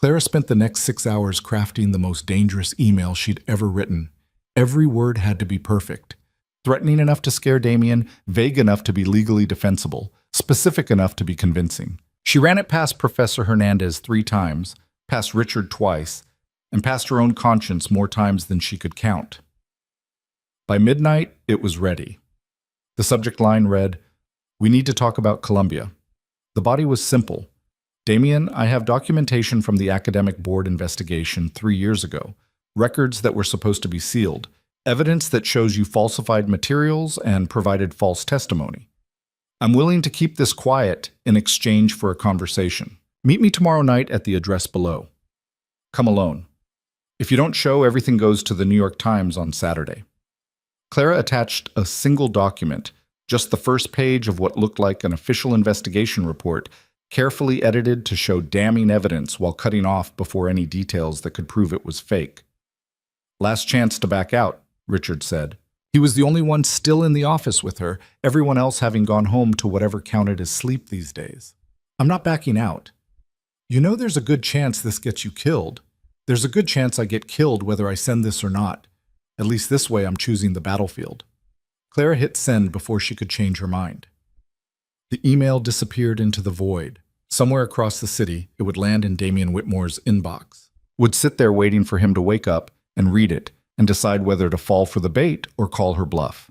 Clara spent the next 6 hours crafting the most dangerous email she'd ever written. Every word had to be perfect. Threatening enough to scare Damien, vague enough to be legally defensible, specific enough to be convincing. She ran it past Professor Hernandez 3 times, past Richard twice, and past her own conscience more times than she could count. By midnight, it was ready. The subject line read, "We need to talk about Columbia." The body was simple. Damien, I have documentation from the academic board investigation 3 years ago, records that were supposed to be sealed, evidence that shows you falsified materials and provided false testimony. I'm willing to keep this quiet in exchange for a conversation. Meet me tomorrow night at the address below. Come alone. If you don't show, everything goes to the New York Times on Saturday. Clara attached a single document, just the first page of what looked like an official investigation report, carefully edited to show damning evidence while cutting off before any details that could prove it was fake. Last chance to back out, Richard said. He was the only one still in the office with her, everyone else having gone home to whatever counted as sleep these days. I'm not backing out. You know there's a good chance this gets you killed. There's a good chance I get killed whether I send this or not. At least this way I'm choosing the battlefield. Clara hit send before she could change her mind. The email disappeared into the void. Somewhere across the city, it would land in Damian Whitmore's inbox. Would sit there waiting for him to wake up and read it and decide whether to fall for the bait or call her bluff.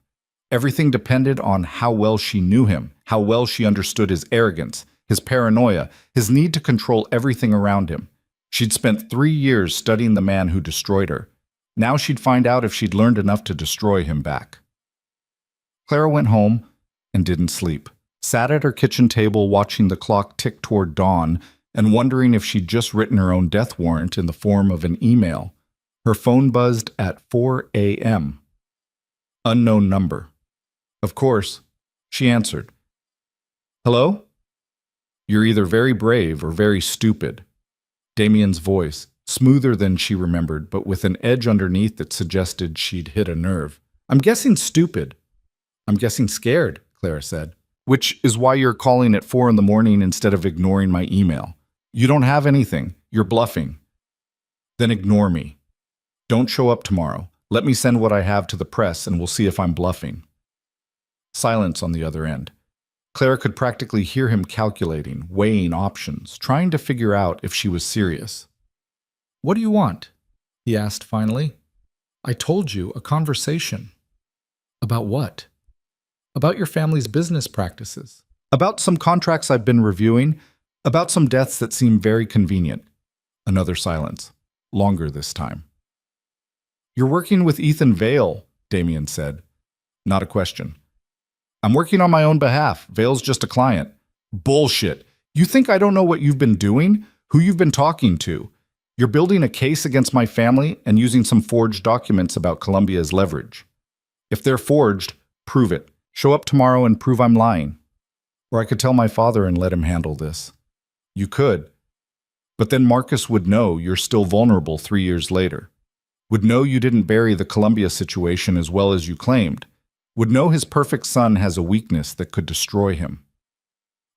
Everything depended on how well she knew him, how well she understood his arrogance, his paranoia, his need to control everything around him. She'd spent 3 years studying the man who destroyed her. Now she'd find out if she'd learned enough to destroy him back. Clara went home and didn't sleep. Sat at her kitchen table watching the clock tick toward dawn and wondering if she'd just written her own death warrant in the form of an email. Her phone buzzed at 4 a.m. Unknown number. Of course, she answered. Hello? You're either very brave or very stupid. Damian's voice, smoother than she remembered, but with an edge underneath that suggested she'd hit a nerve. I'm guessing stupid. I'm guessing scared, Clara said. Which is why you're calling at 4 in the morning instead of ignoring my email. You don't have anything. You're bluffing. Then ignore me. Don't show up tomorrow. Let me send what I have to the press and we'll see if I'm bluffing. Silence on the other end. Clara could practically hear him calculating, weighing options, trying to figure out if she was serious. What do you want? He asked finally. I told you, a conversation. About what? About your family's business practices. About some contracts I've been reviewing. About some deaths that seem very convenient. Another silence. Longer this time. You're working with Ethan Vale, Damian said. Not a question. I'm working on my own behalf. Vale's just a client. Bullshit. You think I don't know what you've been doing? Who you've been talking to? You're building a case against my family and using some forged documents about Columbia's leverage. If they're forged, prove it. Show up tomorrow and prove I'm lying. Or I could tell my father and let him handle this. You could. But then Marcus would know you're still vulnerable 3 years later. Would know you didn't bury the Columbia situation as well as you claimed. Would know his perfect son has a weakness that could destroy him.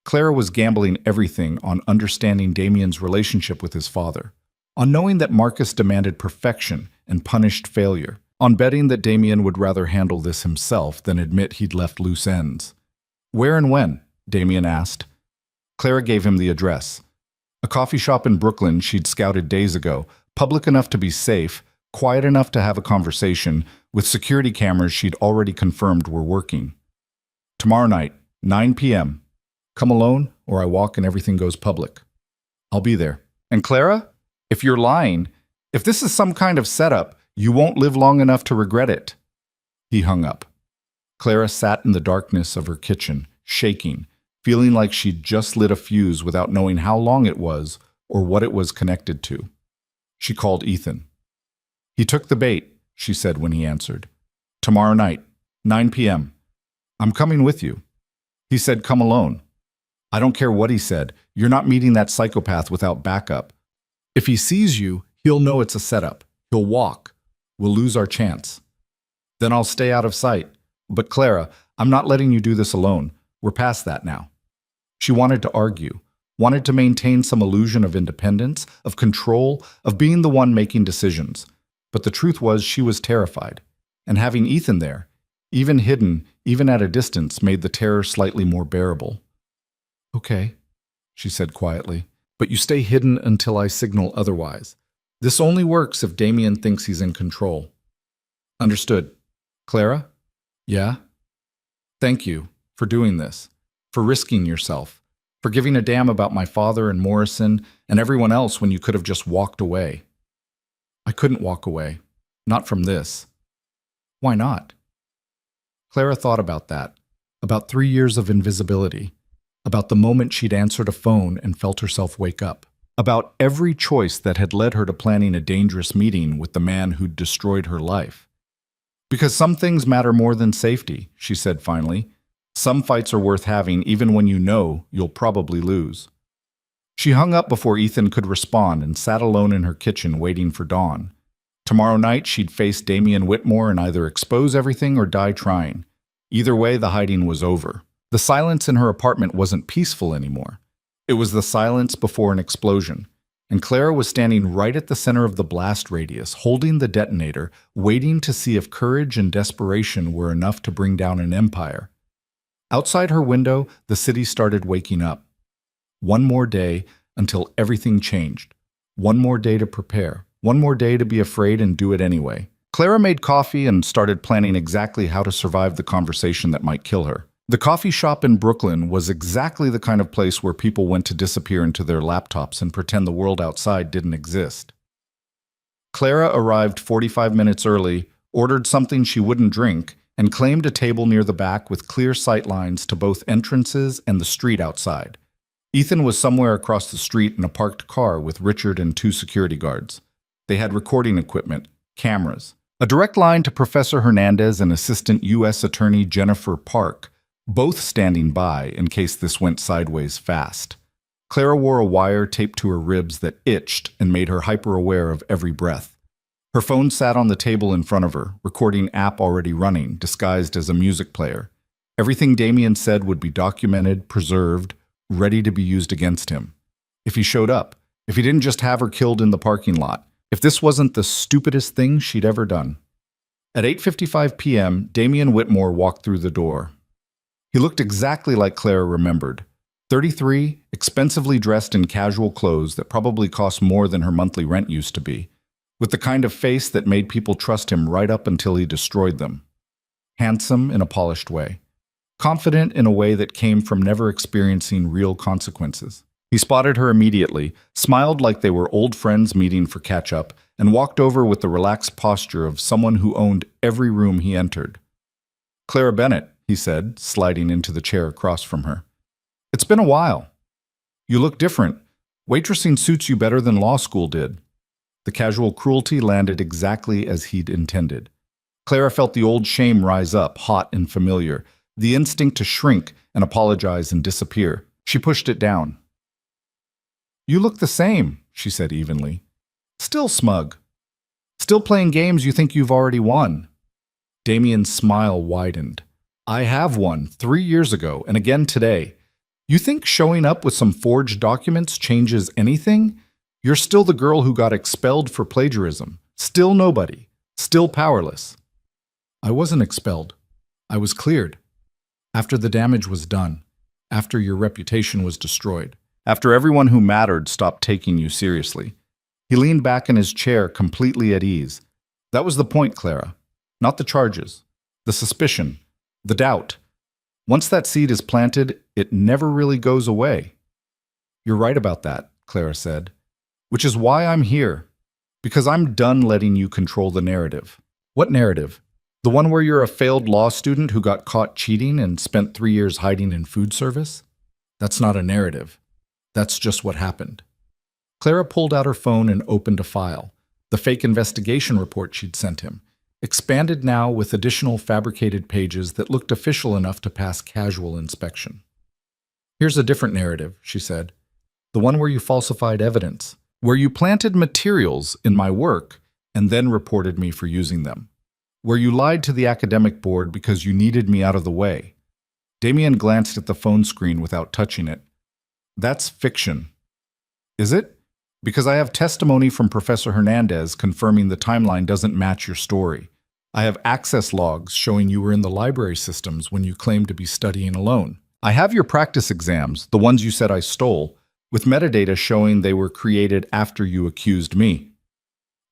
Clara was gambling everything on understanding Damian's relationship with his father, on knowing that Marcus demanded perfection and punished failure, on betting that Damian would rather handle this himself than admit he'd left loose ends. Where and when? Damian asked. Clara gave him the address. A coffee shop in Brooklyn she'd scouted days ago, public enough to be safe, quiet enough to have a conversation, with security cameras she'd already confirmed were working. Tomorrow night, 9 p.m. Come alone, or I walk and everything goes public. I'll be there. And Clara, if you're lying, if this is some kind of setup, you won't live long enough to regret it. He hung up. Clara sat in the darkness of her kitchen, shaking, feeling like she'd just lit a fuse without knowing how long it was or what it was connected to. She called Ethan. He took the bait, she said when he answered. Tomorrow night, 9 p.m. I'm coming with you. He said, come alone. I don't care what he said. You're not meeting that psychopath without backup. If he sees you, he'll know it's a setup. He'll walk. We'll lose our chance. Then I'll stay out of sight. But Clara, I'm not letting you do this alone. We're past that now. She wanted to argue, wanted to maintain some illusion of independence, of control, of being the one making decisions. But the truth was she was terrified. And having Ethan there, even hidden, even at a distance, made the terror slightly more bearable. Okay, she said quietly, but you stay hidden until I signal otherwise. This only works if Damian thinks he's in control. Understood. Clara? Yeah? Thank you for doing this, for risking yourself, for giving a damn about my father and Morrison and everyone else when you could have just walked away. I couldn't walk away. Not from this. Why not? Clara thought about that, about 3 years of invisibility, about the moment she'd answered a phone and felt herself wake up, about every choice that had led her to planning a dangerous meeting with the man who'd destroyed her life. Because some things matter more than safety, she said finally. Some fights are worth having even when you know you'll probably lose. She hung up before Ethan could respond and sat alone in her kitchen waiting for dawn. Tomorrow night, she'd face Damian Whitmore and either expose everything or die trying. Either way, the hiding was over. The silence in her apartment wasn't peaceful anymore. It was the silence before an explosion. And Clara was standing right at the center of the blast radius, holding the detonator, waiting to see if courage and desperation were enough to bring down an empire. Outside her window, the city started waking up. One more day until everything changed. One more day to prepare. One more day to be afraid and do it anyway. Clara made coffee and started planning exactly how to survive the conversation that might kill her. The coffee shop in Brooklyn was exactly the kind of place where people went to disappear into their laptops and pretend the world outside didn't exist. Clara arrived 45 minutes early, ordered something she wouldn't drink, and claimed a table near the back with clear sight lines to both entrances and the street outside. Ethan was somewhere across the street in a parked car with Richard and 2 security guards. They had recording equipment, cameras, a direct line to Professor Hernandez and Assistant U.S. Attorney Jennifer Park, both standing by in case this went sideways fast. Clara wore a wire taped to her ribs that itched and made her hyper-aware of every breath. Her phone sat on the table in front of her, recording app already running, disguised as a music player. Everything Damian said would be documented, preserved, ready to be used against him. If he showed up, if he didn't just have her killed in the parking lot, if this wasn't the stupidest thing she'd ever done. At 8:55 p.m., Damian Whitmore walked through the door. He looked exactly like Clara remembered. 33, expensively dressed in casual clothes that probably cost more than her monthly rent used to be, with the kind of face that made people trust him right up until he destroyed them. Handsome in a polished way. Confident in a way that came from never experiencing real consequences. He spotted her immediately, smiled like they were old friends meeting for catch-up, and walked over with the relaxed posture of someone who owned every room he entered. "Clara Bennett," he said, sliding into the chair across from her. "It's been a while. You look different. Waitressing suits you better than law school did." The casual cruelty landed exactly as he'd intended. Clara felt the old shame rise up, hot and familiar, the instinct to shrink and apologize and disappear. She pushed it down. "You look the same," she said evenly. "Still smug. Still playing games you think you've already won." Damian's smile widened. "I have won 3 years ago and again today. You think showing up with some forged documents changes anything? You're still the girl who got expelled for plagiarism. Still nobody. Still powerless." "I wasn't expelled. I was cleared. After the damage was done. After your reputation was destroyed. After everyone who mattered stopped taking you seriously." He leaned back in his chair, completely at ease. "That was the point, Clara. Not the charges. The suspicion. The doubt. Once that seed is planted, it never really goes away." "You're right about that," Clara said. "Which is why I'm here. Because I'm done letting you control the narrative." "What narrative? The one where you're a failed law student who got caught cheating and spent 3 years hiding in food service? That's not a narrative. That's just what happened." Clara pulled out her phone and opened a file, the fake investigation report she'd sent him, expanded now with additional fabricated pages that looked official enough to pass casual inspection. "Here's a different narrative," she said. "The one where you falsified evidence, where you planted materials in my work and then reported me for using them, where you lied to the academic board because you needed me out of the way." Damian glanced at the phone screen without touching it. "That's fiction." "Is it? Because I have testimony from Professor Hernandez confirming the timeline doesn't match your story. I have access logs showing you were in the library systems when you claimed to be studying alone. I have your practice exams, the ones you said I stole, with metadata showing they were created after you accused me."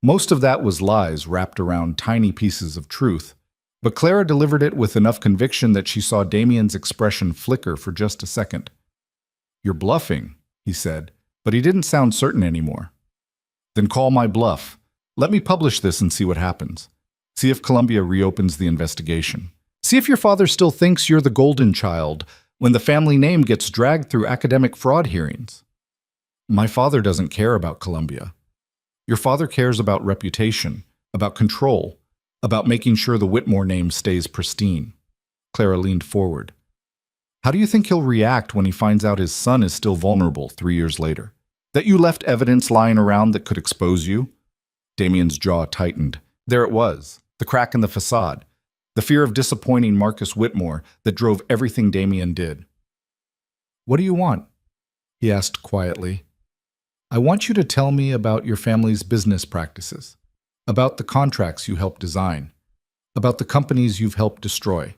Most of that was lies wrapped around tiny pieces of truth, but Clara delivered it with enough conviction that she saw Damian's expression flicker for just a second. "You're bluffing," he said, but he didn't sound certain anymore. "Then call my bluff. Let me publish this and see what happens. See if Columbia reopens the investigation. See if your father still thinks you're the golden child when the family name gets dragged through academic fraud hearings." "My father doesn't care about Columbia. Your father cares about reputation, about control, about making sure the Whitmore name stays pristine." Clara leaned forward. "How do you think he'll react when he finds out his son is still vulnerable 3 years later? That you left evidence lying around that could expose you? Damien's jaw tightened. There it was, the crack in the facade, the fear of disappointing Marcus Whitmore that drove everything Damien did. "What do you want?" he asked quietly. "I want you to tell me about your family's business practices, about the contracts you helped design, about the companies you've helped destroy."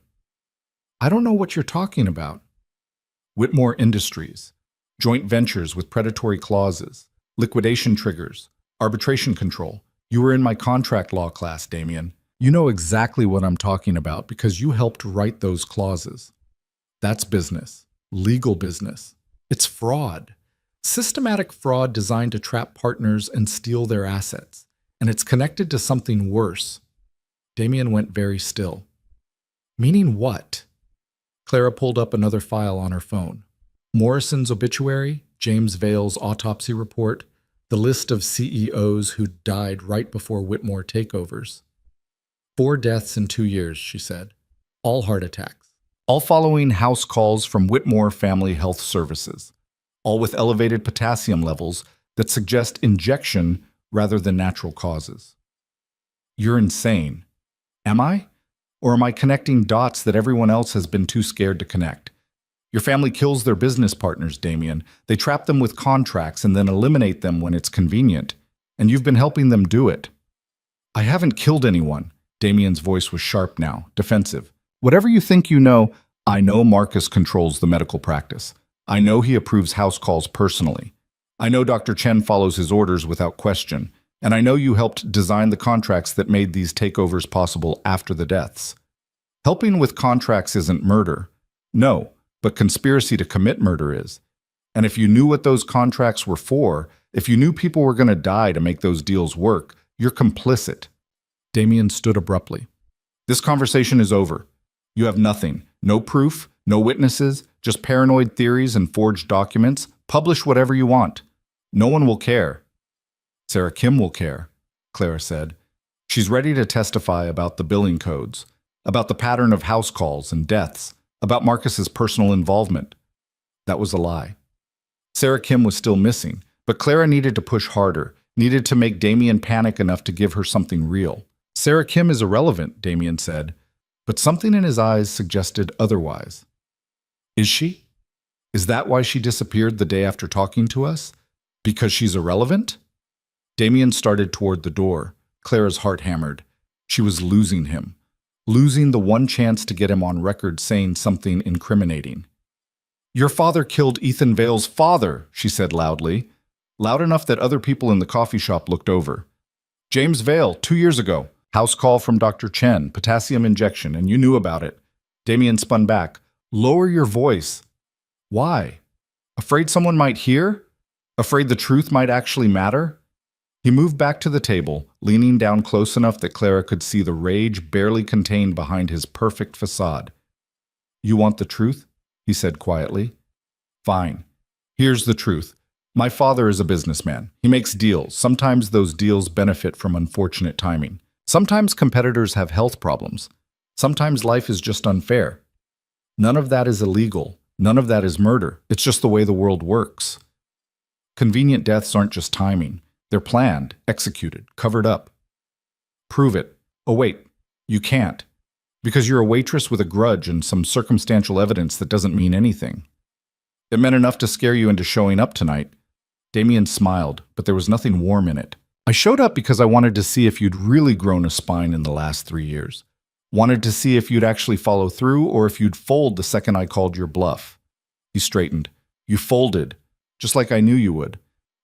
"I don't know what you're talking about." "Whitmore Industries, joint ventures with predatory clauses, liquidation triggers, arbitration control. You were in my contract law class, Damien. You know exactly what I'm talking about because you helped write those clauses. That's business, legal business. It's fraud. Systematic fraud designed to trap partners and steal their assets. And it's connected to something worse." Damien went very still. "Meaning what?" Clara pulled up another file on her phone. Morrison's obituary, James Vale's autopsy report, the list of CEOs who died right before Whitmore takeovers. 4 deaths in 2 years, she said. All heart attacks. All following house calls from Whitmore Family Health Services. All with elevated potassium levels that suggest injection rather than natural causes. "You're insane." "Am I? Or am I connecting dots that everyone else has been too scared to connect? Your family kills their business partners, Damien. They trap them with contracts and then eliminate them when it's convenient. And you've been helping them do it." "I haven't killed anyone." Damien's voice was sharp now, defensive. "Whatever you think you know, I know Marcus controls the medical practice. I know he approves house calls personally. I know Dr. Chen follows his orders without question. And I know you helped design the contracts that made these takeovers possible after the deaths. Helping with contracts isn't murder. No, but conspiracy to commit murder is. And if you knew what those contracts were for, if you knew people were going to die to make those deals work, you're complicit." Damien stood abruptly. "This conversation is over. You have nothing. No proof, no witnesses, just paranoid theories and forged documents. Publish whatever you want. No one will care." "Sarah Kim will care," Clara said. "She's ready to testify about the billing codes, about the pattern of house calls and deaths, about Marcus's personal involvement." That was a lie. Sarah Kim was still missing, but Clara needed to push harder, needed to make Damien panic enough to give her something real. "Sarah Kim is irrelevant," Damien said, but something in his eyes suggested otherwise. "Is she? Is that why she disappeared the day after talking to us? Because she's irrelevant?" Damien started toward the door. Clara's heart hammered. She was losing him. Losing the one chance to get him on record saying something incriminating. "Your father killed Ethan Vale's father," she said loudly. Loud enough that other people in the coffee shop looked over. "James Vale, 2 years ago. House call from Dr. Chen, potassium injection, and you knew about it." Damien spun back. "Lower your voice." "Why? Afraid someone might hear? Afraid the truth might actually matter?" He moved back to the table, leaning down close enough that Clara could see the rage barely contained behind his perfect facade. "You want the truth?" he said quietly. "Fine. Here's the truth. My father is a businessman. He makes deals. Sometimes those deals benefit from unfortunate timing. Sometimes competitors have health problems. Sometimes life is just unfair. None of that is illegal. None of that is murder. It's just the way the world works. Convenient deaths aren't just timing. They're planned, executed, covered up." "Prove it." "Oh, wait. You can't. Because you're a waitress with a grudge and some circumstantial evidence that doesn't mean anything." "It meant enough to scare you into showing up tonight." Damien smiled, but there was nothing warm in it. "I showed up because I wanted to see if you'd really grown a spine in the last 3 years. Wanted to see if you'd actually follow through or if you'd fold the second I called your bluff." He straightened. "You folded, just like I knew you would.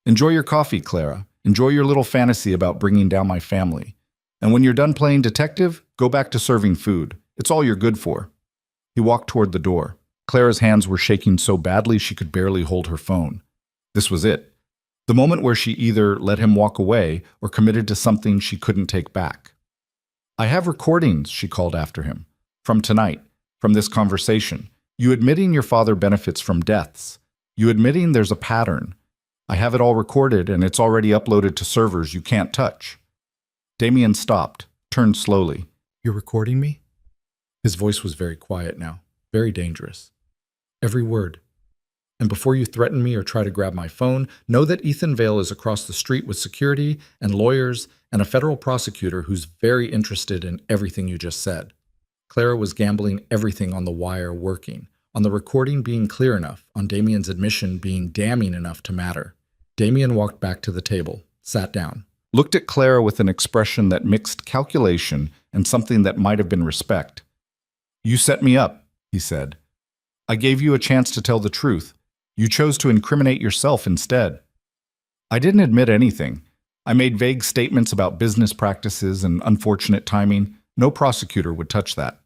Enjoy your coffee, Clara. Enjoy your little fantasy about bringing down my family. And when you're done playing detective, go back to serving food. It's all you're good for." He walked toward the door. Clara's hands were shaking so badly she could barely hold her phone. This was it. The moment where she either let him walk away or committed to something she couldn't take back. "I have recordings," she called after him. "From tonight, from this conversation. You admitting your father benefits from deaths. You admitting there's a pattern. I have it all recorded and it's already uploaded to servers you can't touch." Damien stopped, turned slowly. "You're recording me?" His voice was very quiet now, very dangerous. "Every word." And before you threaten me or try to grab my phone, know that Ethan Vale is across the street with security and lawyers and a federal prosecutor who's very interested in everything you just said. Clara was gambling everything on the wire working, on the recording being clear enough, on Damien's admission being damning enough to matter. Damien walked back to the table, sat down, looked at Clara with an expression that mixed calculation and something that might have been respect. "You set me up," he said. "I gave you a chance to tell the truth. You chose to incriminate yourself instead." "I didn't admit anything. I made vague statements about business practices and unfortunate timing. No prosecutor would touch that.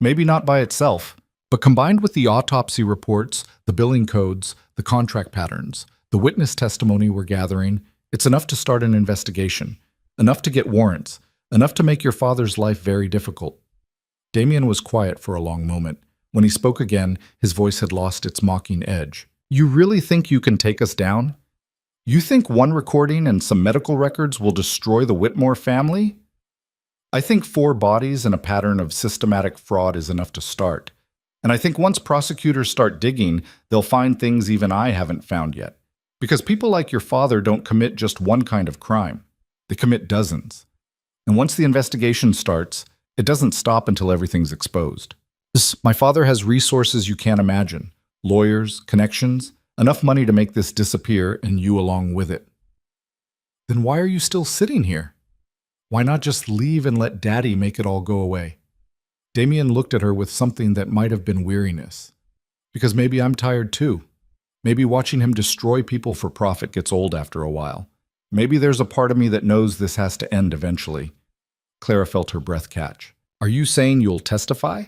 Maybe not by itself, but combined with the autopsy reports, the billing codes, the contract patterns, the witness testimony we're gathering, it's enough to start an investigation, enough to get warrants, enough to make your father's life very difficult." Damien was quiet for a long moment. When he spoke again, his voice had lost its mocking edge. "You really think you can take us down? You think one recording and some medical records will destroy the Whitmore family? I think 4 bodies and a pattern of systematic fraud is enough to start. And I think once prosecutors start digging, they'll find things even I haven't found yet. Because people like your father don't commit just one kind of crime. They commit dozens. And once the investigation starts, it doesn't stop until everything's exposed. My father has resources you can't imagine. Lawyers, connections, enough money to make this disappear and you along with it." "Then why are you still sitting here? Why not just leave and let Daddy make it all go away?" Damien looked at her with something that might have been weariness. "Because maybe I'm tired too. Maybe watching him destroy people for profit gets old after a while. Maybe there's a part of me that knows this has to end eventually." Clara felt her breath catch. "Are you saying you'll testify?"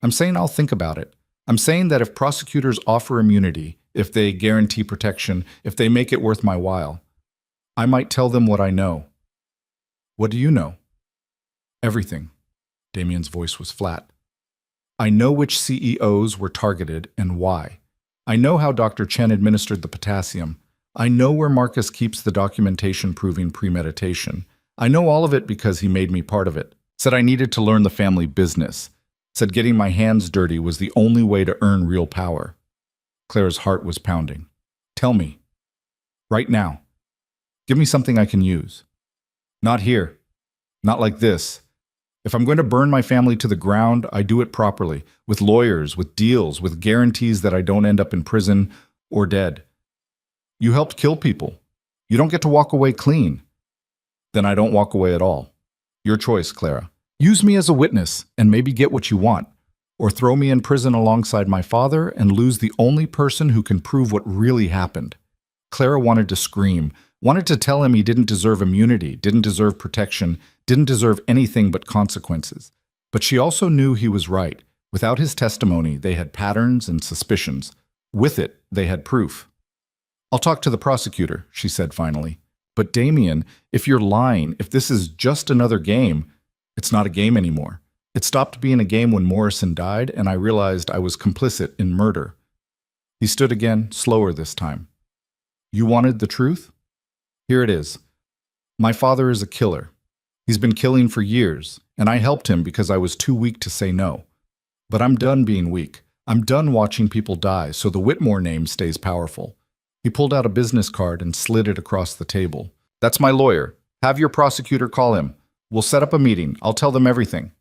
"I'm saying I'll think about it. I'm saying that if prosecutors offer immunity, if they guarantee protection, if they make it worth my while, I might tell them what I know." "What do you know?" "Everything." Damien's voice was flat. "I know which CEOs were targeted and why. I know how Dr. Chen administered the potassium. I know where Marcus keeps the documentation proving premeditation. I know all of it because he made me part of it. Said I needed to learn the family business. Said getting my hands dirty was the only way to earn real power." Clara's heart was pounding. "Tell me. Right now. Give me something I can use." "Not here. Not like this. If I'm going to burn my family to the ground, I do it properly, with lawyers, with deals, with guarantees that I don't end up in prison or dead. You helped kill people. You don't get to walk away clean." "Then I don't walk away at all. Your choice, Clara. Use me as a witness and maybe get what you want, or throw me in prison alongside my father and lose the only person who can prove what really happened." Clara wanted to scream, wanted to tell him he didn't deserve immunity, didn't deserve protection, didn't deserve anything but consequences. But she also knew he was right. Without his testimony, they had patterns and suspicions. With it, they had proof. "I'll talk to the prosecutor," she said finally. "But Damien, if you're lying, if this is just another game, it's not a game anymore. It stopped being a game when Morrison died, and I realized I was complicit in murder." He stood again, slower this time. "You wanted the truth? Here it is. My father is a killer. He's been killing for years, and I helped him because I was too weak to say no. But I'm done being weak. I'm done watching people die, so the Whitmore name stays powerful." He pulled out a business card and slid it across the table. "That's my lawyer. Have your prosecutor call him. We'll set up a meeting. I'll tell them everything."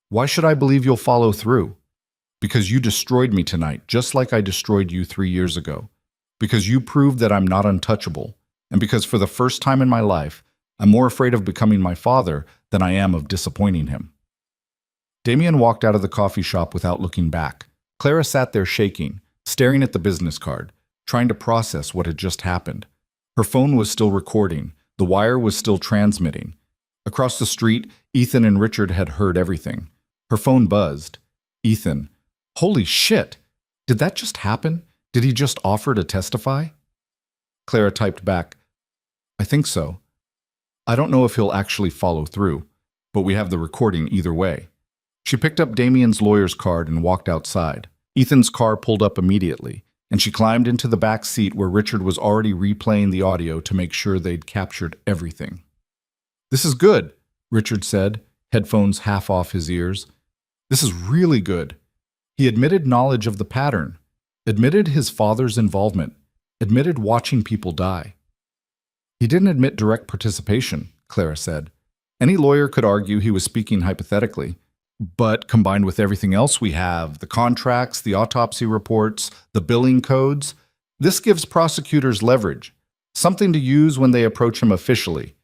"Why should I believe you'll follow through?" "Because you destroyed me tonight, just like I destroyed you 3 years ago. Because you proved that I'm not untouchable. And because for the first time in my life, I'm more afraid of becoming my father than I am of disappointing him." Damien walked out of the coffee shop without looking back. Clara sat there shaking, staring at the business card, trying to process what had just happened. Her phone was still recording. The wire was still transmitting. Across the street, Ethan and Richard had heard everything. Her phone buzzed. Ethan. "Holy shit! Did that just happen? Did he just offer to testify?" Clara typed back, "I think so. I don't know if he'll actually follow through, but we have the recording either way." She picked up Damien's lawyer's card and walked outside. Ethan's car pulled up immediately, and she climbed into the back seat where Richard was already replaying the audio to make sure they'd captured everything. "This is good," Richard said, headphones half off his ears. "This is really good. He admitted knowledge of the pattern. Admitted his father's involvement. Admitted watching people die. He didn't admit direct participation, Clara said. Any lawyer could argue he was speaking hypothetically. But combined with everything else we have, the contracts, the autopsy reports, the billing codes, this gives prosecutors leverage, something to use when they approach him officially.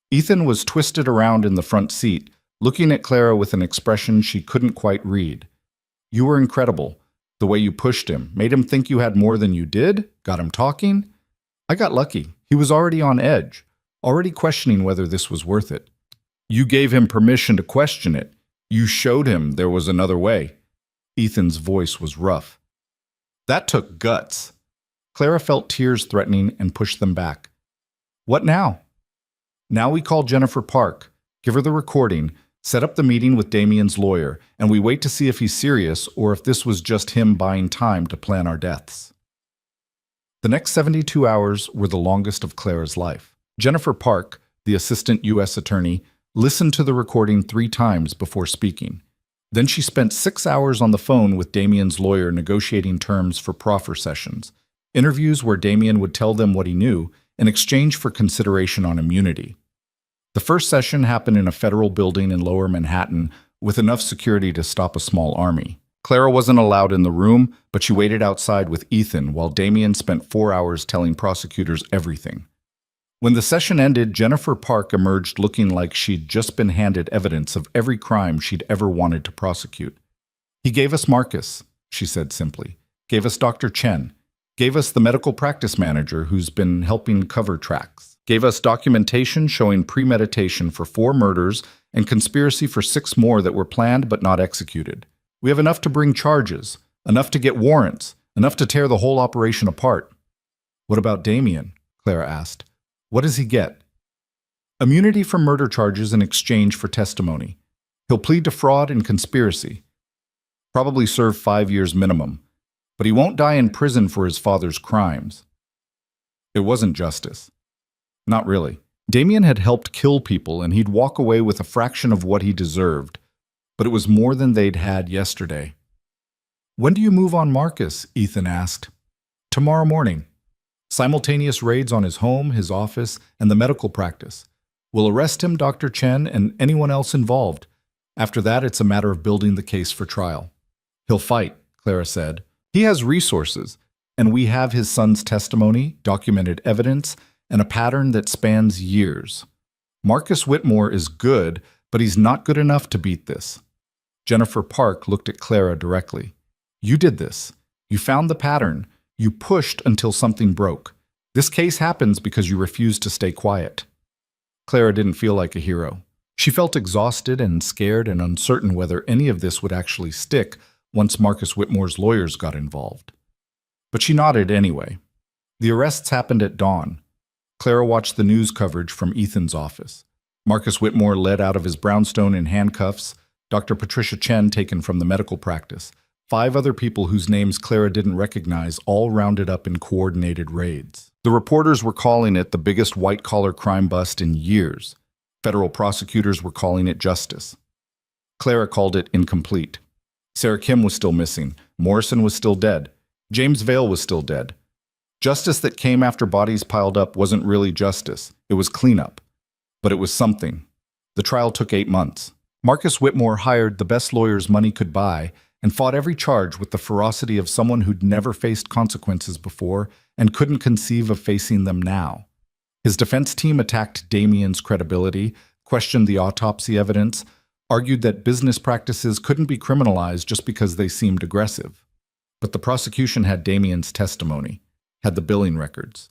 Ethan was twisted around in the front seat, looking at Clara with an expression she couldn't quite read. You were incredible. The way you pushed him, made him think you had more than you did, got him talking. I got lucky. He was already on edge, already questioning whether this was worth it. You gave him permission to question it. You showed him there was another way. Ethan's voice was rough. That took guts. Clara felt tears threatening and pushed them back. What now? Now we call Jennifer Park, give her the recording, set up the meeting with Damien's lawyer, and we wait to see if he's serious or if this was just him buying time to plan our deaths. The next 72 hours were the longest of Clara's life. Jennifer Park, the assistant U.S. attorney, listened to the recording 3 times before speaking. Then she spent 6 hours on the phone with Damien's lawyer negotiating terms for proffer sessions, interviews where Damien would tell them what he knew in exchange for consideration on immunity. The first session happened in a federal building in Lower Manhattan with enough security to stop a small army. Clara wasn't allowed in the room, but she waited outside with Ethan while Damien spent 4 hours telling prosecutors everything. When the session ended, Jennifer Park emerged looking like she'd just been handed evidence of every crime she'd ever wanted to prosecute. He gave us Marcus, she said simply. Gave us Dr. Chen. Gave us the medical practice manager who's been helping cover tracks. Gave us documentation showing premeditation for 4 murders and conspiracy for 6 more that were planned but not executed. We have enough to bring charges, enough to get warrants, enough to tear the whole operation apart. What about Damien? Clara asked. What does he get? Immunity from murder charges in exchange for testimony. He'll plead to fraud and conspiracy. Probably serve 5 years minimum. But he won't die in prison for his father's crimes. It wasn't justice. Not really. Damien had helped kill people and he'd walk away with a fraction of what he deserved. But it was more than they'd had yesterday. When do you move on Marcus? Ethan asked. Tomorrow morning. Simultaneous raids on his home, his office, and the medical practice. We'll arrest him, Dr. Chen, and anyone else involved. After that, it's a matter of building the case for trial. He'll fight, Clara said. He has resources, and we have his son's testimony, documented evidence, and a pattern that spans years. Marcus Whitmore is good, but he's not good enough to beat this. Jennifer Park looked at Clara directly. You did this. You found the pattern. You pushed until something broke. This case happens because you refused to stay quiet. Clara didn't feel like a hero. She felt exhausted and scared and uncertain whether any of this would actually stick once Marcus Whitmore's lawyers got involved. But she nodded anyway. The arrests happened at dawn. Clara watched the news coverage from Ethan's office. Marcus Whitmore led out of his brownstone in handcuffs, Dr. Patricia Chen taken from the medical practice, 5 other people whose names Clara didn't recognize, all rounded up in coordinated raids. The reporters were calling it the biggest white-collar crime bust in years. Federal prosecutors were calling it justice. Clara called it incomplete. Sarah Kim was still missing. Morrison was still dead. James Vale was still dead. Justice that came after bodies piled up wasn't really justice. It was cleanup. But it was something. The trial took 8 months. Marcus Whitmore hired the best lawyers money could buy and fought every charge with the ferocity of someone who'd never faced consequences before and couldn't conceive of facing them now. His defense team attacked Damien's credibility, questioned the autopsy evidence, argued that business practices couldn't be criminalized just because they seemed aggressive. But the prosecution had Damien's testimony, had the billing records,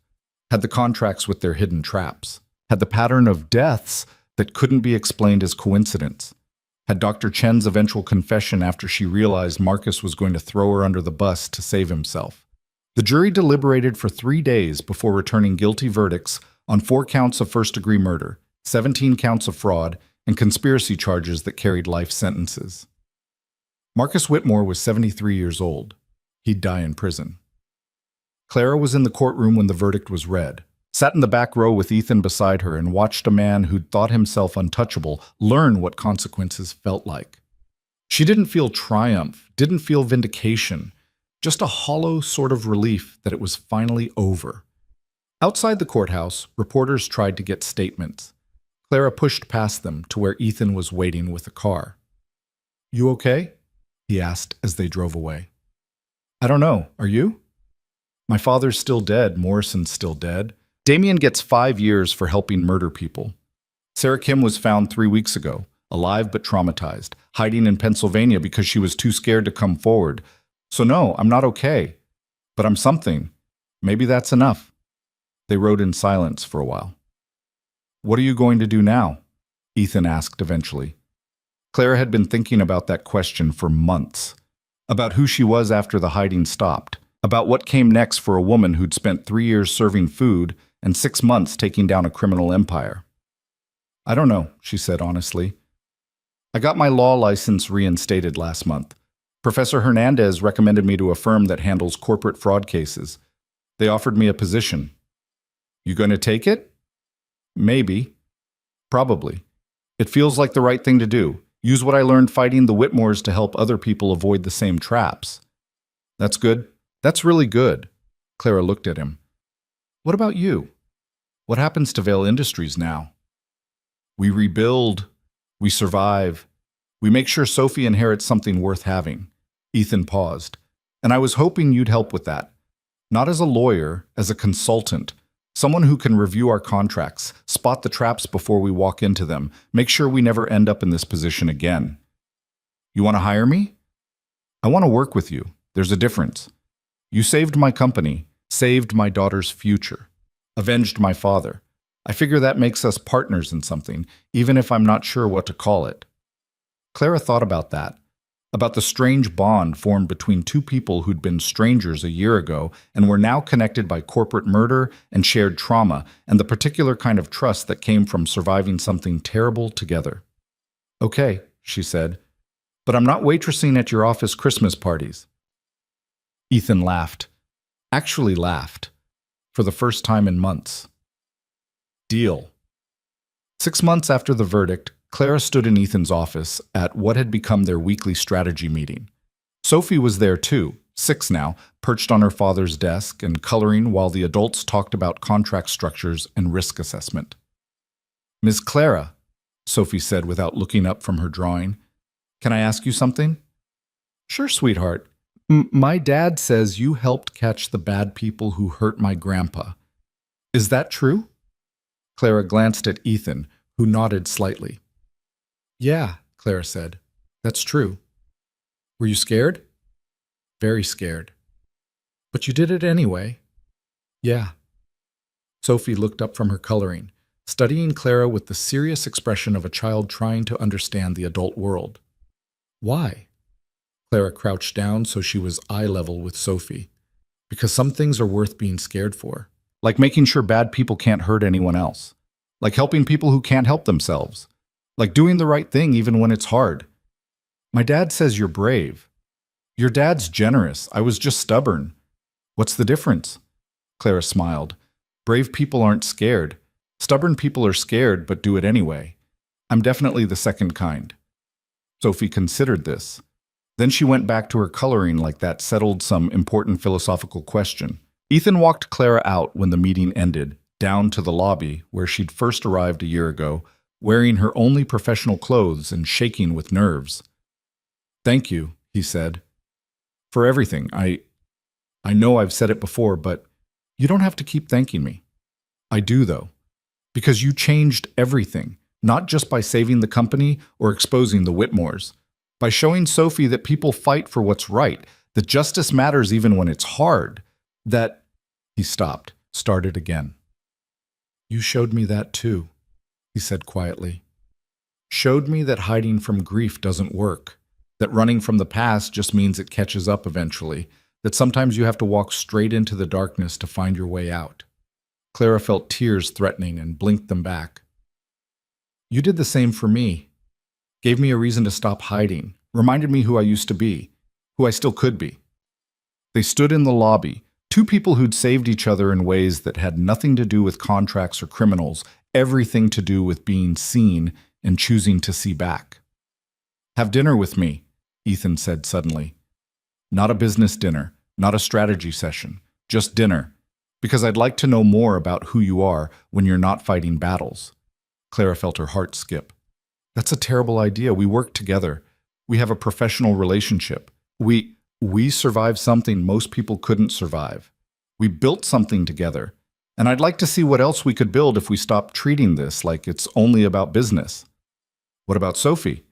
had the contracts with their hidden traps, had the pattern of deaths that couldn't be explained as coincidence, had Dr. Chen's eventual confession after she realized Marcus was going to throw her under the bus to save himself. The jury deliberated for 3 days before returning guilty verdicts on 4 counts of first-degree murder, 17 counts of fraud, and conspiracy charges that carried life sentences. Marcus Whitmore was 73 years old. He'd die in prison. Clara was in the courtroom when the verdict was read, sat in the back row with Ethan beside her and watched a man who'd thought himself untouchable learn what consequences felt like. She didn't feel triumph, didn't feel vindication. Just a hollow sort of relief that it was finally over. Outside the courthouse, reporters tried to get statements. Clara pushed past them to where Ethan was waiting with a car. "You okay?" he asked as they drove away. "I don't know. Are you?" "My father's still dead. Morrison's still dead. Damien gets 5 years for helping murder people. Sarah Kim was found 3 weeks ago, alive but traumatized, hiding in Pennsylvania because she was too scared to come forward. So no, I'm not okay. But I'm something. Maybe that's enough." They rode in silence for a while. "What are you going to do now?" Ethan asked eventually. Clara had been thinking about that question for months. About who she was after the hiding stopped. About what came next for a woman who'd spent 3 years serving food and 6 months taking down a criminal empire. "I don't know," she said honestly. "I got my law license reinstated last month. Professor Hernandez recommended me to a firm that handles corporate fraud cases. They offered me a position." "You going to take it?" "Maybe. Probably. It feels like the right thing to do. Use what I learned fighting the Whitmores to help other people avoid the same traps." "That's good. That's really good." Clara looked at him. "What about you? What happens to Vail Industries now?" "We rebuild. We survive. We make sure Sophie inherits something worth having." Ethan paused. "And I was hoping you'd help with that. Not as a lawyer, as a consultant. Someone who can review our contracts, spot the traps before we walk into them, make sure we never end up in this position again." "You want to hire me?" "I want to work with you. There's a difference. You saved my company, saved my daughter's future, avenged my father. I figure that makes us partners in something, even if I'm not sure what to call it." Clara thought about that, about the strange bond formed between two people who'd been strangers a year ago and were now connected by corporate murder and shared trauma, and the particular kind of trust that came from surviving something terrible together. "Okay," she said, "but I'm not waitressing at your office Christmas parties." Ethan laughed. Actually laughed. For the first time in months. Deal. 6 months after the verdict, Clara stood in Ethan's office at what had become their weekly strategy meeting. Sophie was there too, 6 now, perched on her father's desk and coloring while the adults talked about contract structures and risk assessment. "Miss Clara," Sophie said without looking up from her drawing, "can I ask you something?" "Sure, sweetheart. My dad says you helped catch the bad people who hurt my grandpa. Is that true?" Clara glanced at Ethan, who nodded slightly. "Yeah," Clara said. "That's true." "Were you scared?" "Very scared." "But you did it anyway." "Yeah." Sophie looked up from her coloring, studying Clara with the serious expression of a child trying to understand the adult world. "Why?" Clara crouched down so she was eye level with Sophie. "Because some things are worth being scared for. Like making sure bad people can't hurt anyone else. Like helping people who can't help themselves. Like doing the right thing even when it's hard. My dad says you're brave. Your dad's generous. I was just stubborn. What's the difference?" Clara smiled. "Brave people aren't scared. Stubborn people are scared but do it anyway. I'm definitely the second kind." Sophie considered this. Then she went back to her coloring like that settled some important philosophical question. Ethan walked Clara out when the meeting ended, down to the lobby where she'd first arrived a year ago, wearing her only professional clothes and shaking with nerves. "Thank you," he said, "for everything. I know I've said it before, but you don't have to keep thanking me." "I do, though, because you changed everything, not just by saving the company or exposing the Whitmores. By showing Sophie that people fight for what's right, that justice matters even when it's hard, that—" He stopped, started again. "You showed me that too," he said quietly. "Showed me that hiding from grief doesn't work, that running from the past just means it catches up eventually, that sometimes you have to walk straight into the darkness to find your way out." Clara felt tears threatening and blinked them back. "You did the same for me. Gave me a reason to stop hiding, reminded me who I used to be, who I still could be." They stood in the lobby, two people who'd saved each other in ways that had nothing to do with contracts or criminals, everything to do with being seen and choosing to see back. "Have dinner with me," Ethan said suddenly. "Not a business dinner, not a strategy session, just dinner, because I'd like to know more about who you are when you're not fighting battles. Clara felt her heart skip. That's a terrible idea. We work together. We have a professional relationship. We survived something most people couldn't survive. We built something together. And I'd like to see what else we could build if we stopped treating this like it's only about business. What about Sophie?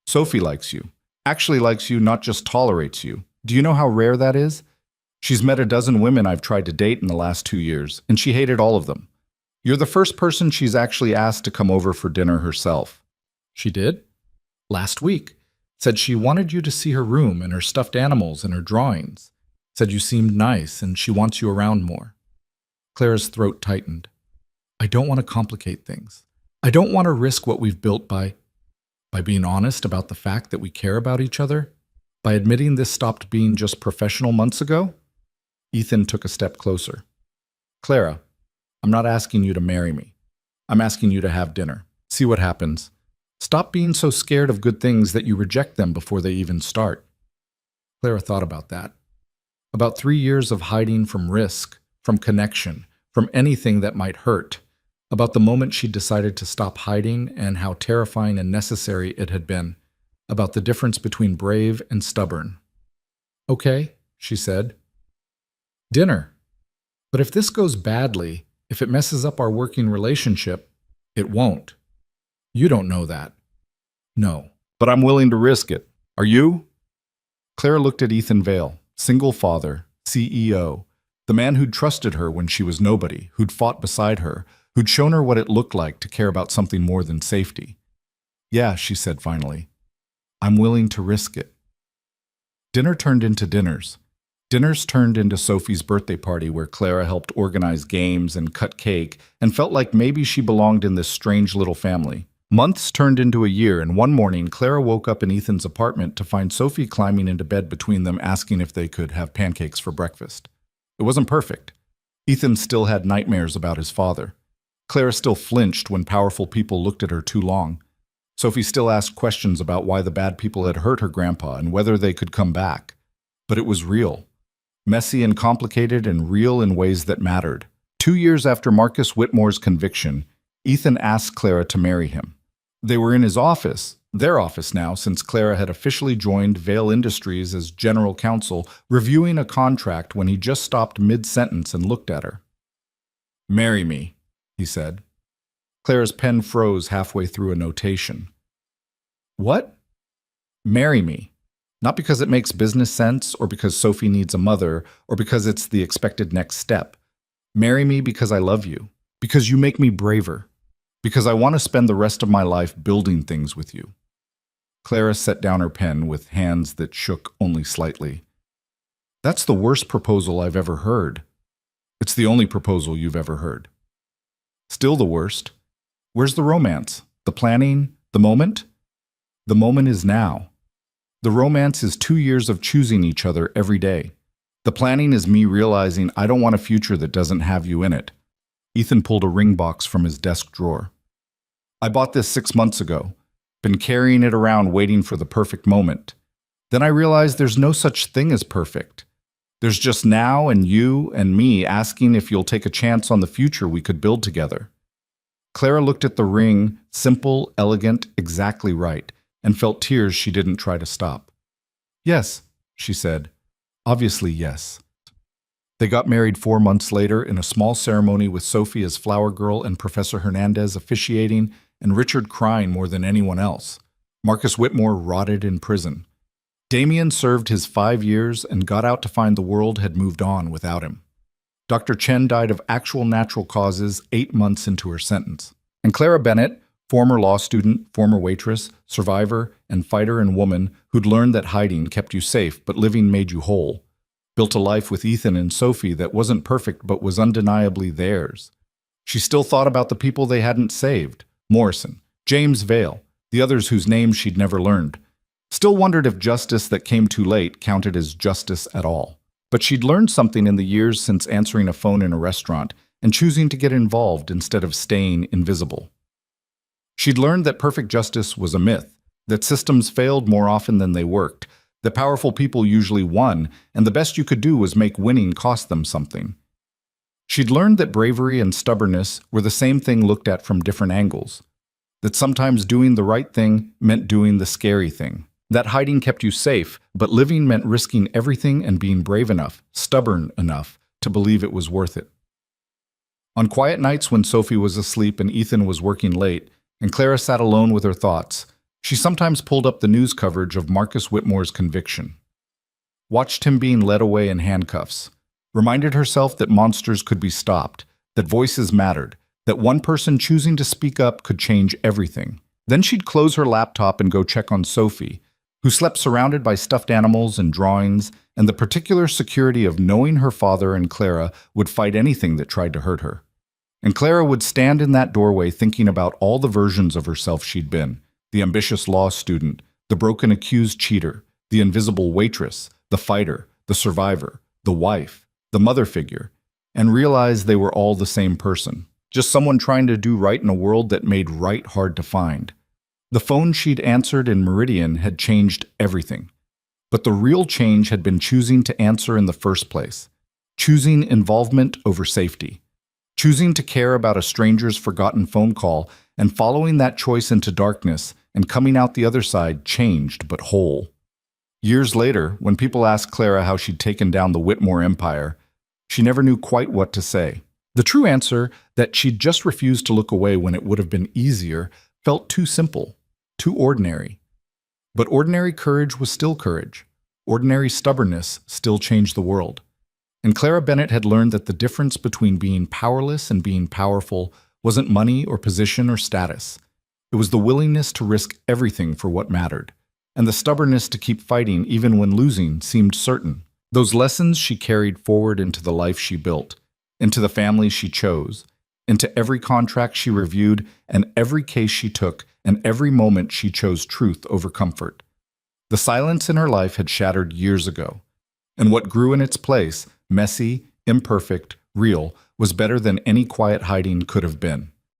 Sophie likes you. Actually likes you, not just tolerates you. Do you know how rare that is? She's met a dozen women I've tried to date in the last 2 years, and she hated all of them. You're the first person she's actually asked to come over for dinner herself. She did? Last week. Said she wanted you to see her room and her stuffed animals and her drawings. Said you seemed nice and she wants you around more. Clara's throat tightened. I don't want to complicate things. I don't want to risk what we've built by being honest about the fact that we care about each other, by admitting this stopped being just professional months ago. Ethan took a step closer. Clara, I'm not asking you to marry me. I'm asking you to have dinner. See what happens. Stop being so scared of good things that you reject them before they even start. Clara thought about that. About 3 years of hiding from risk, from connection, from anything that might hurt. About the moment she decided to stop hiding and how terrifying and necessary it had been. About the difference between brave and stubborn. Okay, she said. Dinner. But if this goes badly, if it messes up our working relationship, it won't. You don't know that. No. But I'm willing to risk it. Are you? Clara looked at Ethan Vale, single father, CEO, the man who'd trusted her when she was nobody, who'd fought beside her, who'd shown her what it looked like to care about something more than safety. Yeah, she said finally. I'm willing to risk it. Dinner turned into dinners. Dinners turned into Sophie's birthday party where Clara helped organize games and cut cake and felt like maybe she belonged in this strange little family. Months turned into a year, and one morning Clara woke up in Ethan's apartment to find Sophie climbing into bed between them asking if they could have pancakes for breakfast. It wasn't perfect. Ethan still had nightmares about his father. Clara still flinched when powerful people looked at her too long. Sophie still asked questions about why the bad people had hurt her grandpa and whether they could come back. But it was real. Messy and complicated and real in ways that mattered. 2 years after Marcus Whitmore's conviction, Ethan asked Clara to marry him. They were in his office, their office now, since Clara had officially joined Vale Industries as general counsel, reviewing a contract when he just stopped mid-sentence and looked at her. Marry me, he said. Clara's pen froze halfway through a notation. What? Marry me. Not because it makes business sense, or because Sophie needs a mother, or because it's the expected next step. Marry me because I love you. Because you make me braver. Because I want to spend the rest of my life building things with you. Clara set down her pen with hands that shook only slightly. That's the worst proposal I've ever heard. It's the only proposal you've ever heard. Still the worst. Where's the romance? The planning? The moment? The moment is now. The romance is 2 years of choosing each other every day. The planning is me realizing I don't want a future that doesn't have you in it. Ethan pulled a ring box from his desk drawer. I bought this 6 months ago. Been carrying it around waiting for the perfect moment. Then I realized there's no such thing as perfect. There's just now and you and me asking if you'll take a chance on the future we could build together. Clara looked at the ring, simple, elegant, exactly right, and felt tears she didn't try to stop. Yes, she said. Obviously, yes. They got married 4 months later in a small ceremony with Sophie as flower girl and Professor Hernandez officiating and Richard crying more than anyone else. Marcus Whitmore rotted in prison. Damien served his 5 years and got out to find the world had moved on without him. Dr. Chen died of actual natural causes 8 months into her sentence. And Clara Bennett, former law student, former waitress, survivor, and fighter and woman who'd learned that hiding kept you safe but living made you whole, built a life with Ethan and Sophie that wasn't perfect but was undeniably theirs. She still thought about the people they hadn't saved, Morrison, James Vale, the others whose names she'd never learned. Still wondered if justice that came too late counted as justice at all. But she'd learned something in the years since answering a phone in a restaurant and choosing to get involved instead of staying invisible. She'd learned that perfect justice was a myth, that systems failed more often than they worked, that powerful people usually won, and the best you could do was make winning cost them something. She'd learned that bravery and stubbornness were the same thing looked at from different angles, that sometimes doing the right thing meant doing the scary thing, that hiding kept you safe, but living meant risking everything and being brave enough, stubborn enough, to believe it was worth it. On quiet nights when Sophie was asleep and Ethan was working late, and Clara sat alone with her thoughts, she sometimes pulled up the news coverage of Marcus Whitmore's conviction, watched him being led away in handcuffs, reminded herself that monsters could be stopped, that voices mattered, that one person choosing to speak up could change everything. Then she'd close her laptop and go check on Sophie, who slept surrounded by stuffed animals and drawings, and the particular security of knowing her father and Clara would fight anything that tried to hurt her. And Clara would stand in that doorway thinking about all the versions of herself she'd been: the ambitious law student, the broken accused cheater, the invisible waitress, the fighter, the survivor, the wife, the mother figure, and realize they were all the same person, just someone trying to do right in a world that made right hard to find. The phone she'd answered in Meridian had changed everything. But the real change had been choosing to answer in the first place, choosing involvement over safety, choosing to care about a stranger's forgotten phone call and following that choice into darkness and coming out the other side changed but whole. Years later, when people asked Clara how she'd taken down the Whitmore empire, she never knew quite what to say. The true answer, that she'd just refused to look away when it would have been easier, felt too simple, too ordinary. But ordinary courage was still courage. Ordinary stubbornness still changed the world. And Clara Bennett had learned that the difference between being powerless and being powerful wasn't money or position or status. It was the willingness to risk everything for what mattered, and the stubbornness to keep fighting even when losing seemed certain. Those lessons she carried forward into the life she built, into the family she chose, into every contract she reviewed and every case she took and every moment she chose truth over comfort. The silence in her life had shattered years ago, and what grew in its place, messy, imperfect, real, was better than any quiet hiding could have been.